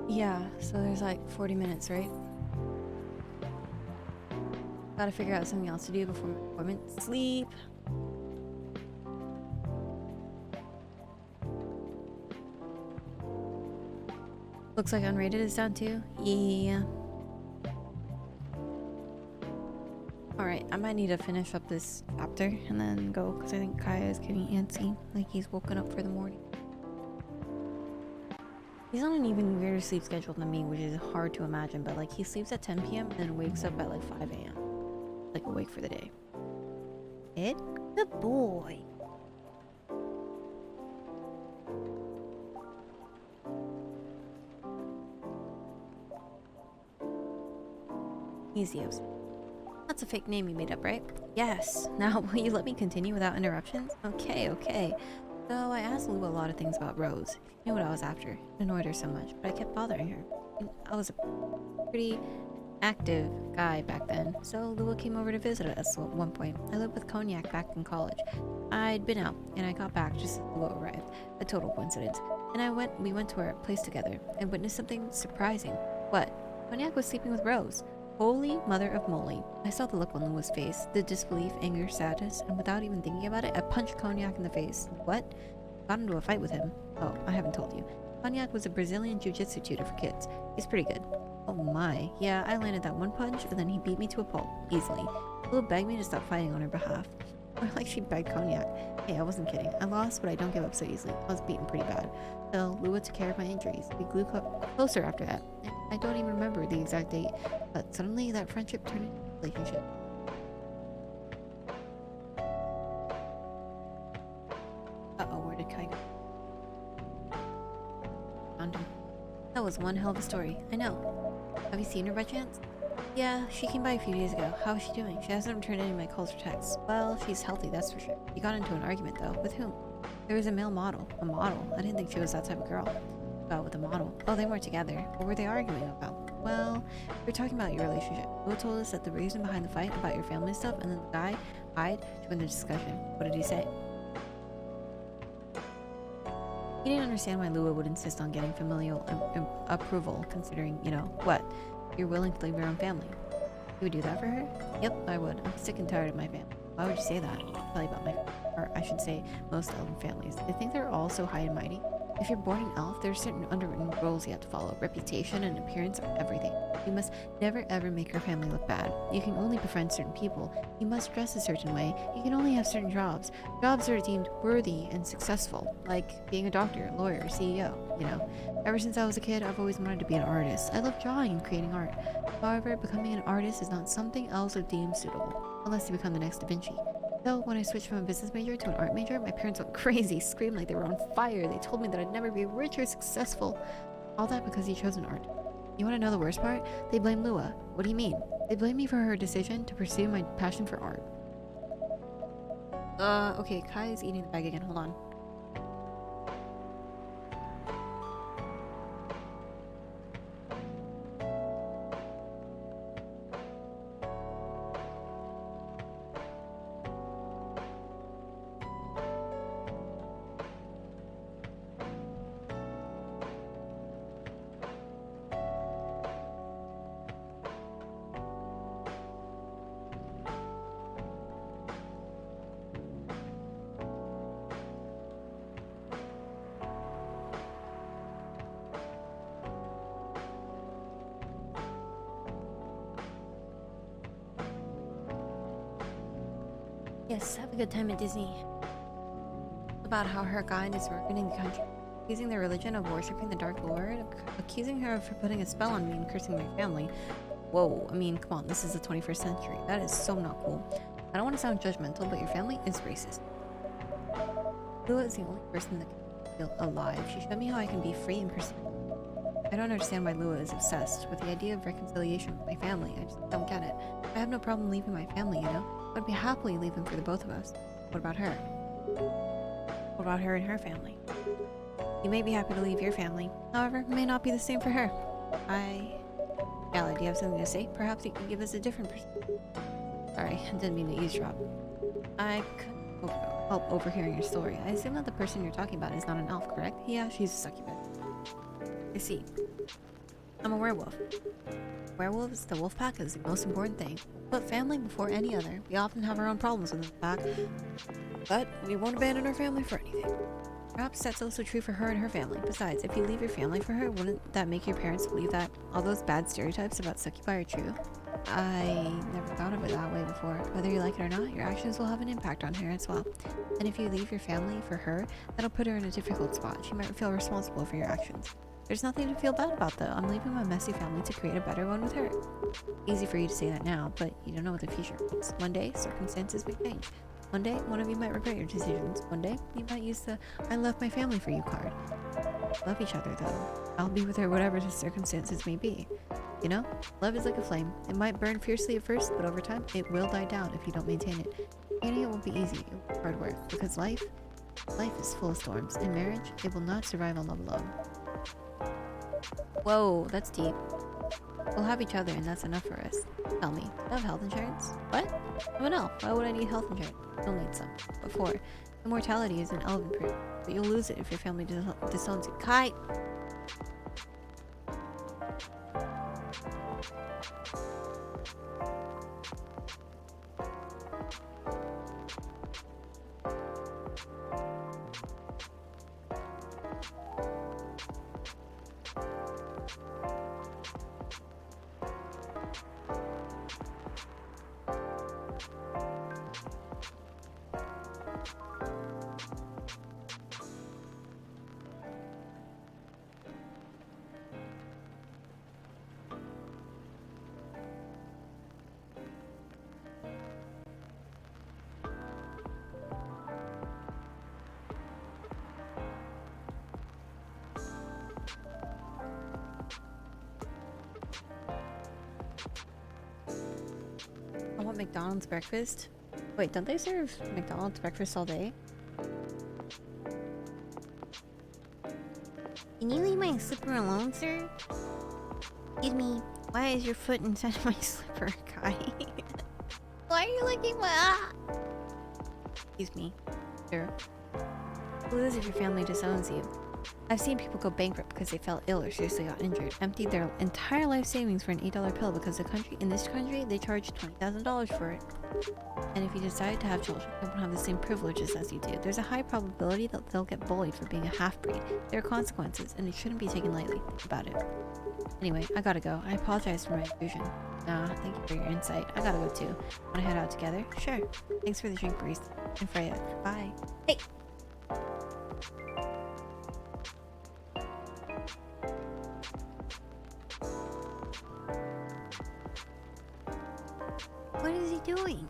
Yeah, so there's like 40 minutes, right? Gotta figure out something else to do before my appointment. Sleep. Looks like unrated is down too. Yeah. Alright, I might need to finish up this chapter and then go because I think Kaya is getting antsy. Like he's woken up for the morning. He's on an even weirder sleep schedule than me, which is hard to imagine, but like he sleeps at 10 p.m. and then wakes up at like 5 a.m. Like awake for the day. It? Good boy. Easy ups. That's a fake name you made up, right? Yes. Now, will you let me continue without interruptions? Okay, okay. So I asked Lou a lot of things about Rose. She knew what I was after. It annoyed her so much, but I kept bothering her. I was a pretty active guy back then, so Lua came over to visit us at one point. I lived with Cognac back in college. I'd been out, and I got back just as Lua arrived. A total coincidence. And we went to our place together and witnessed something surprising. What? Cognac was sleeping with Rose. Holy mother of moly. I saw the look on Lua's face, the disbelief, anger, sadness, and without even thinking about it, I punched Cognac in the face. What? Got into a fight with him. Oh, I haven't told you. Cognac was a Brazilian jiu-jitsu tutor for kids. He's pretty good. Oh my. Yeah, I landed that one punch, and then he beat me to a pulp, easily. Lua begged me to stop fighting on her behalf. Or like she begged Cognac. Hey, I wasn't kidding. I lost, but I don't give up so easily. I was beaten pretty bad. So Lua took care of my injuries. We grew closer after that. I don't even remember the exact date, but suddenly that friendship turned into a relationship. Uh-oh, where did Kai go? Found him. That was one hell of a story. I know. Have you seen her by chance? Yeah, she came by a few days ago. How is she doing? She hasn't returned any of my calls or texts. Well, she's healthy, that's for sure. You got into an argument, though. With whom? There was a male model. A model? I didn't think she was that type of girl. About with the model. Oh, they weren't together. What were they arguing about? Well, we were talking about your relationship. Will told us that the reason behind the fight about your family stuff, and then the guy hid during the discussion. What did he say? He didn't understand why Lua would insist on getting familial approval, considering, you know, what? You're willing to leave your own family. You would do that for her? Yep, I would. I'm sick and tired of my family. Why would you say that? I'll tell you about my family. Or I should say, most elven families. They think they're all so high and mighty. If you're born an elf, there are certain underwritten rules you have to follow. Reputation and appearance are everything. You must never ever make your family look bad. You can only befriend certain people. You must dress a certain way. You can only have certain jobs. Jobs that are deemed worthy and successful, like being a doctor, lawyer, CEO, you know. Ever since I was a kid, I've always wanted to be an artist. I love drawing and creating art. However, becoming an artist is not something else would deem suitable, unless you become the next Da Vinci. So, when I switched from a business major to an art major, my parents went crazy, screamed like they were on fire. They told me that I'd never be rich or successful. All that because he chose an art. You want to know the worst part? They blame Lua. What do you mean? They blame me for her decision to pursue my passion for art. Okay, Kai is eating the bag again. Hold on. Yes, have a good time at Disney. About how her guide is ruining the country, accusing their religion of worshipping the Dark Lord, accusing her of putting a spell on me and cursing my family. Whoa, I mean, come on, this is the 21st century. That is so not cool. I don't want to sound judgmental, but your family is racist. Lua is the only person that can feel alive. She showed me how I can be free and pursue. I don't understand why Lua is obsessed with the idea of reconciliation with my family. I just don't get it. I have no problem leaving my family, you know? I'd be happily leaving for the both of us. What about her? What about her and her family? You may be happy to leave your family. However, it may not be the same for her. Gala, do you have something to say? Perhaps you can give us a different perspective. Sorry, I didn't mean to eavesdrop. I could help overhearing your story. I assume that the person you're talking about is not an elf, correct? Yeah, she's a succubus. I see. I'm a werewolf. Werewolves, the wolf pack is the most important thing. Put family before any other. We often have our own problems within the pack, but we won't abandon our family for anything. Perhaps that's also true for her and her family. Besides, if you leave your family for her, wouldn't that make your parents believe that all those bad stereotypes about succubi are true? I never thought of it that way before. Whether you like it or not, your actions will have an impact on her as well. And if you leave your family for her, that'll put her in a difficult spot. She might feel responsible for your actions. There's nothing to feel bad about though. I'm leaving my messy family to create a better one with her. Easy for you to say that now, but you don't know what the future holds. One day, circumstances may change. One day, one of you might regret your decisions. One day, you might use the I love my family for you card. Love each other though. I'll be with her whatever the circumstances may be. You know, love is like a flame. It might burn fiercely at first, but over time, it will die down if you don't maintain it. Maintaining it won't be easy. It will be hard work, because life is full of storms. In marriage, it will not survive on love alone. Whoa, that's deep. We'll have each other and that's enough for us. Tell me, do you have health insurance? What? I'm an elf. Why would I need health insurance? You'll need some. But 4. Immortality is an elven perk, but you'll lose it if your family disowns you. Kite! I want McDonald's breakfast. Wait, don't they serve McDonald's breakfast all day? Can you leave my slipper alone, sir? Excuse me, why is your foot inside my slipper, Kai? Why are you licking my... Ah! Excuse me. Sure. You'll lose if your family disowns you. I've seen people go bankrupt because they fell ill or seriously got injured, emptied their entire life savings for an $8 pill because in this country, they charge $20,000 for it. And if you decide to have children, they won't have the same privileges as you do. There's a high probability that they'll get bullied for being a half-breed. There are consequences, and it shouldn't be taken lightly. Think about it. Anyway, I gotta go. I apologize for my intrusion. Nah, thank you for your insight. I gotta go too. Wanna head out together? Sure. Thanks for the drink, Breeze. And Freya. Bye. Hey! What is he doing?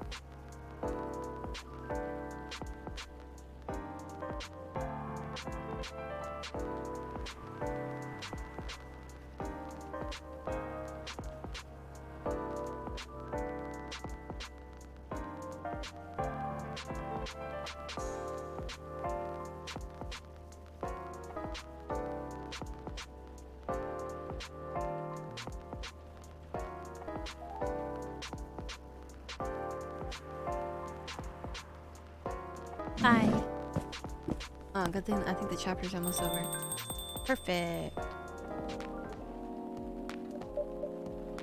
Hi. Oh, good thing I think the chapter's almost over. Perfect.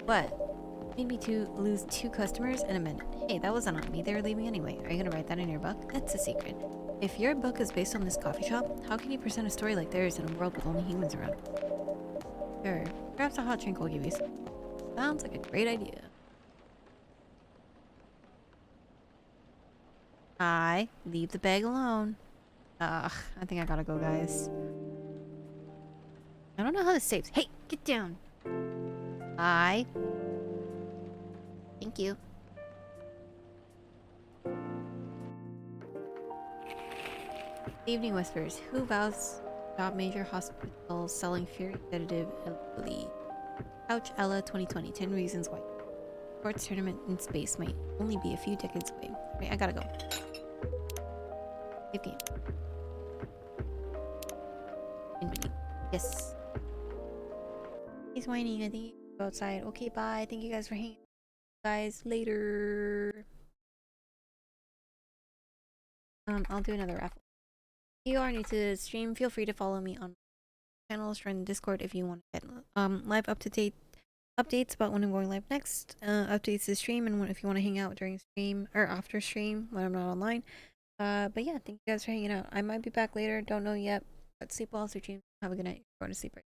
What? Made me to lose 2 customers in a minute. Hey, that wasn't on me. They were leaving anyway. Are you gonna write that in your book? It's a secret. If your book is based on this coffee shop, how can you present a story like theirs in a world with only humans around? Sure. Perhaps a hot drink will give you some. Sounds like a great idea. Leave the bag alone. Ugh, I think I gotta go, guys. I don't know how this saves. Hey, get down. Thank you. Evening Whispers. Who vows job major hospital selling fury sedative elderly? Couch Ella 2020. 10 reasons why. Sports tournament in space might only be a few decades away. Right, I gotta go. 15. Yes. He's whining. I think he can go outside. Okay, bye. Thank you guys for hanging. Guys, later. I'll do another raffle. If you are new to the stream, feel free to follow me on channels, join the Discord if you want to get live up to date updates about when I'm going live next, updates to the stream, and if you want to hang out during stream or after stream when I'm not online. But yeah, thank you guys for hanging out. I might be back later, don't know yet. But sleep well, sweet dreams. Have a good night. Go to sleep right.